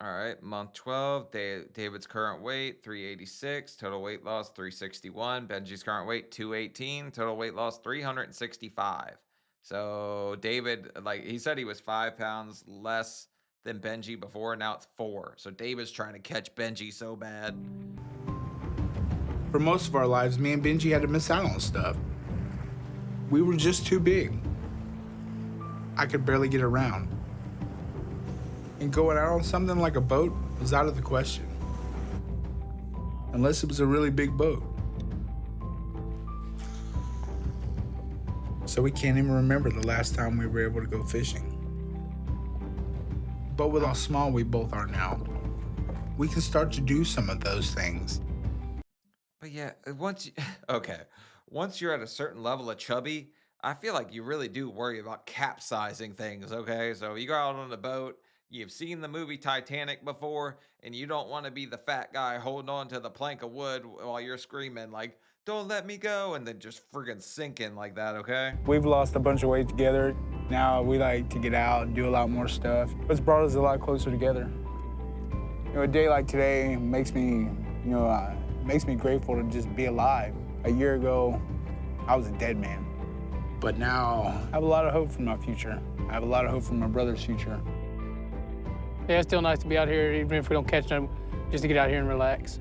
S6: All right, month 12, David's current weight, 386, total weight loss, 361. Benji's current weight, 218, total weight loss, 365. So David, like he said, he was 5 pounds less than Benji before, now it's 4. So David's trying to catch Benji so bad.
S4: For most of our lives, me and Benji had to miss out on stuff. We were just too big. I could barely get around. And going out on something like a boat was out of the question. Unless it was a really big boat. So we can't even remember the last time we were able to go fishing. But with how small we both are now, we can start to do some of those things.
S6: But yeah, once you're at a certain level of chubby, I feel like you really do worry about capsizing things, okay? So you go out on a boat, you've seen the movie Titanic before, and you don't want to be the fat guy holding on to the plank of wood while you're screaming like, don't let me go, and then just friggin' sinking like that, okay?
S12: We've lost a bunch of weight together. Now we like to get out and do a lot more stuff. It's brought us a lot closer together. You know, a day like today makes me, makes me grateful to just be alive. A year ago, I was a dead man. But now, I have a lot of hope for my future. I have a lot of hope for my brother's future.
S3: Yeah, it's still nice to be out here, even if we don't catch them, just to get out here and relax.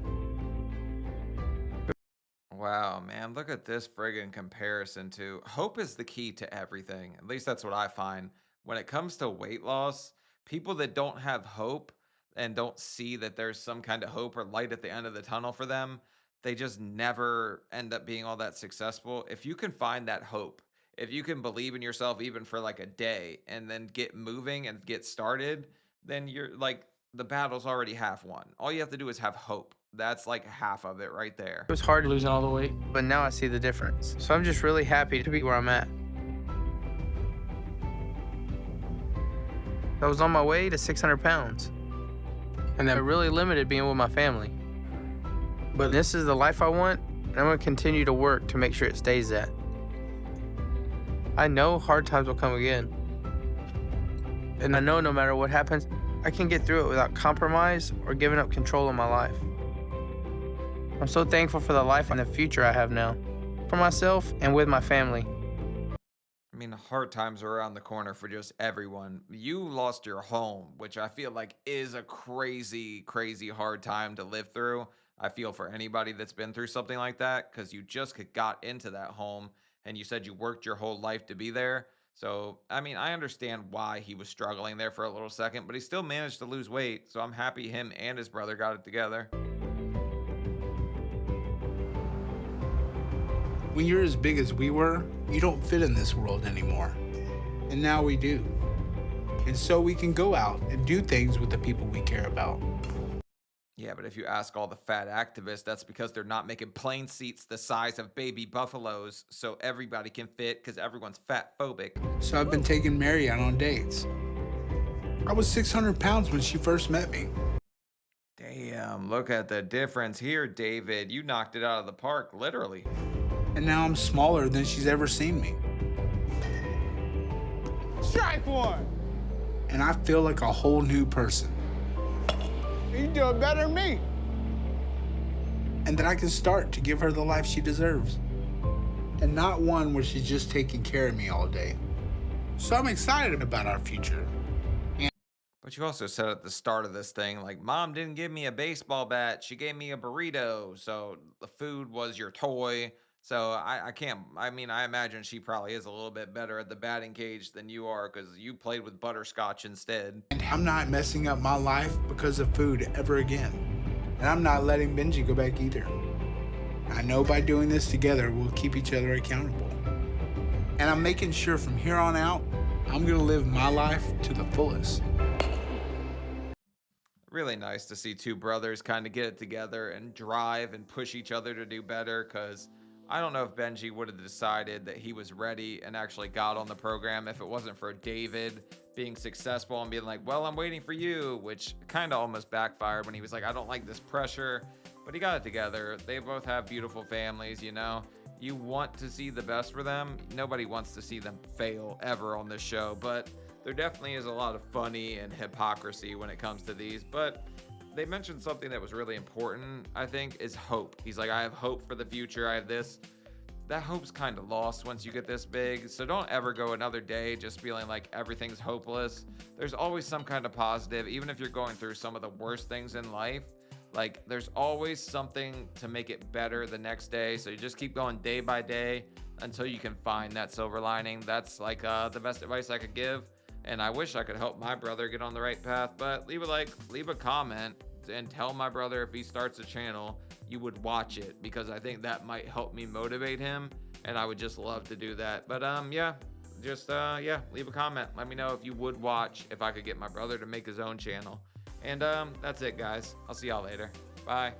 S6: Wow, man, look at this friggin' comparison to hope is the key to everything. At least that's what I find. When it comes to weight loss, people that don't have hope and don't see that there's some kind of hope or light at the end of the tunnel for them, they just never end up being all that successful. If you can find that hope, if you can believe in yourself even for like a day and then get moving and get started, then you're like, the battle's already half won. All you have to do is have hope. That's like half of it right there.
S3: It was hard losing all the weight, but now I see the difference. So I'm just really happy to be where I'm at. I was on my way to 600 pounds. And that really limited being with my family. But this is the life I want, and I'm gonna continue to work to make sure it stays that. I know hard times will come again. And I know no matter what happens, I can get through it without compromise or giving up control of my life. I'm so thankful for the life and the future I have now, for myself and with my family.
S6: I mean, hard times are around the corner for just everyone. You lost your home, which I feel like is a crazy, crazy hard time to live through. I feel for anybody that's been through something like that, because you just got into that home and you said you worked your whole life to be there. So, I mean, I understand why he was struggling there for a little second, but he still managed to lose weight. So I'm happy him and his brother got it together.
S4: When you're as big as we were, you don't fit in this world anymore. And now we do. And so we can go out and do things with the people we care about.
S6: Yeah, but if you ask all the fat activists, that's because they're not making plane seats the size of baby buffaloes so everybody can fit, because everyone's fat phobic.
S4: So I've been taking Mary out on dates. I was 600 pounds when she first met me.
S6: Damn, look at the difference here, David. You knocked it out of the park, literally.
S4: And now I'm smaller than she's ever seen me.
S12: Strike one!
S4: And I feel like a whole new person.
S12: You doing better than me.
S4: And that I can start to give her the life she deserves. And not one where she's just taking care of me all day. So I'm excited about our future.
S6: But you also said at the start of this thing, like, Mom didn't give me a baseball bat, she gave me a burrito. So the food was your toy. So I imagine she probably is a little bit better at the batting cage than you are, because you played with butterscotch instead.
S4: And I'm not messing up my life because of food ever again. And I'm not letting Benji go back either. I know by doing this together, we'll keep each other accountable. And I'm making sure from here on out, I'm gonna live my life to the fullest.
S6: Really nice to see two brothers kind of get it together and drive and push each other to do better, because I don't know if Benji would have decided that he was ready and actually got on the program if it wasn't for David being successful and being like, well, I'm waiting for you, which kind of almost backfired when he was like, I don't like this pressure, but he got it together. They both have beautiful families, you know. You want to see the best for them. Nobody wants to see them fail ever on this show, but there definitely is a lot of funny and hypocrisy when it comes to these. But they mentioned something that was really important, I think, is hope. He's like, I have hope for the future. I have this. That hope's kind of lost once you get this big. So don't ever go another day just feeling like everything's hopeless. There's always some kind of positive, even if you're going through some of the worst things in life. Like, there's always something to make it better the next day. So you just keep going day by day until you can find that silver lining. That's like the best advice I could give. And I wish I could help my brother get on the right path, but leave a like, leave a comment, and tell my brother if he starts a channel, you would watch it, because I think that might help me motivate him, and I would just love to do that. But yeah, just yeah, leave a comment. Let me know if you would watch if I could get my brother to make his own channel. And that's it, guys. I'll see y'all later. Bye.